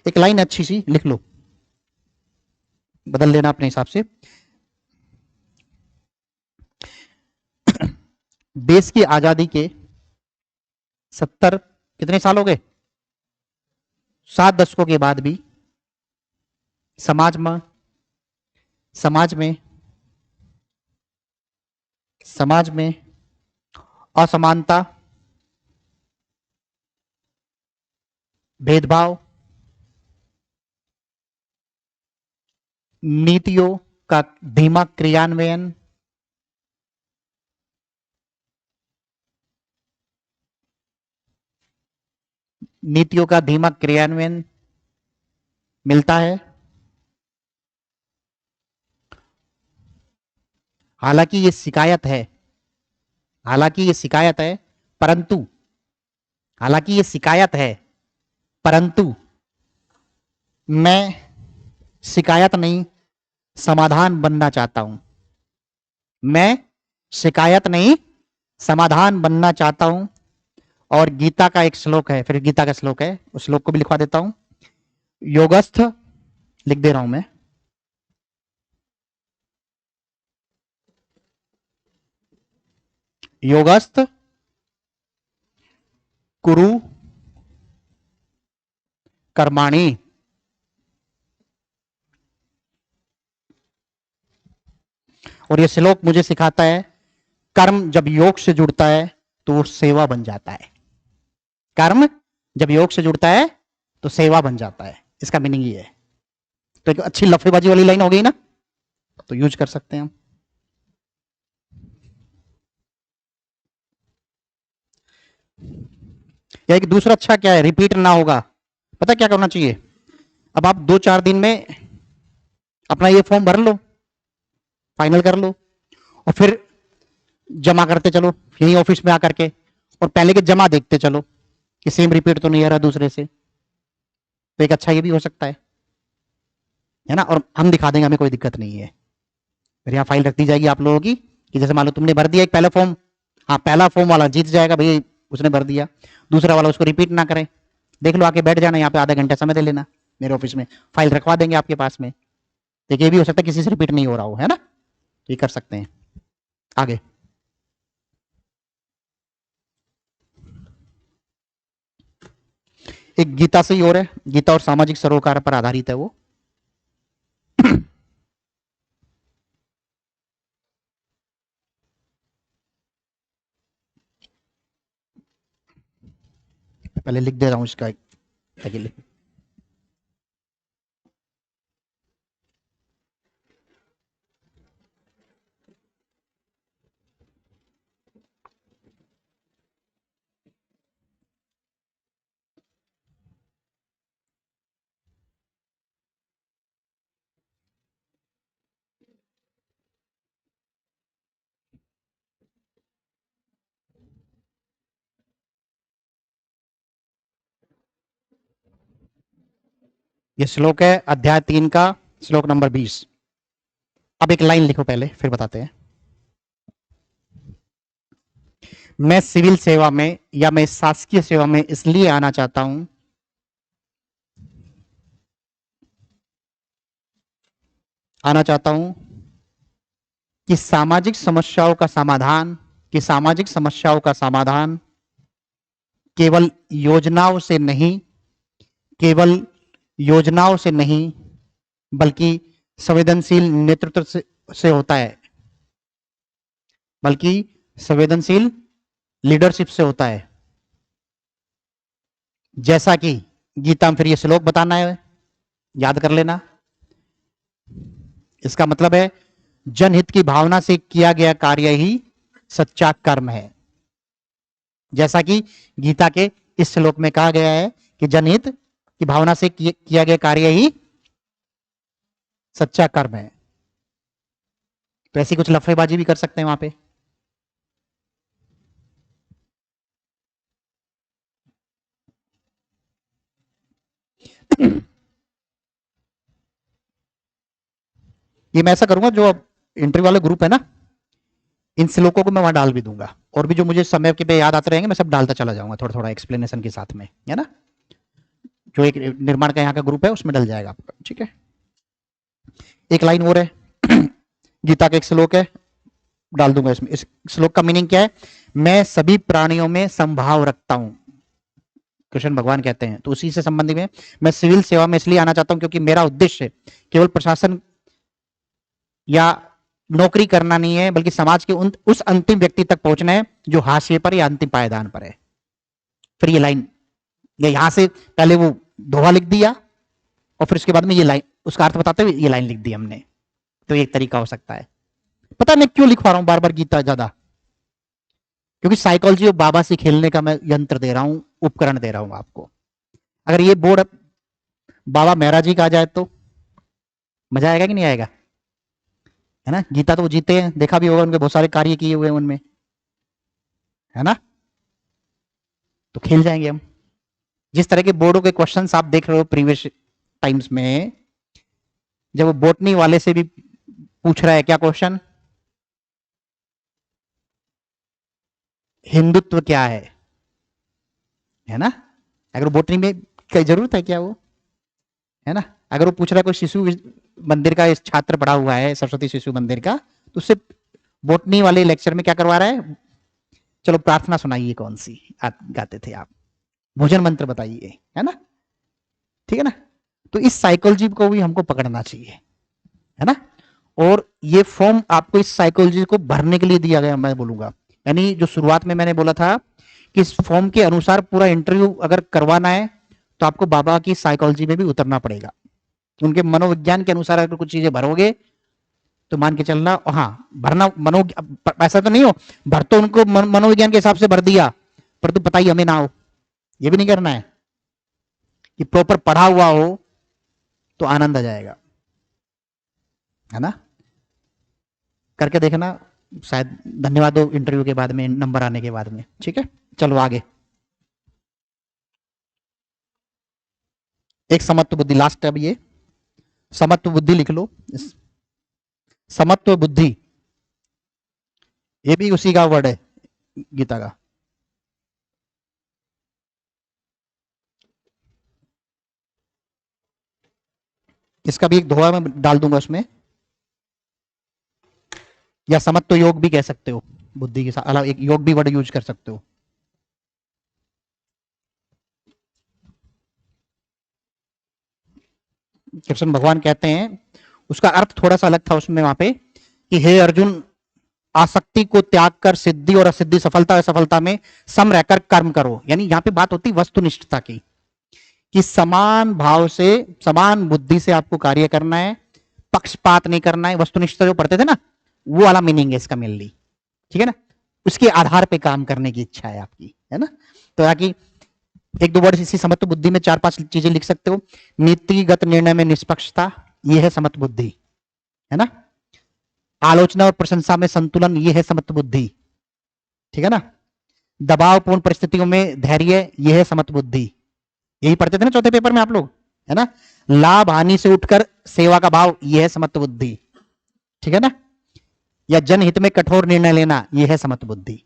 एक लाइन अच्छी सी लिख लो, बदल लेना अपने हिसाब से। देश की आजादी के 70 कितने साल हो गए, 7 दशकों के बाद भी समाज में समाज में समाज में असमानता, भेदभाव, नीतियों का धीमा क्रियान्वयन, नीतियों का धीमा क्रियान्वयन मिलता है। हालांकि ये शिकायत है, हालांकि ये शिकायत है, परंतु हालांकि ये शिकायत है, परंतु मैं शिकायत नहीं समाधान बनना चाहता हूं। मैं शिकायत नहीं समाधान बनना चाहता हूं। और गीता का एक श्लोक है, फिर गीता का श्लोक है, उस श्लोक को भी लिखवा देता हूं। योगस्थ लिख दे रहा हूं मैं। योगस्थ कुरु कर्माणि। और यह श्लोक मुझे सिखाता है, कर्म जब योग से जुड़ता है तो वो सेवा बन जाता है। कर्म जब योग से जुड़ता है तो सेवा बन जाता है, इसका मीनिंग ये है। तो एक अच्छी लफेबाजी वाली लाइन हो गई ना, तो यूज कर सकते हैं हम। या एक दूसरा अच्छा क्या है, रिपीट ना होगा। पता क्या करना चाहिए, अब आप 2-4 दिन में अपना ये फॉर्म भर लो, फाइनल कर लो, और फिर जमा करते चलो यही ऑफिस में आकर के, और पहले के जमा देखते चलो कि सेम रिपीट तो नहीं आ रहा दूसरे से। तो एक अच्छा ये भी हो सकता है ना। और हम दिखा देंगे, हमें कोई दिक्कत नहीं है। फिर यहाँ फाइल रख दी जाएगी आप लोगों की, कि जैसे मान लो तुमने भर दिया एक पहला फॉर्म, हाँ पहला फॉर्म वाला जीत जाएगा भाई, उसने भर दिया। दूसरा वाला उसको रिपीट ना करें, देख लो, आके बैठ जाना यहाँ पे, आधा घंटा समय दे लेना मेरे ऑफिस में, फाइल रखवा देंगे आपके पास में। देखिए, ये भी हो सकता है किसी से रिपीट नहीं हो रहा हो, है ना। ये कर सकते हैं। आगे एक गीता से ही और है, गीता और सामाजिक सरोकार पर आधारित है वो। पहले लिख दे रहा हूं इसका अकेले। ये श्लोक है अध्याय 3 का श्लोक नंबर 20। अब एक लाइन लिखो पहले, फिर बताते हैं। मैं सिविल सेवा में या मैं शासकीय सेवा में इसलिए आना चाहता हूं, कि सामाजिक समस्याओं का समाधान, केवल योजनाओं से नहीं, केवल योजनाओं से नहीं, बल्कि संवेदनशील नेतृत्व से होता है, बल्कि संवेदनशील लीडरशिप से होता है। जैसा कि गीता में, फिर ये श्लोक बताना है, याद कर लेना। इसका मतलब है जनहित की भावना से किया गया कार्य ही सच्चा कर्म है। जैसा कि गीता के इस श्लोक में कहा गया है कि जनहित की भावना से किया गया कार्य ही सच्चा कर्म है। तो ऐसी कुछ लफड़ेबाजी भी कर सकते हैं वहां पे। ये मैं ऐसा करूंगा, जो अब इंटरव्यू वाले ग्रुप है ना, इन श्लोकों को मैं वहां डाल भी दूंगा, और भी जो मुझे समय के पे याद आते रहेंगे मैं सब डालता चला जाऊंगा, थोड़ा थोड़ा एक्सप्लेनेशन के साथ में, है ना। जो एक निर्माण का यहाँ का ग्रुप है उसमें डल जाएगा आपका, ठीक है। एक लाइन और है गीता का एक श्लोक है, डाल दूंगा इसमें। इस श्लोक का मीनिंग क्या है? मैं सभी प्राणियों में संभाव रखता हूं, कृष्ण भगवान कहते हैं। तो उसी से संबंधित में, मैं सिविल सेवा में इसलिए आना चाहता हूं क्योंकि मेरा उद्देश्य केवल प्रशासन या नौकरी करना नहीं है, बल्कि समाज के उस अंतिम व्यक्ति तक पहुंचना है जो हाशिए पर या अंतिम पायदान पर है। फिर ये लाइन, यहां से पहले वो दोहा लिख दिया और फिर उसके बाद में ये लाइन, उसका अर्थ बताते हुए ये लाइन लिख दी हमने। तो एक तरीका हो सकता है। पता नहीं क्यों लिखवा रहा हूं बार बार गीता ज्यादा, क्योंकि साइकोलॉजी और बाबा से खेलने का मैं यंत्र दे रहा हूं, उपकरण दे रहा हूं आपको। अगर ये बोर्ड बाबा महाराज जी का आ जाए तो मजा आएगा कि नहीं आएगा? है ना। गीता तो वो जीते हैं, देखा भी होगा, उनके बहुत सारे कार्य किए हुए हैं उनमें, है ना। तो खेल जाएंगे हम। जिस तरह के बोर्डों के क्वेश्चंस आप देख रहे हो प्रीवियस टाइम्स में, जब वो बोटनी वाले से भी पूछ रहा है क्या क्वेश्चन, हिंदुत्व क्या है ना। अगर बोटनी में कई जरूरत है क्या वो, है ना। अगर वो पूछ रहा है कोई शिशु मंदिर का छात्र पढ़ा हुआ है, सरस्वती शिशु मंदिर का, तो उससे बोटनी वाले लेक्चर में क्या करवा रहा है, चलो प्रार्थना सुनाइए, कौन सी गाते थे आप, भोजन मंत्र बताइए, है ना। ठीक है ना। तो इस साइकोलॉजी को भी हमको पकड़ना चाहिए, है ना। और ये फॉर्म आपको इस साइकोलॉजी को भरने के लिए दिया गया, मैं बोलूंगा। यानी जो शुरुआत में मैंने बोला था कि इस फॉर्म के अनुसार पूरा इंटरव्यू अगर करवाना है तो आपको बाबा की साइकोलॉजी में भी उतरना पड़ेगा। उनके मनोविज्ञान के अनुसार अगर कुछ चीजें भरोगे तो मान के चलना, हाँ भरना मनो, ऐसा तो नहीं हो भर तो उनको मनोविज्ञान के हिसाब से भर दिया, पर तो पता ही हमें ना हो, ये भी नहीं करना है। कि प्रॉपर पढ़ा हुआ हो तो आनंद आ जाएगा, है ना। करके देखना, शायद धन्यवाद हो इंटरव्यू के बाद में, नंबर आने के बाद में, ठीक है। चलो आगे। एक समत्व बुद्धि, लास्ट है अब ये, समत्व बुद्धि लिख लो। समत्व बुद्धि ये भी उसी का वर्ड है गीता का। इसका भी एक दोहा मैं डाल दूंगा उसमें, या समत्व योग भी कह सकते हो, बुद्धि के साथ अलग एक योग भी वर्ड यूज कर सकते हो। कृष्ण भगवान कहते हैं, उसका अर्थ थोड़ा सा अलग था उसमें वहां पे, कि हे अर्जुन, आसक्ति को त्याग कर सिद्धि और असिद्धि, सफलता और असफलता में सम रहकर कर्म करो। यानी यहां पे बात होती वस्तुनिष्ठता की, कि समान भाव से, समान बुद्धि से आपको कार्य करना है, पक्षपात नहीं करना है। वस्तुनिष्ठता जो पढ़ते थे ना, वो वाला मीनिंग है इसका मेनली, ठीक है ना। उसके आधार पे काम करने की इच्छा है आपकी, है ना। तो ताकि एक दो वर्ड इसी समत्व बुद्धि में 4-5 चीजें लिख सकते हो। नीतिगत निर्णय में निष्पक्षता, यह है समत्व बुद्धि, है ना। आलोचना और प्रशंसा में संतुलन, यह है समत्व बुद्धि, ठीक है ना। दबावपूर्ण परिस्थितियों में धैर्य, यह है समत्व बुद्धि। यही पढ़ते थे ना चौथे पेपर में आप लोग, है ना। लाभ हानि से उठकर सेवा का भाव, यह है समत्व बुद्धि, ठीक है ना। या जनहित में कठोर निर्णय लेना, यह है समत्व बुद्धि।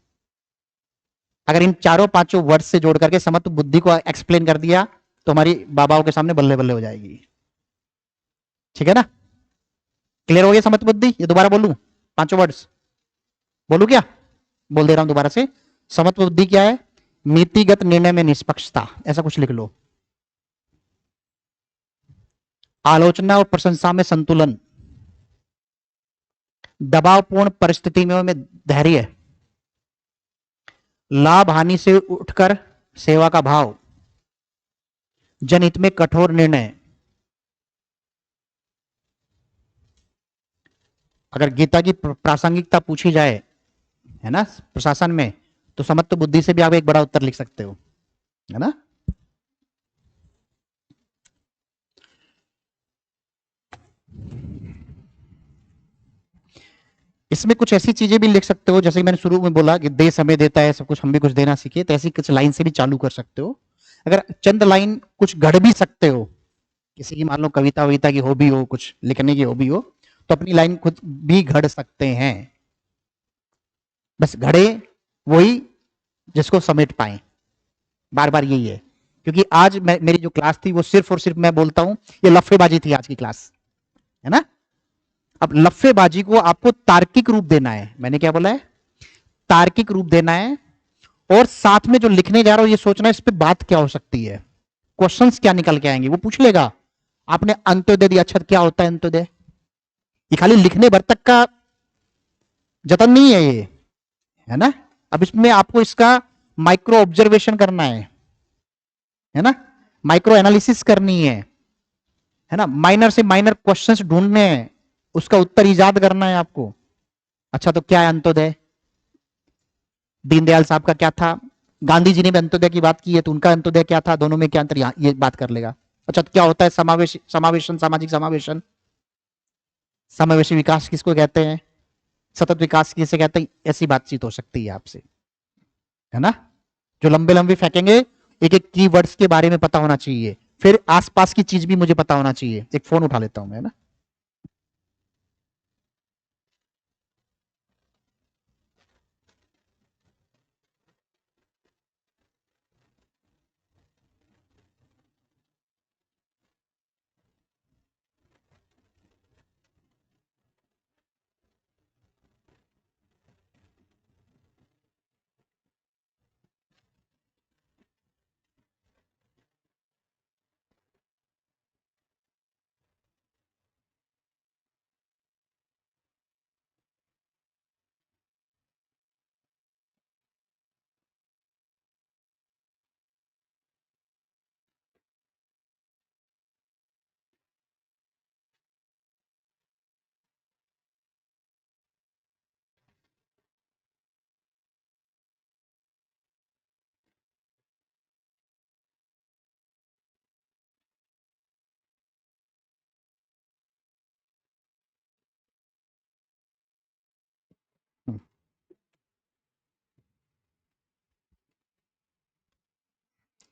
अगर इन चारों पांचों वर्ड से जोड़ करके समत्व बुद्धि को एक्सप्लेन कर दिया तो हमारी बाबाओं के सामने बल्ले बल्ले हो जाएगी, ठीक है ना। क्लियर हो गया समत्व बुद्धि? ये दोबारा बोलूं पांचों वर्ड्स? बोलू क्या? बोल दे रहा हूं दोबारा से। समत्व बुद्धि क्या है? नीतिगत निर्णय में निष्पक्षता, ऐसा कुछ लिख लो। आलोचना और प्रशंसा में संतुलन, दबावपूर्ण परिस्थिति में धैर्य, लाभ हानि से उठकर सेवा का भाव, जनहित में कठोर निर्णय। अगर गीता की प्रासंगिकता पूछी जाए, है ना, प्रशासन में, तो समत्व बुद्धि से भी आप एक बड़ा उत्तर लिख सकते हो, है ना। इसमें कुछ ऐसी चीजें भी लिख सकते हो, जैसे मैंने शुरू में बोला कि दे समय देता है सब कुछ, हम भी कुछ देना सीखे, तो ऐसी कुछ लाइन से भी चालू कर सकते हो। अगर चंद लाइन कुछ गढ़ भी सकते हो, किसी की मान लो कविता वविता की हॉबी हो, कुछ लिखने की हॉबी हो, तो अपनी लाइन खुद भी गढ़ सकते हैं। बस घड़े वही जिसको समेट पाए, बार बार यही है। क्योंकि आज मेरी जो क्लास थी वो सिर्फ और सिर्फ मैं बोलता हूं, ये लफेबाजी थी आज की क्लास, है ना। अब लफेबाजी को आपको तार्किक रूप देना है। मैंने क्या बोला है? तार्किक रूप देना है। और साथ में जो लिखने जा रहा हूं ये सोचना है इस पे बात क्या हो सकती है, क्वेश्चंस क्या निकल के आएंगे। वो पूछ लेगा, आपने अंत्योदय दिया, अच्छा क्या होता है अंत्योदय? ये खाली लिखने भर तक का जतन नहीं है ये, है ना। अब इसमें आपको इसका माइक्रो ऑब्जर्वेशन करना है ना, माइक्रो एनालिसिस करनी है ना, माइनर से माइनर क्वेश्चंस ढूंढने हैं, उसका उत्तर इजाद करना है आपको। अच्छा तो क्या है अंत्योदय? दीनदयाल साहब का क्या था? गांधी जी ने भी अंत्योदय की बात की है, तो उनका अंत्योदय क्या था? दोनों में क्या अंतर, ये बात कर लेगा। अच्छा तो क्या होता है समावेश, समावेशन, सामाजिक समावेशन, समावेशी विकास किसको कहते हैं, सतत विकास किसे कहते हैं? ऐसी बातचीत हो सकती है आपसे, है ना। जो लंबे लंबे फेंकेंगे, एक एक कीवर्ड्स के बारे में पता होना चाहिए, फिर आसपास की चीज भी मुझे पता होना चाहिए। एक फोन उठा लेता हूं मैं, ना।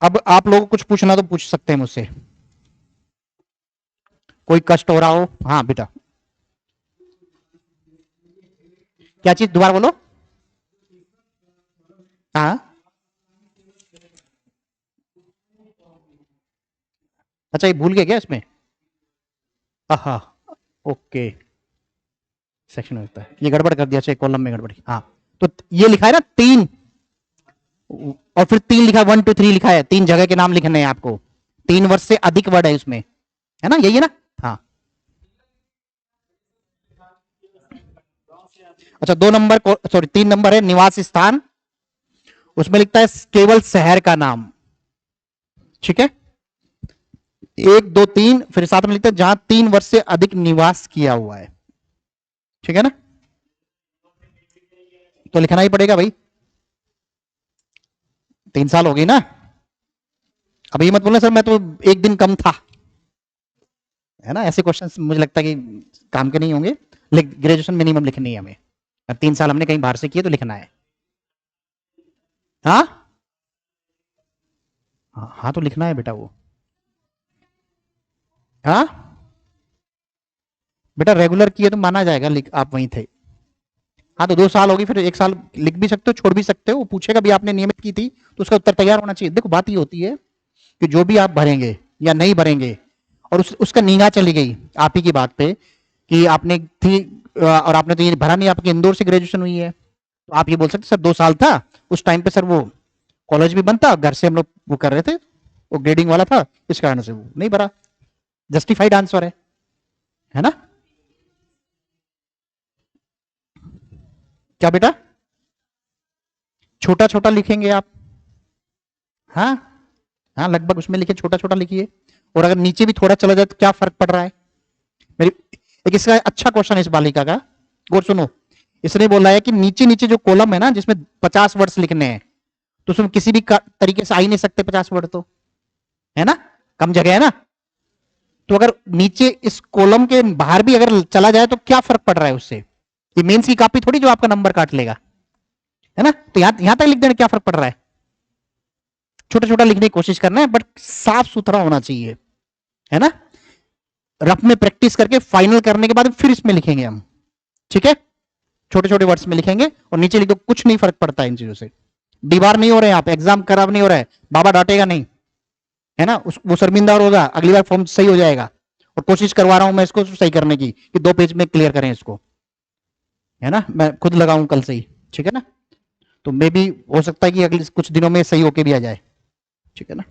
अब आप लोगों को कुछ पूछना तो पूछ सकते हैं मुझसे, कोई कष्ट हो रहा हो। हाँ बेटा, क्या चीज दोबारा बोलो। हाँ, अच्छा ये भूल गए क्या इसमें? हाँ, ओके, सेक्शन होता है, ये गड़बड़ कर दिया, अच्छा कॉलम में गड़बड़ी। हाँ, तो ये लिखा है ना 3, और फिर 3 लिखा है, 1 2 3 लिखा है, 3 जगह के नाम लिखने हैं आपको, 3 वर्ड से अधिक वर्ड है उसमें, है ना, यही है ना। हाँ, अच्छा 2 नंबर, सॉरी 3 नंबर है निवास स्थान, उसमें लिखता है केवल शहर का नाम। ठीक है, 1 2 3, फिर साथ में लिखता है जहां 3 वर्ष से अधिक निवास किया हुआ है। ठीक है ना, तो लिखना ही पड़ेगा भाई, 3 साल हो गई ना। अब ये मत बोलना सर मैं तो 1 दिन कम था, है ना, ऐसे क्वेश्चन मुझे लगता है कि काम के नहीं होंगे। ग्रेजुएशन मिनिमम लिखनी है हमें, 3 साल हमने कहीं बाहर से किए तो लिखना है। हाँ हाँ हाँ, तो लिखना है बेटा वो। हाँ बेटा रेगुलर किए तो माना जाएगा, आप वहीं थे। हाँ तो 2 साल होगी, फिर 1 साल लिख भी सकते हो छोड़ भी सकते हो, वो पूछेगा भी आपने नियमित की थी तो उसका उत्तर तैयार होना चाहिए। देखो बात ये होती है कि जो भी आप भरेंगे या नहीं भरेंगे, और उसका निगाह चली गई आप ही की बात पे कि आपने थी और आपने तो ये भरा नहीं, आपकी इंदौर से ग्रेजुएशन हुई है, तो आप ये बोल सकते सर 2 साल था उस टाइम पे, सर वो कॉलेज भी बनता, घर से हम लोग वो कर रहे थे, वो ग्रेडिंग वाला था, इस कारण से वो नहीं भरा। जस्टिफाइड आंसर है ना। क्या बेटा, छोटा छोटा लिखेंगे आप। हाँ हाँ, लगभग उसमें लिखिए, छोटा छोटा लिखिए, और अगर नीचे भी थोड़ा चला जाए तो क्या फर्क पड़ रहा है। मेरी एक इसका अच्छा क्वेश्चन है इस बालिका का, गौर सुनो। इसने बोला है कि नीचे नीचे जो कॉलम है ना जिसमें 50 वर्ड्स लिखने हैं, तो उसमें किसी भी तरीके से आ ही नहीं सकते 50 वर्ड, तो है ना, कम जगह है ना। तो अगर नीचे इस कॉलम के बाहर भी अगर चला जाए तो क्या फर्क पड़ रहा है उससे, ये मेंस की कॉपी थोड़ी जो आपका नंबर काट लेगा, है ना। तो यहां तक लिख देना, क्या फर्क पड़ रहा है। छोटा छोटा लिखने की कोशिश करना है, बट साफ सुथरा होना चाहिए, है ना। रफ में प्रैक्टिस करके फाइनल करने के बाद फिर इसमें लिखेंगे हम। ठीक है, छोटे छोटे वर्ड्स में लिखेंगे और नीचे लिख दो, कुछ नहीं फर्क पड़ता इन चीजों से। दीवार नहीं हो रहे, आप एग्जाम खराब नहीं हो रहा है, बाबा डांटेगा नहीं, है ना, वो शर्मिंदा और होगा, अगली बार फॉर्म सही हो जाएगा। और कोशिश करवा रहा हूं मैं इसको सही करने की कि 2 पेज में क्लियर करें इसको, है ना, मैं खुद लगाऊं कल से ही। ठीक है ना, तो मे भी हो सकता है कि अगले कुछ दिनों में सही होके भी आ जाए। ठीक है ना,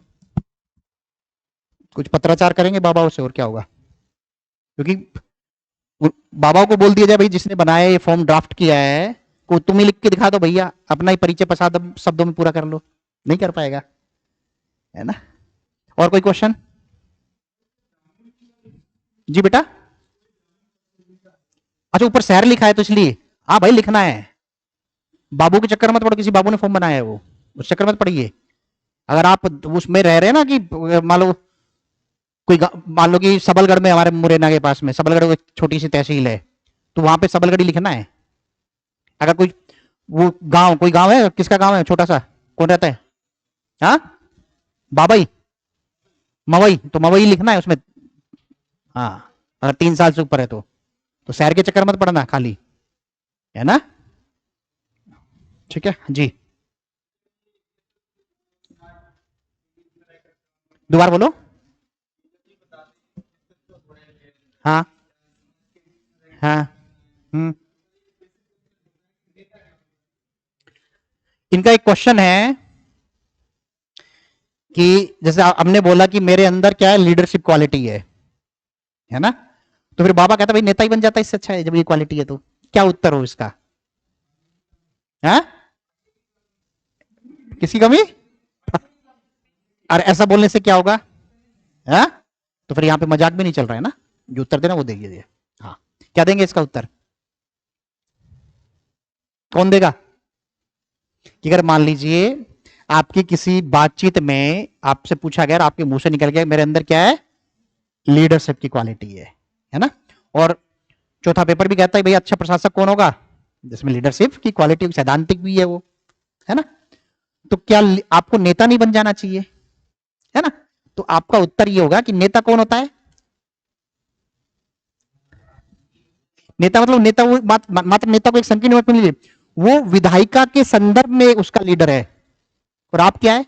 कुछ पत्राचार करेंगे बाबा से, और क्या होगा, क्योंकि बाबा को बोल दिया जाए भाई जिसने बनाया ये फॉर्म ड्राफ्ट किया है, को तुम ही लिख के दिखा दो भैया, अपना ही परिचय पसाद शब्दों में पूरा कर लो, नहीं कर पाएगा, है ना। और कोई क्वेश्चन। जी बेटा, अच्छा ऊपर शहर लिखा है तो इसलिए, हाँ भाई लिखना है, बाबू के चक्कर मत पड़ो, किसी बाबू ने फॉर्म बनाया है वो, उस चक्कर मत पड़िए। अगर आप उसमें रह रहे हैं ना कि मान लो कोई मान लो कि सबलगढ़ में, हमारे मुरैना के पास में सबलगढ़ एक छोटी सी तहसील है, तो वहां पे सबलगढ़ी लिखना है। अगर कोई वो गांव, कोई गांव है, किसका गांव है छोटा सा, कौन रहता है, हाँ बाबई, मवई, तो मवई लिखना है उसमें। हाँ, अगर 3 साल से ऊपर है तो शहर के चक्कर मत पड़ना खाली, है ना। ठीक है जी, दोबारा बोलो। हाँ हाँ, हम्म, इनका एक क्वेश्चन है कि जैसे हमने बोला कि मेरे अंदर क्या है, लीडरशिप क्वालिटी है ना, तो फिर बाबा कहता भाई नेता ही बन जाता है, इससे अच्छा है जब ये क्वालिटी है तो। क्या उत्तर हो इसका, है किसी कमी, और ऐसा बोलने से क्या होगा, है, तो फिर यहां पे मजाक भी नहीं चल रहा है ना, जो उत्तर देना वो दे दीजिए। हाँ, क्या देंगे इसका उत्तर, कौन देगा। कि अगर मान लीजिए आपकी किसी बातचीत में आपसे पूछा गया, आपके मुंह से निकल गया मेरे अंदर क्या है, लीडरशिप की क्वालिटी है ना, और चौथा पेपर भी कहता है भाई अच्छा प्रशासक कौन होगा, जिसमें लीडरशिप की क्वालिटी सैद्धांतिक भी है वो, है ना। तो क्या आपको नेता नहीं बन जाना चाहिए, है ना। तो आपका उत्तर ये होगा कि नेता कौन होता है, नेता मतलब नेता वो मात्र नेता को एक संकीर्ण अर्थ में लीजिए, वो विधायिका के संदर्भ में उसका लीडर है, और आप क्या है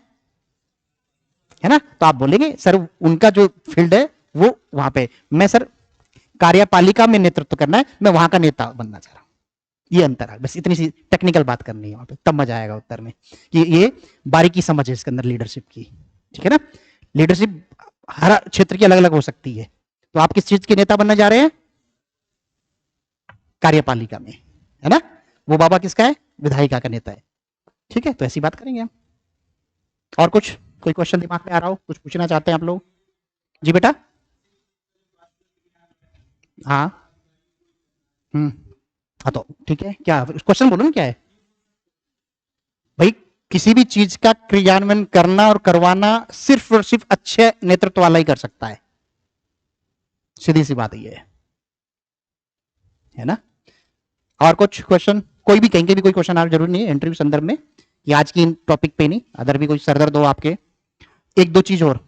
ना। तो आप बोलेंगे सर उनका जो फील्ड है वो वहां पे, मैं सर कार्यपालिका में नेतृत्व करना है, मैं वहां का नेता बनना चाह रहा हूं। ये अंतर है, बस इतनी सी टेक्निकल बात करनी है वहां पे, तब मजा आएगा उत्तर में कि ये बारीकी समझ है इसके अंदर लीडरशिप की। ठीक है ना, लीडरशिप हर क्षेत्र की अलग अलग हो सकती है। तो आप किस चीज के नेता बनने जा रहे हैं, कार्यपालिका में, है ना। वो बाबा किसका है? विधायिका का नेता है। ठीक है, तो ऐसी बात करेंगे हम। और कुछ कोई क्वेश्चन दिमाग में आ रहा हो, कुछ पूछना चाहते हैं आप लोग? जी बेटा। हाँ। हम्म। हाँ तो ठीक है, क्या क्वेश्चन बोलो ना, क्या है भाई? किसी भी चीज का क्रियान्वयन करना और करवाना सिर्फ और सिर्फ अच्छे नेतृत्व वाला ही कर सकता है। सीधी सी बात ये है ना? और कुछ क्वेश्चन, कोई भी कहीं के भी कोई क्वेश्चन आप जरूर नहीं है इंटरव्यू संदर्भ में, कि आज की टॉपिक पे नहीं, अदर भी कोई सरदर्द हो आपके। एक दो चीज और,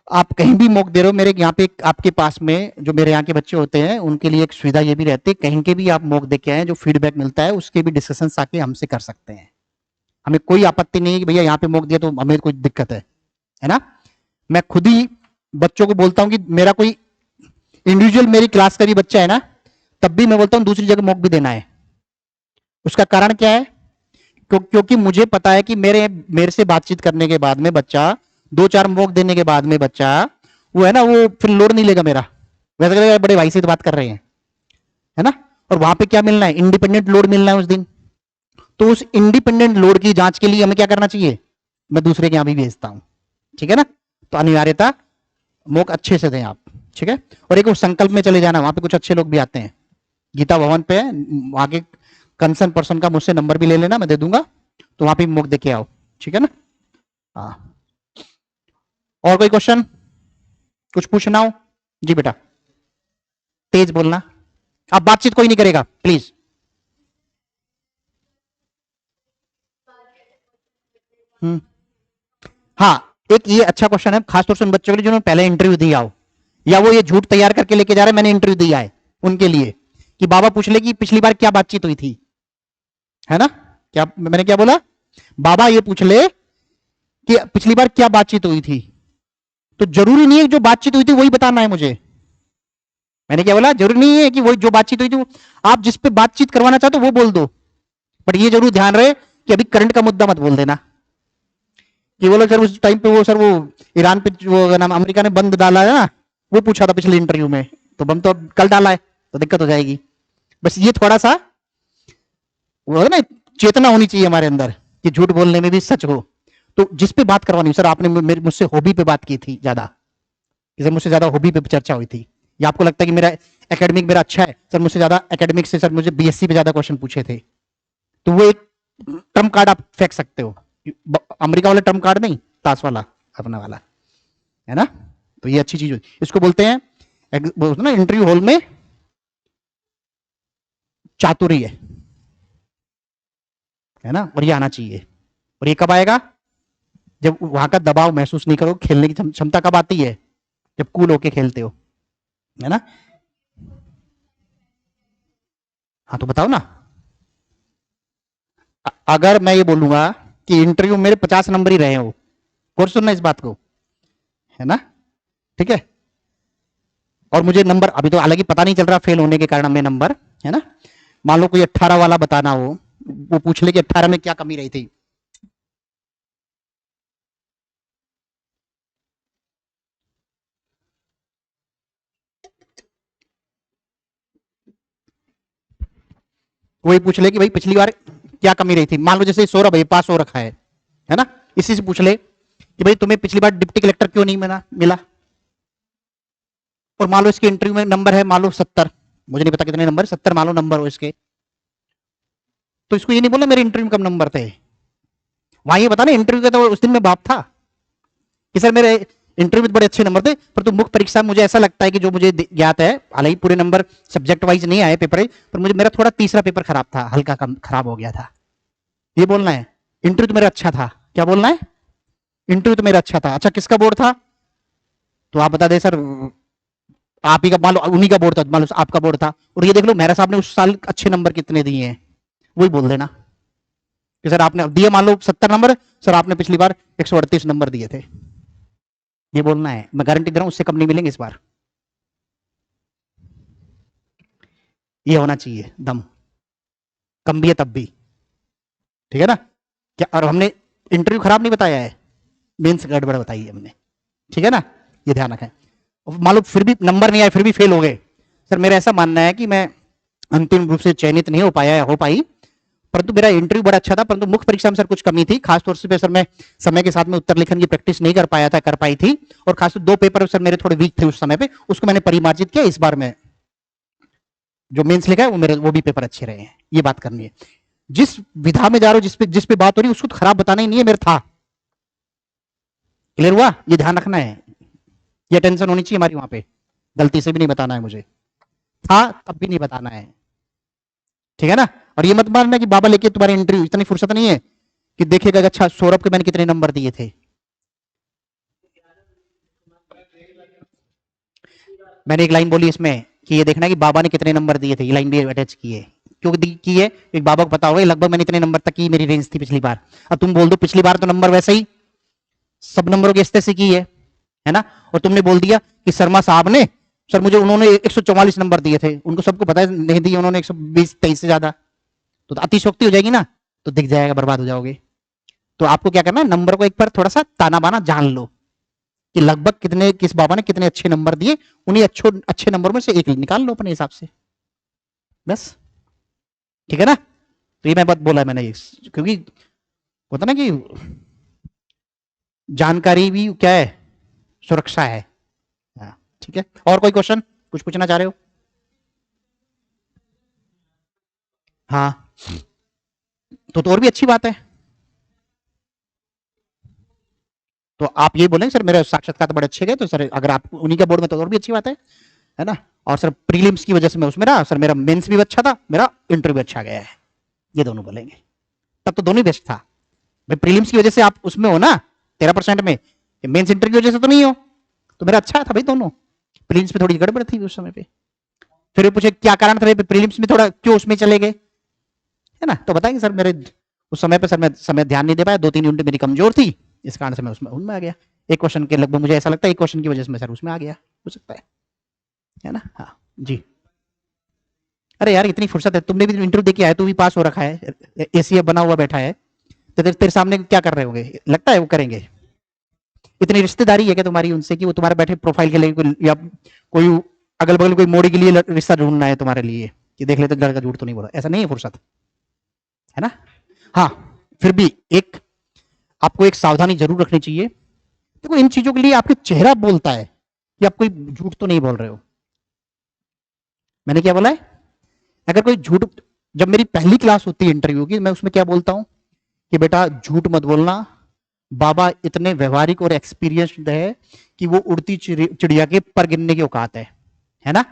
आप कहीं भी मॉक दे रहे हो, मेरे यहाँ पे आपके पास में जो मेरे यहाँ के बच्चे होते हैं उनके लिए एक सुविधा ये भी रहती है, कहीं के भी आप मॉक दे के आए, जो फीडबैक मिलता है उसके भी डिस्कशन आके हमसे कर सकते हैं। हमें कोई आपत्ति नहीं है कि भैया यहाँ पे मॉक दिया तो हमें कोई दिक्कत है ना? मैं खुद ही बच्चों को बोलता हूँ कि मेरा कोई इंडिविजुअल मेरी क्लास का भी बच्चा है ना, तब भी मैं बोलता हूँ दूसरी जगह मॉक भी देना है। उसका कारण क्या है? क्योंकि मुझे पता है कि मेरे से बातचीत करने के बाद में बच्चा, दो चार मॉक देने के बाद में बच्चा वो है ना, वो फिर लोड नहीं लेगा मेरा, वैसे करेगा बड़े भाई से तो बात कर रहे हैं, है ना? और वहां पे क्या मिलना है? इंडिपेंडेंट लोड मिलना है उस दिन। तो उस इंडिपेंडेंट लोड की जांच के लिए हमें क्या करना चाहिए? मैं दूसरे के यहां भी भेजता हूं। ठीक है ना? तो अनिवार्यता मॉक अच्छे से दें आप। ठीक है? और एक वो संकल्प में चले जाना, वहां पे कुछ अच्छे लोग भी आते हैं, गीता भवन पे है, वहां के कंसर्न पर्सन का मुझसे नंबर भी ले लेना, मैं दे दूंगा, तो वहां पे मॉक देके आओ। ठीक है ना? हाँ। और कोई क्वेश्चन, कुछ पूछना हो? जी बेटा, तेज बोलना। अब बातचीत कोई नहीं करेगा प्लीज। हम्म। हाँ, एक ये अच्छा क्वेश्चन है खासतौर से उन बच्चों के लिए जिन्होंने पहले इंटरव्यू दिया हो, या वो ये झूठ तैयार करके लेके जा रहे हैं मैंने इंटरव्यू दिया है, उनके लिए, कि बाबा पूछ ले कि पिछली बार क्या बातचीत हुई थी, है ना? क्या मैंने क्या बोला? बाबा ये पूछ ले कि पिछली बार क्या बातचीत हुई थी, तो जरूरी नहीं है जो बातचीत हुई थी वही बताना है मुझे। मैंने क्या बोला? जरूरी नहीं है कि वही जो बातचीत हुई थी, आप जिस पे बातचीत करवाना चाहते हो वो बोल दो, बट ये जरूर ध्यान रहे कि अभी करंट का मुद्दा मत बोल देना, कि बोलो सर उस टाइम पे वो सर वो ईरान पे वो नाम अमेरिका ने बंद डाला है ना, वो पूछा था पिछले इंटरव्यू में, तो बम तो कल डाला है, तो दिक्कत हो जाएगी। बस ये थोड़ा सा वो है ना, चेतना होनी चाहिए हमारे अंदर कि झूठ बोलने में भी सच हो। तो जिस पे बात करवानी, सर आपने मुझसे हॉबी पे बात की थी ज्यादा, सर मुझसे ज्यादा हॉबी पे चर्चा हुई थी, या आपको लगता है कि मेरा एकेडमिक मेरा अच्छा है, सर मुझसे ज्यादा एकेडमिक से सर मुझे बीएससी पे ज्यादा क्वेश्चन पूछे थे, तो वो एक ट्रम्प कार्ड आप फेंक सकते हो, अमेरिका वाला ट्रम्प कार्ड नहीं, ताश वाला अपना वाला, है ना? तो ये अच्छी चीज होती, इसको बोलते हैं ना इंटरव्यू हॉल में चातुर्य, है ना? और ये आना चाहिए। और ये कब आएगा? जब वहां का दबाव महसूस नहीं करो, खेलने की क्षमता कब आती है? जब कूल होके खेलते हो, है ना? हाँ तो बताओ ना। अगर मैं ये बोलूंगा कि इंटरव्यू मेरे 50 नंबर ही रहे हो, गौर सुनना इस बात को, है ना? ठीक है? और मुझे नंबर अभी तो हालांकि पता नहीं चल रहा फेल होने के कारण हमें नंबर, है ना? मान लो कोई 18 वाला बताना हो, वो पूछ ले कि 18 में क्या कमी रही थी, वही पूछ ले कि भाई पिछली बार क्या कमी रही थी, मान लो जैसे सौरभ भाई पास हो रखा है ना? इसी से पूछ ले कि भाई तुम्हें पिछली बार डिप्टी कलेक्टर क्यों नहीं मिला। और मान लो इसके इंटरव्यू में नंबर है मान लो 70, मुझे नहीं पता कितने नंबर, 70 मान लो नंबर हो इसके, तो इसको ये नहीं बोला मेरे इंटरव्यू में कम नंबर थे, वहां ये बता ना इंटरव्यू का तो उस दिन में बाप था कि सर मेरे इंटरव्यू में बड़े अच्छे नंबर थे, पर तो मुख्य परीक्षा मुझे ऐसा लगता है कि जो मुझे ज्ञात है, हालांकि पूरे नंबर सब्जेक्ट वाइज नहीं आए पेपर, पर मुझे मेरा थोड़ा तीसरा पेपर खराब था, हल्का कम खराब हो गया था, ये बोलना है। इंटरव्यू तो मेरा अच्छा था, क्या बोलना है? इंटरव्यू तो मेरा अच्छा था। अच्छा किसका बोर्ड था? तो आप बता दे सर, आप ही का मान लो, उन्हीं का बोर्ड था, मान लो आपका बोर्ड था, और ये देख लो मेरा साहब ने उस साल अच्छे नंबर कितने दिए हैं, वही बोल देना कि सर आपने दिए मान लो 70 नंबर, सर आपने पिछली बार 138 नंबर दिए थे, ये बोलना है। मैं गारंटी दे रहा हूं उससे कम नहीं मिलेंगे इस बार, ये होना चाहिए दम, कम भी है तब भी, ठीक है ना? क्या और हमने इंटरव्यू खराब नहीं बताया है, मेंस गड़बड़ बताई है हमने, ठीक है ना? ये ध्यान रखें। मान लो फिर भी नंबर नहीं आए, फिर भी फेल हो गए, सर मेरा ऐसा मानना है कि मैं अंतिम रूप से चयनित नहीं हो पाया, हो पाई, परंतु मेरा इंटरव्यू बड़ा अच्छा था, परंतु मुख्य परीक्षा में सर कुछ कमी थी, खासतौर से सर मैं समय के साथ में उत्तर लेखन की प्रैक्टिस नहीं कर पाया था, कर पाई थी, और खासतौर 2 पेपर सर मेरे थोड़े वीक थे उस समय पे, उसको मैंने परिमार्जित किया। इस बार में जो मेंस लिखा है वो मेरे वो भी पेपर अच्छे रहे हैं, ये बात करनी है। जिस विधा में जा रहा हूं, जिस पे बात हो रही है, उसको तो खराब बताना ही नहीं है, मेरा था। क्लियर हुआ? ये ध्यान रखना है, ये टेंशन होनी चाहिए हमारी वहां पे, गलती से भी नहीं बताना है मुझे, था तब भी नहीं बताना है, ठीक है ना? और ये मत मानना कि बाबा लेके तुम्हारे इंटरव्यू, इतनी फुर्सत नहीं है कि देखेगा अच्छा सौरभ के मैंने कितने नंबर दिए थे। मैंने एक लाइन बोली इसमें कि ये देखना कि बाबा ने कितने नंबर दिए थे, ये लाइन भी अटैच की है। क्यों की है? एक बाबा को पता होगा लगभग मैंने इतने नंबर तक की मेरी रेंज थी पिछली बार। अब तुम बोल दो पिछली बार तो नंबर वैसे ही सब नंबरों के स्तर से की है ना? और तुमने बोल दिया कि शर्मा साहब ने, सर मुझे उन्होंने 144 नंबर दिए थे, उनको सबको पता है नहीं दिए उन्होंने 120-23 से ज्यादा, तो अतिशोक्ति हो जाएगी ना, तो दिख जाएगा, बर्बाद हो जाओगे। तो आपको क्या करना है, नंबर को एक बार थोड़ा सा ताना बाना जान लो कि लगभग कितने, किस बाबा ने कितने अच्छे नंबर दिए, उन्हीं अच्छे नंबर में से एक निकाल लो अपने हिसाब से, बस। ठीक है ना? तो ये मैं बात बोला मैंने, क्योंकि होता ना कि जानकारी भी क्या है, सुरक्षा है। हाँ, ठीक है। और कोई क्वेश्चन कुछ पूछना चाह रहे हो? हाँ, तो और भी अच्छी बात है। तो आप ये बोलेंगे सर मेरे साक्षात्कार तो बड़े अच्छे गए, तो सर अगर आप उन्हीं के बोर्ड में तो और भी अच्छी बात है ना? और सर प्रीलिम्स की वजह से मैं उसमें रहा, सर मेरा मेंस भी अच्छा था, मेरा इंटरव्यू भी अच्छा गया है, ये दोनों बोलेंगे। तब तो दोनों ही बेस्ट था भाई, प्रीलिम्स की वजह से आप उसमें हो ना 13% में, मेंस इंटरव्यू की वजह से तो नहीं हो, तो मेरा अच्छा था भाई दोनों। प्रीलिम्स में थोड़ी गड़बड़ थी उस समय पे, फिर पूछे क्या कारण था प्रीलिम्स में थोड़ा क्यों उसमें चले गए, है ना? तो बताएंगे सर मेरे उस समय पे सर मैं समय ध्यान नहीं दे पाया, 2-3 यूनिट मेरी कमजोर थी, इस कारण से मैं उसमें उनमें आ गया। एक क्वेश्चन के लगभग मुझे ऐसा लगता है एक क्वेश्चन की वजह से मैं सर उसमें आ गया, हो सकता है ना? हाँ जी। अरे यार इतनी फुर्सत है, तुमने भी इंटरव्यू दे के आया, तू भी पास हो रखा है, एसीएफ बना हुआ बैठा है, तो तेरे सामने क्या कर रहे होंगे, लगता है वो करेंगे? इतनी रिश्तेदारी है क्या तुम्हारी उनसे कि वो तुम्हारे बैठे प्रोफाइल के लिए या कोई अगल बगल कोई मोड़ी के लिए रिश्ता ढूंढना है तुम्हारे लिए कि देख लेते लड़का झूठ तो नहीं बोला, ऐसा नहीं है फुर्सत, है ना? हाँ, फिर भी एक आपको एक सावधानी जरूर रखनी चाहिए। देखो इन चीजों के लिए आपके चेहरा बोलता है कि आप कोई झूठ तो नहीं बोल रहे हो। मैंने क्या बोला है? अगर कोई झूठ, जब मेरी पहली क्लास होती है इंटरव्यू की, मैं उसमें क्या बोलता हूं कि बेटा झूठ मत बोलना, बाबा इतने व्यवहारिक और एक्सपीरियंस्ड है कि वो उड़ती चिड़िया के पर गिनने की औकात है ना?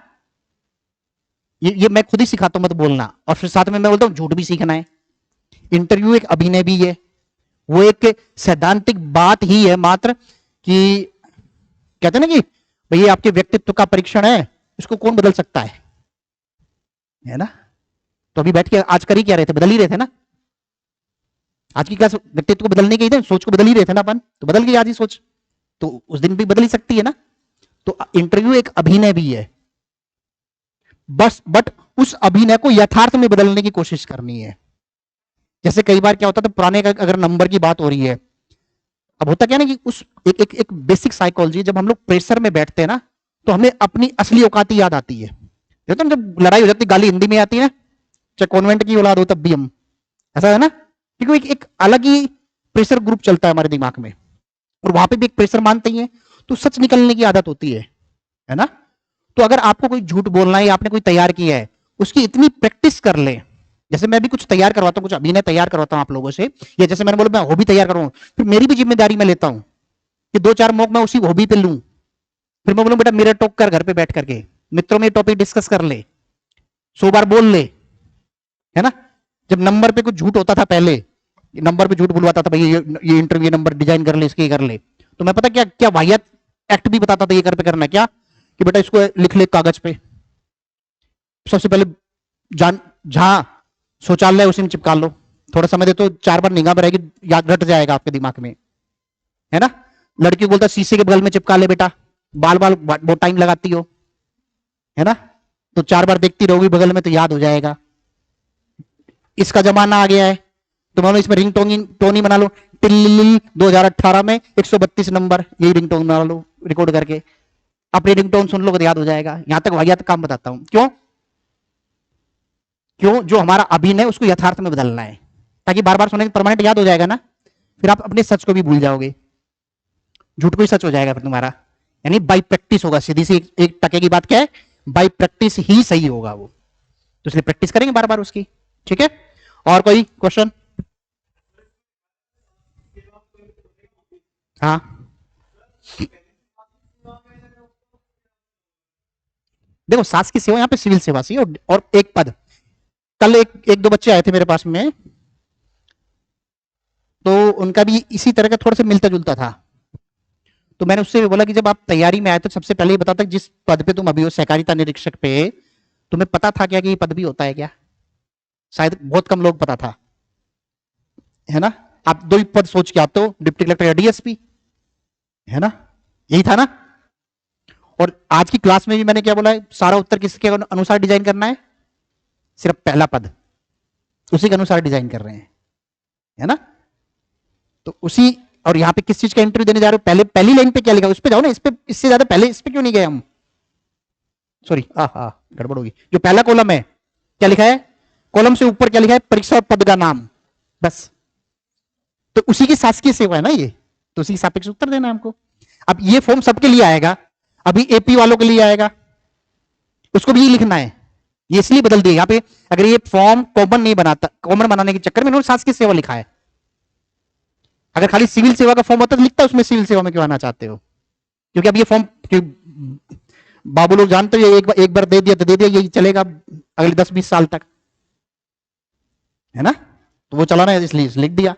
ये मैं खुद ही सिखाता हूं मत बोलना, और फिर साथ में मैं बोलता हूं झूठ भी सीखना है। इंटरव्यू एक अभिनय भी है, वो एक सैद्धांतिक बात ही है मात्र, कि कहते हैं ना कि भैया आपके व्यक्तित्व का परीक्षण है, इसको कौन बदल सकता है ना? तो अभी बैठ के आज कर ही क्या रहे थे, बदल ही रहे थे ना। आज की क्लास व्यक्तित्व को बदलने के ही थे, सोच को बदल ही रहे थे ना अपन, तो बदल गई आज ही सोच, तो उस दिन भी बदल ही सकती है ना। तो इंटरव्यू एक अभिनय भी है, बस बट उस अभिनय को यथार्थ में बदलने की कोशिश करनी है। जैसे कई बार क्या होता था, पुराने अगर नंबर की बात हो रही है, अब होता क्या ना कि उस एक बेसिक साइकोलॉजी, जब हम लोग प्रेशर में बैठते हैं ना, तो हमें अपनी असली औकाती याद आती है। तो जब लड़ाई हो जाती है, गाली हिंदी में आती है ना, चाहे कॉन्वेंट की औलाद हो तब भी हम, ऐसा है ना? क्योंकि एक अलग ही प्रेशर ग्रुप चलता है हमारे दिमाग में, और वहां पे भी एक प्रेशर मानते ही है, तो सच निकलने की आदत होती है ना? तो अगर आपको कोई झूठ बोलना है या आपने कोई तैयार किया है, उसकी इतनी प्रैक्टिस कर ले। जैसे मैं भी कुछ तैयार करवाता हूँ, कुछ अभिनय तैयार करवाता हूँ आप लोगों से, या जैसे मैंने बोला मैं हॉबी तैयार करूँ, फिर मेरी भी जिम्मेदारी मैं लेता हूँ कि 2-4 मॉक मैं उसी हॉबी पे लूं। फिर मैं बोलूं बेटा मेरा टॉक कर घर पे बैठ करके, मित्रों में टॉपिक डिस्कस कर ले, 100 बार बोल ले, है ना? जब नंबर पे कुछ झूठ होता था पहले, नंबर पे झूठ बुलवाता था, भाई ये इंटरव्यू नंबर डिजाइन कर ले, इसके कर ले, तो मैं पता क्या क्या वाहियात एक्ट भी बताता था, ये कर पे करना क्या, कि बेटा इसको लिख ले कागज पे, सबसे पहले जान जहां शौचालय उसी में चिपका लो, थोड़ा समय दे तो 4 बार निगाह रहेगी, याद रट जाएगा आपके दिमाग में, है ना? लड़की को बोलता शीशे के बगल में चिपका ले बेटा, बाल बाल बहुत टाइम लगाती हो, है ना? तो 4 बार देखती रहोगी बगल में तो याद हो जाएगा। इसका जमाना आ गया है, तो मान लो इसमें रिंग टोन ही बना लो, टिल्ली 2018 में 132 नंबर, यही रिंग टोन बना लो रिकॉर्ड करके, अपनी रिंग टोन सुन लो तो याद हो जाएगा। यहां तक वाहियात काम बताता हूं, क्यों? क्यों? जो हमारा अभिनय उसको यथार्थ में बदलना है, ताकि बार बार सुनने परमानेंट याद हो जाएगा ना, फिर आप अपने सच को भी भूल जाओगे, झूठ को ही सच हो जाएगा फिर तुम्हारा। यानी बाई प्रैक्टिस होगा, सीधी सी एक टके की बात क्या है, बाई प्रैक्टिस ही सही होगा वो, तो इसलिए प्रैक्टिस करेंगे बार बार उसकी। ठीक है, और कोई क्वेश्चन? हाँ, देखो शासकीय सेवा यहाँ पे सिविल सेवा सी, और एक पद। कल एक दो बच्चे आए थे मेरे पास में, तो उनका भी इसी तरह का थोड़ा सा मिलता जुलता था। तो मैंने उससे भी बोला कि जब आप तैयारी में आए तो सबसे पहले ये बताता जिस पद पे तुम अभी हो, सहकारिता निरीक्षक पे, तुम्हें पता था क्या कि ये पद भी होता है क्या? शायद बहुत कम लोग पता था, है ना? आप दो ही पद सोच के आते हो, डिप्टी कलेक्टर या डीएसपी, है ना? यही था ना? और आज की क्लास में भी मैंने क्या बोला है, सारा उत्तर किसके अनुसार डिजाइन करना है? सिर्फ पहला पद, उसी के अनुसार डिजाइन कर रहे हैं, है ना? तो उसी, और यहां पे किस चीज का इंटरव्यू देने जा रहे हो, पहले पहली लाइन पे क्या लिखा है उस पे जाओ ना, इस पे इससे ज्यादा पहले इस पे क्यों नहीं गए हम? सॉरी, गड़बड़ होगी। जो पहला कॉलम है क्या लिखा है, कॉलम से ऊपर क्या लिखा है, परीक्षा और पद का नाम, बस। तो उसी की शासकीय सेवा है ना ये, तो उसी के सापेक्ष उत्तर देना है हमको। अब ये फॉर्म सबके लिए आएगा, अभी एपी वालों के लिए आएगा, उसको भी लिखना है। ये इसलिए बदल दिया यहाँ पे, अगर ये फॉर्म कॉमन नहीं बनाता, कॉमन बनाने के चक्कर में इन्होंने शासकीय सेवा लिखा है। अगर खाली सिविल सेवा का फॉर्म होता तो लिखता उसमें सिविल सेवा में क्यों आना चाहते हो? क्योंकि अब ये फॉर्म बाबू लोग जानते हो, एक बार दे दिया तो दे दिया, ये चलेगा अगले 10-20 साल तक, है ना? तो वो चलाना है इसलिए लिख दिया।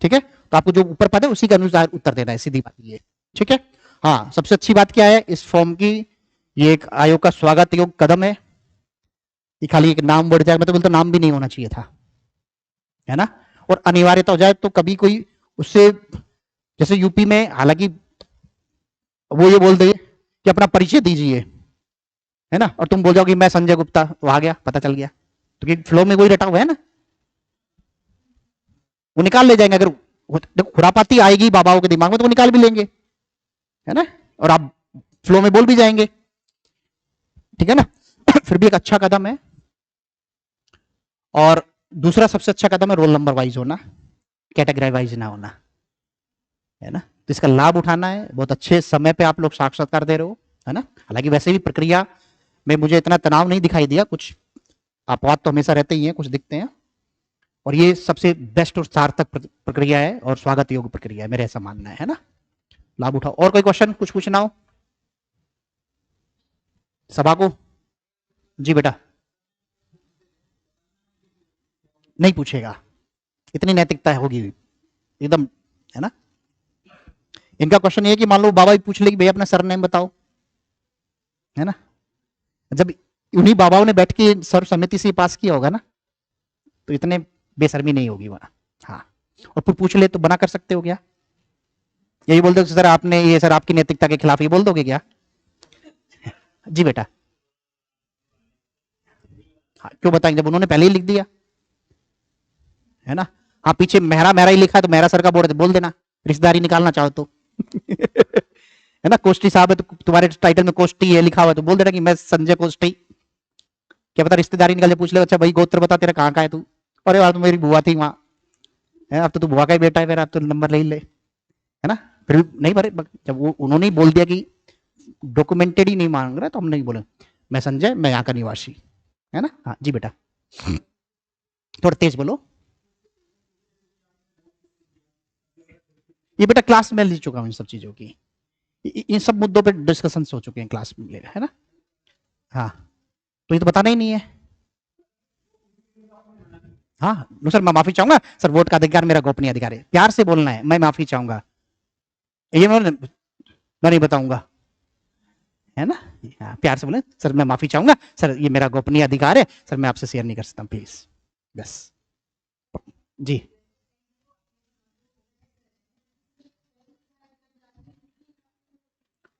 ठीक है, तो आपको जो ऊपर पद है उसी के अनुसार उत्तर देना है, सीधी बात ये। ठीक है, हाँ, सबसे अच्छी बात क्या है इस फॉर्म की, ये एक आयोग का स्वागत योग्य कदम है। ये खाली एक नाम बढ़ जाए, मैं तो बोलता नाम भी नहीं होना चाहिए था, है ना? और अनिवार्यता हो जाए तो कभी कोई उससे, जैसे यूपी में, हालांकि वो ये बोल दे कि अपना परिचय दीजिए, है ना, और तुम बोल जाओ कि मैं संजय गुप्ता, वो आ गया, पता चल गया, तो फ्लो में कोई रटा हुआ है ना, वो निकाल ले जाएंगे। अगर खुरापाती आएगी बाबाओं के दिमाग में तो वो निकाल भी लेंगे, है ना, और आप फ्लो में बोल भी जाएंगे। ठीक है ना? फिर भी एक अच्छा कदम है। और दूसरा सबसे अच्छा कदम है रोल नंबर वाइज होना, कैटेगरी वाइज ना होना, है ना? तो इसका लाभ उठाना है, बहुत अच्छे समय पे आप लोग साक्षात्कार दे रहे हो, है ना? हालांकि वैसे भी प्रक्रिया में मुझे इतना तनाव नहीं दिखाई दिया, कुछ अपवाद तो हमेशा रहते ही हैं, कुछ दिखते हैं, और ये सबसे बेस्ट और सार्थक प्रक्रिया है और स्वागत योग्य प्रक्रिया है, मेरा ऐसा मानना है ना? लाभ उठाओ। और कोई क्वेश्चन कुछ पूछना हो सभा को? जी बेटा, नहीं पूछेगा, इतनी नैतिकता होगी एकदम, है ना? इनका क्वेश्चन ये है कि मान लो बाबा भी पूछ ले कि भैया अपना सरनेम बताओ, है ना? जब उन्हीं बाबाओं ने बैठ के सर्व समिति से पास किया होगा ना, तो इतने बेशर्मी नहीं होगी वहां। हाँ, और फिर पूछ ले तो बना कर सकते हो क्या? यही बोल दो सर आपने ये, सर आपकी नैतिकता के खिलाफ, ये बोल दोगे क्या? जी बेटा, हाँ, क्यों बताएंगे जब उन्होंने पहले ही लिख दिया, है ना? हाँ, पीछे मेहरा मेहरा ही लिखा है तो मेहरा सर का बोल देना, रिश्तेदारी निकालना चाहो तो। है ना, कोष्टी साहब है तो तुम्हारे टाइटल में कोष्टी है लिखा हुआ, तो बोल देना कि मैं संजय कोष्टी, क्या पता रिश्तेदारी निकाल पूछ ले, अच्छा भाई गोत्र बता तेरा कहाँ का है तू, अरे यार तो मेरी बुआ थी वहां, है अब तो तू बुआ का ही बेटा है मेरा, अब तो नंबर ले ले, है ना? फिर नहीं भरे, जब वो उन्होंने ही बोल दिया कि डॉक्यूमेंटेड ही नहीं मांग रहा, तो हम नहीं बोले मैं संजय, मैं यहाँ का निवासी, है ना? हाँ जी बेटा, थोड़ा तेज बोलो। ये बेटा क्लास में लिख चुका हूँ इन सब चीजों की, इन सब मुद्दों पे डिस्कशन हो चुके हैं क्लास में, है ना? हाँ, तो ये तो बताना ही नहीं है। हाँ, नो सर मैं माफी चाहूंगा सर, वोट का अधिकार मेरा गोपनीय अधिकार है, प्यार से बोलना है, मैं माफी चाहूंगा, ये मैं नहीं बताऊंगा, है ना? हाँ, प्यार से बोले सर मैं माफी चाहूंगा सर, ये मेरा गोपनीय अधिकार है सर, मैं आपसे शेयर नहीं कर सकता प्लीज, बस। जी,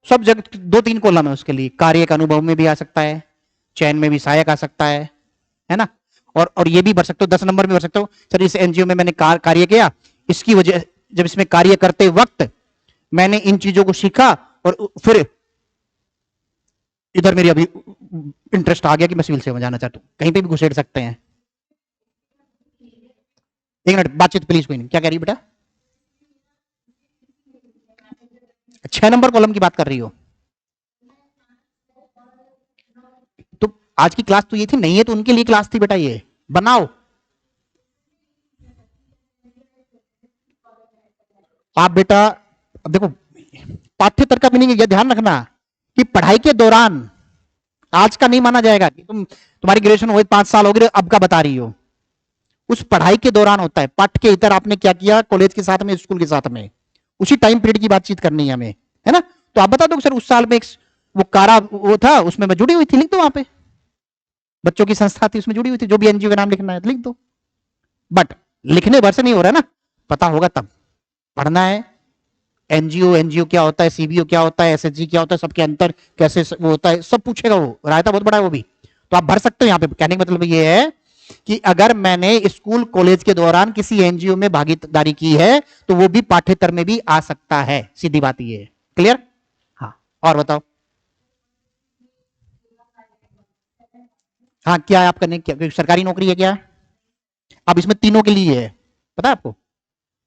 सब जगह 2-3 कॉलम है उसके लिए, कार्य का अनुभव में भी आ सकता है, चयन में भी सहायक आ सकता है ना? और ये भी भर सकते हो, 10 नंबर में भर सकते हो, सर इस एनजीओ में मैंने कार्य किया, इसकी वजह, जब इसमें कार्य करते वक्त मैंने इन चीजों को सीखा, और फिर इधर मेरी अभी इंटरेस्ट आ गया कि मैं सिविल सेवा जाना चाहता हूं, कहीं पे भी घुसेड़ सकते हैं, एक मिनट बातचीत प्लीज, कोई नहीं। क्या कह रही बेटा? 6 नंबर कॉलम की बात कर रही हो? तो आज की क्लास तो ये थी, नहीं है तो उनके लिए क्लास थी बेटा, ये बनाओ आप बेटा। अब देखो, पाठ्यतर का मीनिंग यह ध्यान रखना कि पढ़ाई के दौरान, आज का नहीं माना जाएगा कि तुम्हारी ग्रेजुएशन हुई 5 साल हो गए अब का बता रही हो। उस पढ़ाई के दौरान होता है। पाठ के इतर आपने क्या किया कॉलेज के साथ में, स्कूल के साथ में, उसी टाइम पीरियड की बातचीत करनी है हमें, है ना? तो आप बता दो सर उस साल में वो कारा वो था, उसमें मैं जुड़ी हुई थी, लिख दो वहां पे। बच्चों की संस्था थी, उसमें जुड़ी हुई थी, जो भी एनजीओ का नाम लिखना है तो लिख दो। बट लिखने भर से नहीं हो रहा है ना, पता होगा तब पढ़ना है। एनजीओ एनजीओ क्या होता है, सीबीओ क्या होता है, एसएचजी क्या होता है, सबके अंतर कैसे वो होता है, सब पूछेगा वो। रायता बहुत बड़ा है वो भी, तो आप भर सकते हो यहाँ पे। कहने का मतलब ये है कि अगर मैंने स्कूल कॉलेज के दौरान किसी एनजीओ में भागीदारी की है तो वो भी पाठ्यक्रम में भी आ सकता है। सीधी बात ये है। क्लियर? हाँ, और बताओ। हाँ, क्या है आपका? नहीं क्या सरकारी नौकरी है क्या? अब इसमें तीनों के लिए है, पता है आपको?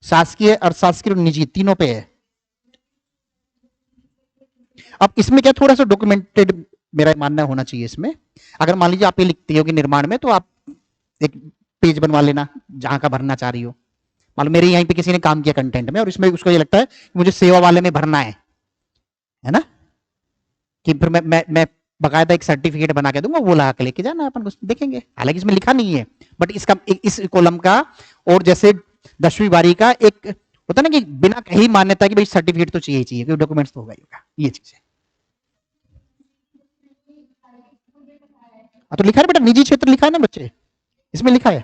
शासकीय, अशासकीय और निजी, तीनों पे है। अब इसमें क्या थोड़ा सा डॉक्यूमेंटेड मेरा मानना होना चाहिए इसमें। अगर मान लीजिए आप ये लिखती हो कि निर्माण में, तो आप एक पेज बनवा लेना जहां का भरना चाह रही हो। मान लो मेरे यहीं पे किसी ने काम किया कंटेंट में, और इसमें उसको ये लगता है कि मुझे सेवा वाले में भरना है ना? कि फिर मैं बकायदा एक सर्टिफिकेट बना के दूंगा, वो लगा के लेके जाना, अपन कुछ देखेंगे। हालांकि इसमें लिखा नहीं है, बट इसका इस कॉलम का, और जैसे 10वीं बारी का एक होता ना कि बिना कहीं मान्यता कि भाई सर्टिफिकेट तो चाहिए चाहिए, क्योंकि डॉक्यूमेंट्स तो होगा ही होगा, ये चीज है। हाँ, तो लिखा है बेटा, निजी क्षेत्र लिखा है ना बच्चे, इसमें लिखा है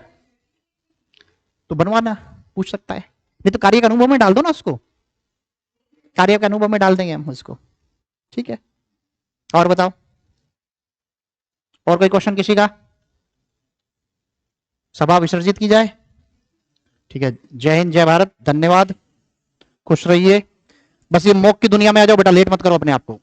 तो बनवाना, पूछ सकता है। नहीं तो कार्य का अनुभव में डाल दो ना उसको, कार्य का अनुभव में डाल देंगे हम उसको। ठीक है, और बताओ, और कोई क्वेश्चन किसी का? सभा विसर्जित की जाए? ठीक है, जय हिंद, जय भारत, धन्यवाद, खुश रहिए। बस ये मॉक की दुनिया में आ जाओ बेटा, लेट मत करो अपने आप को।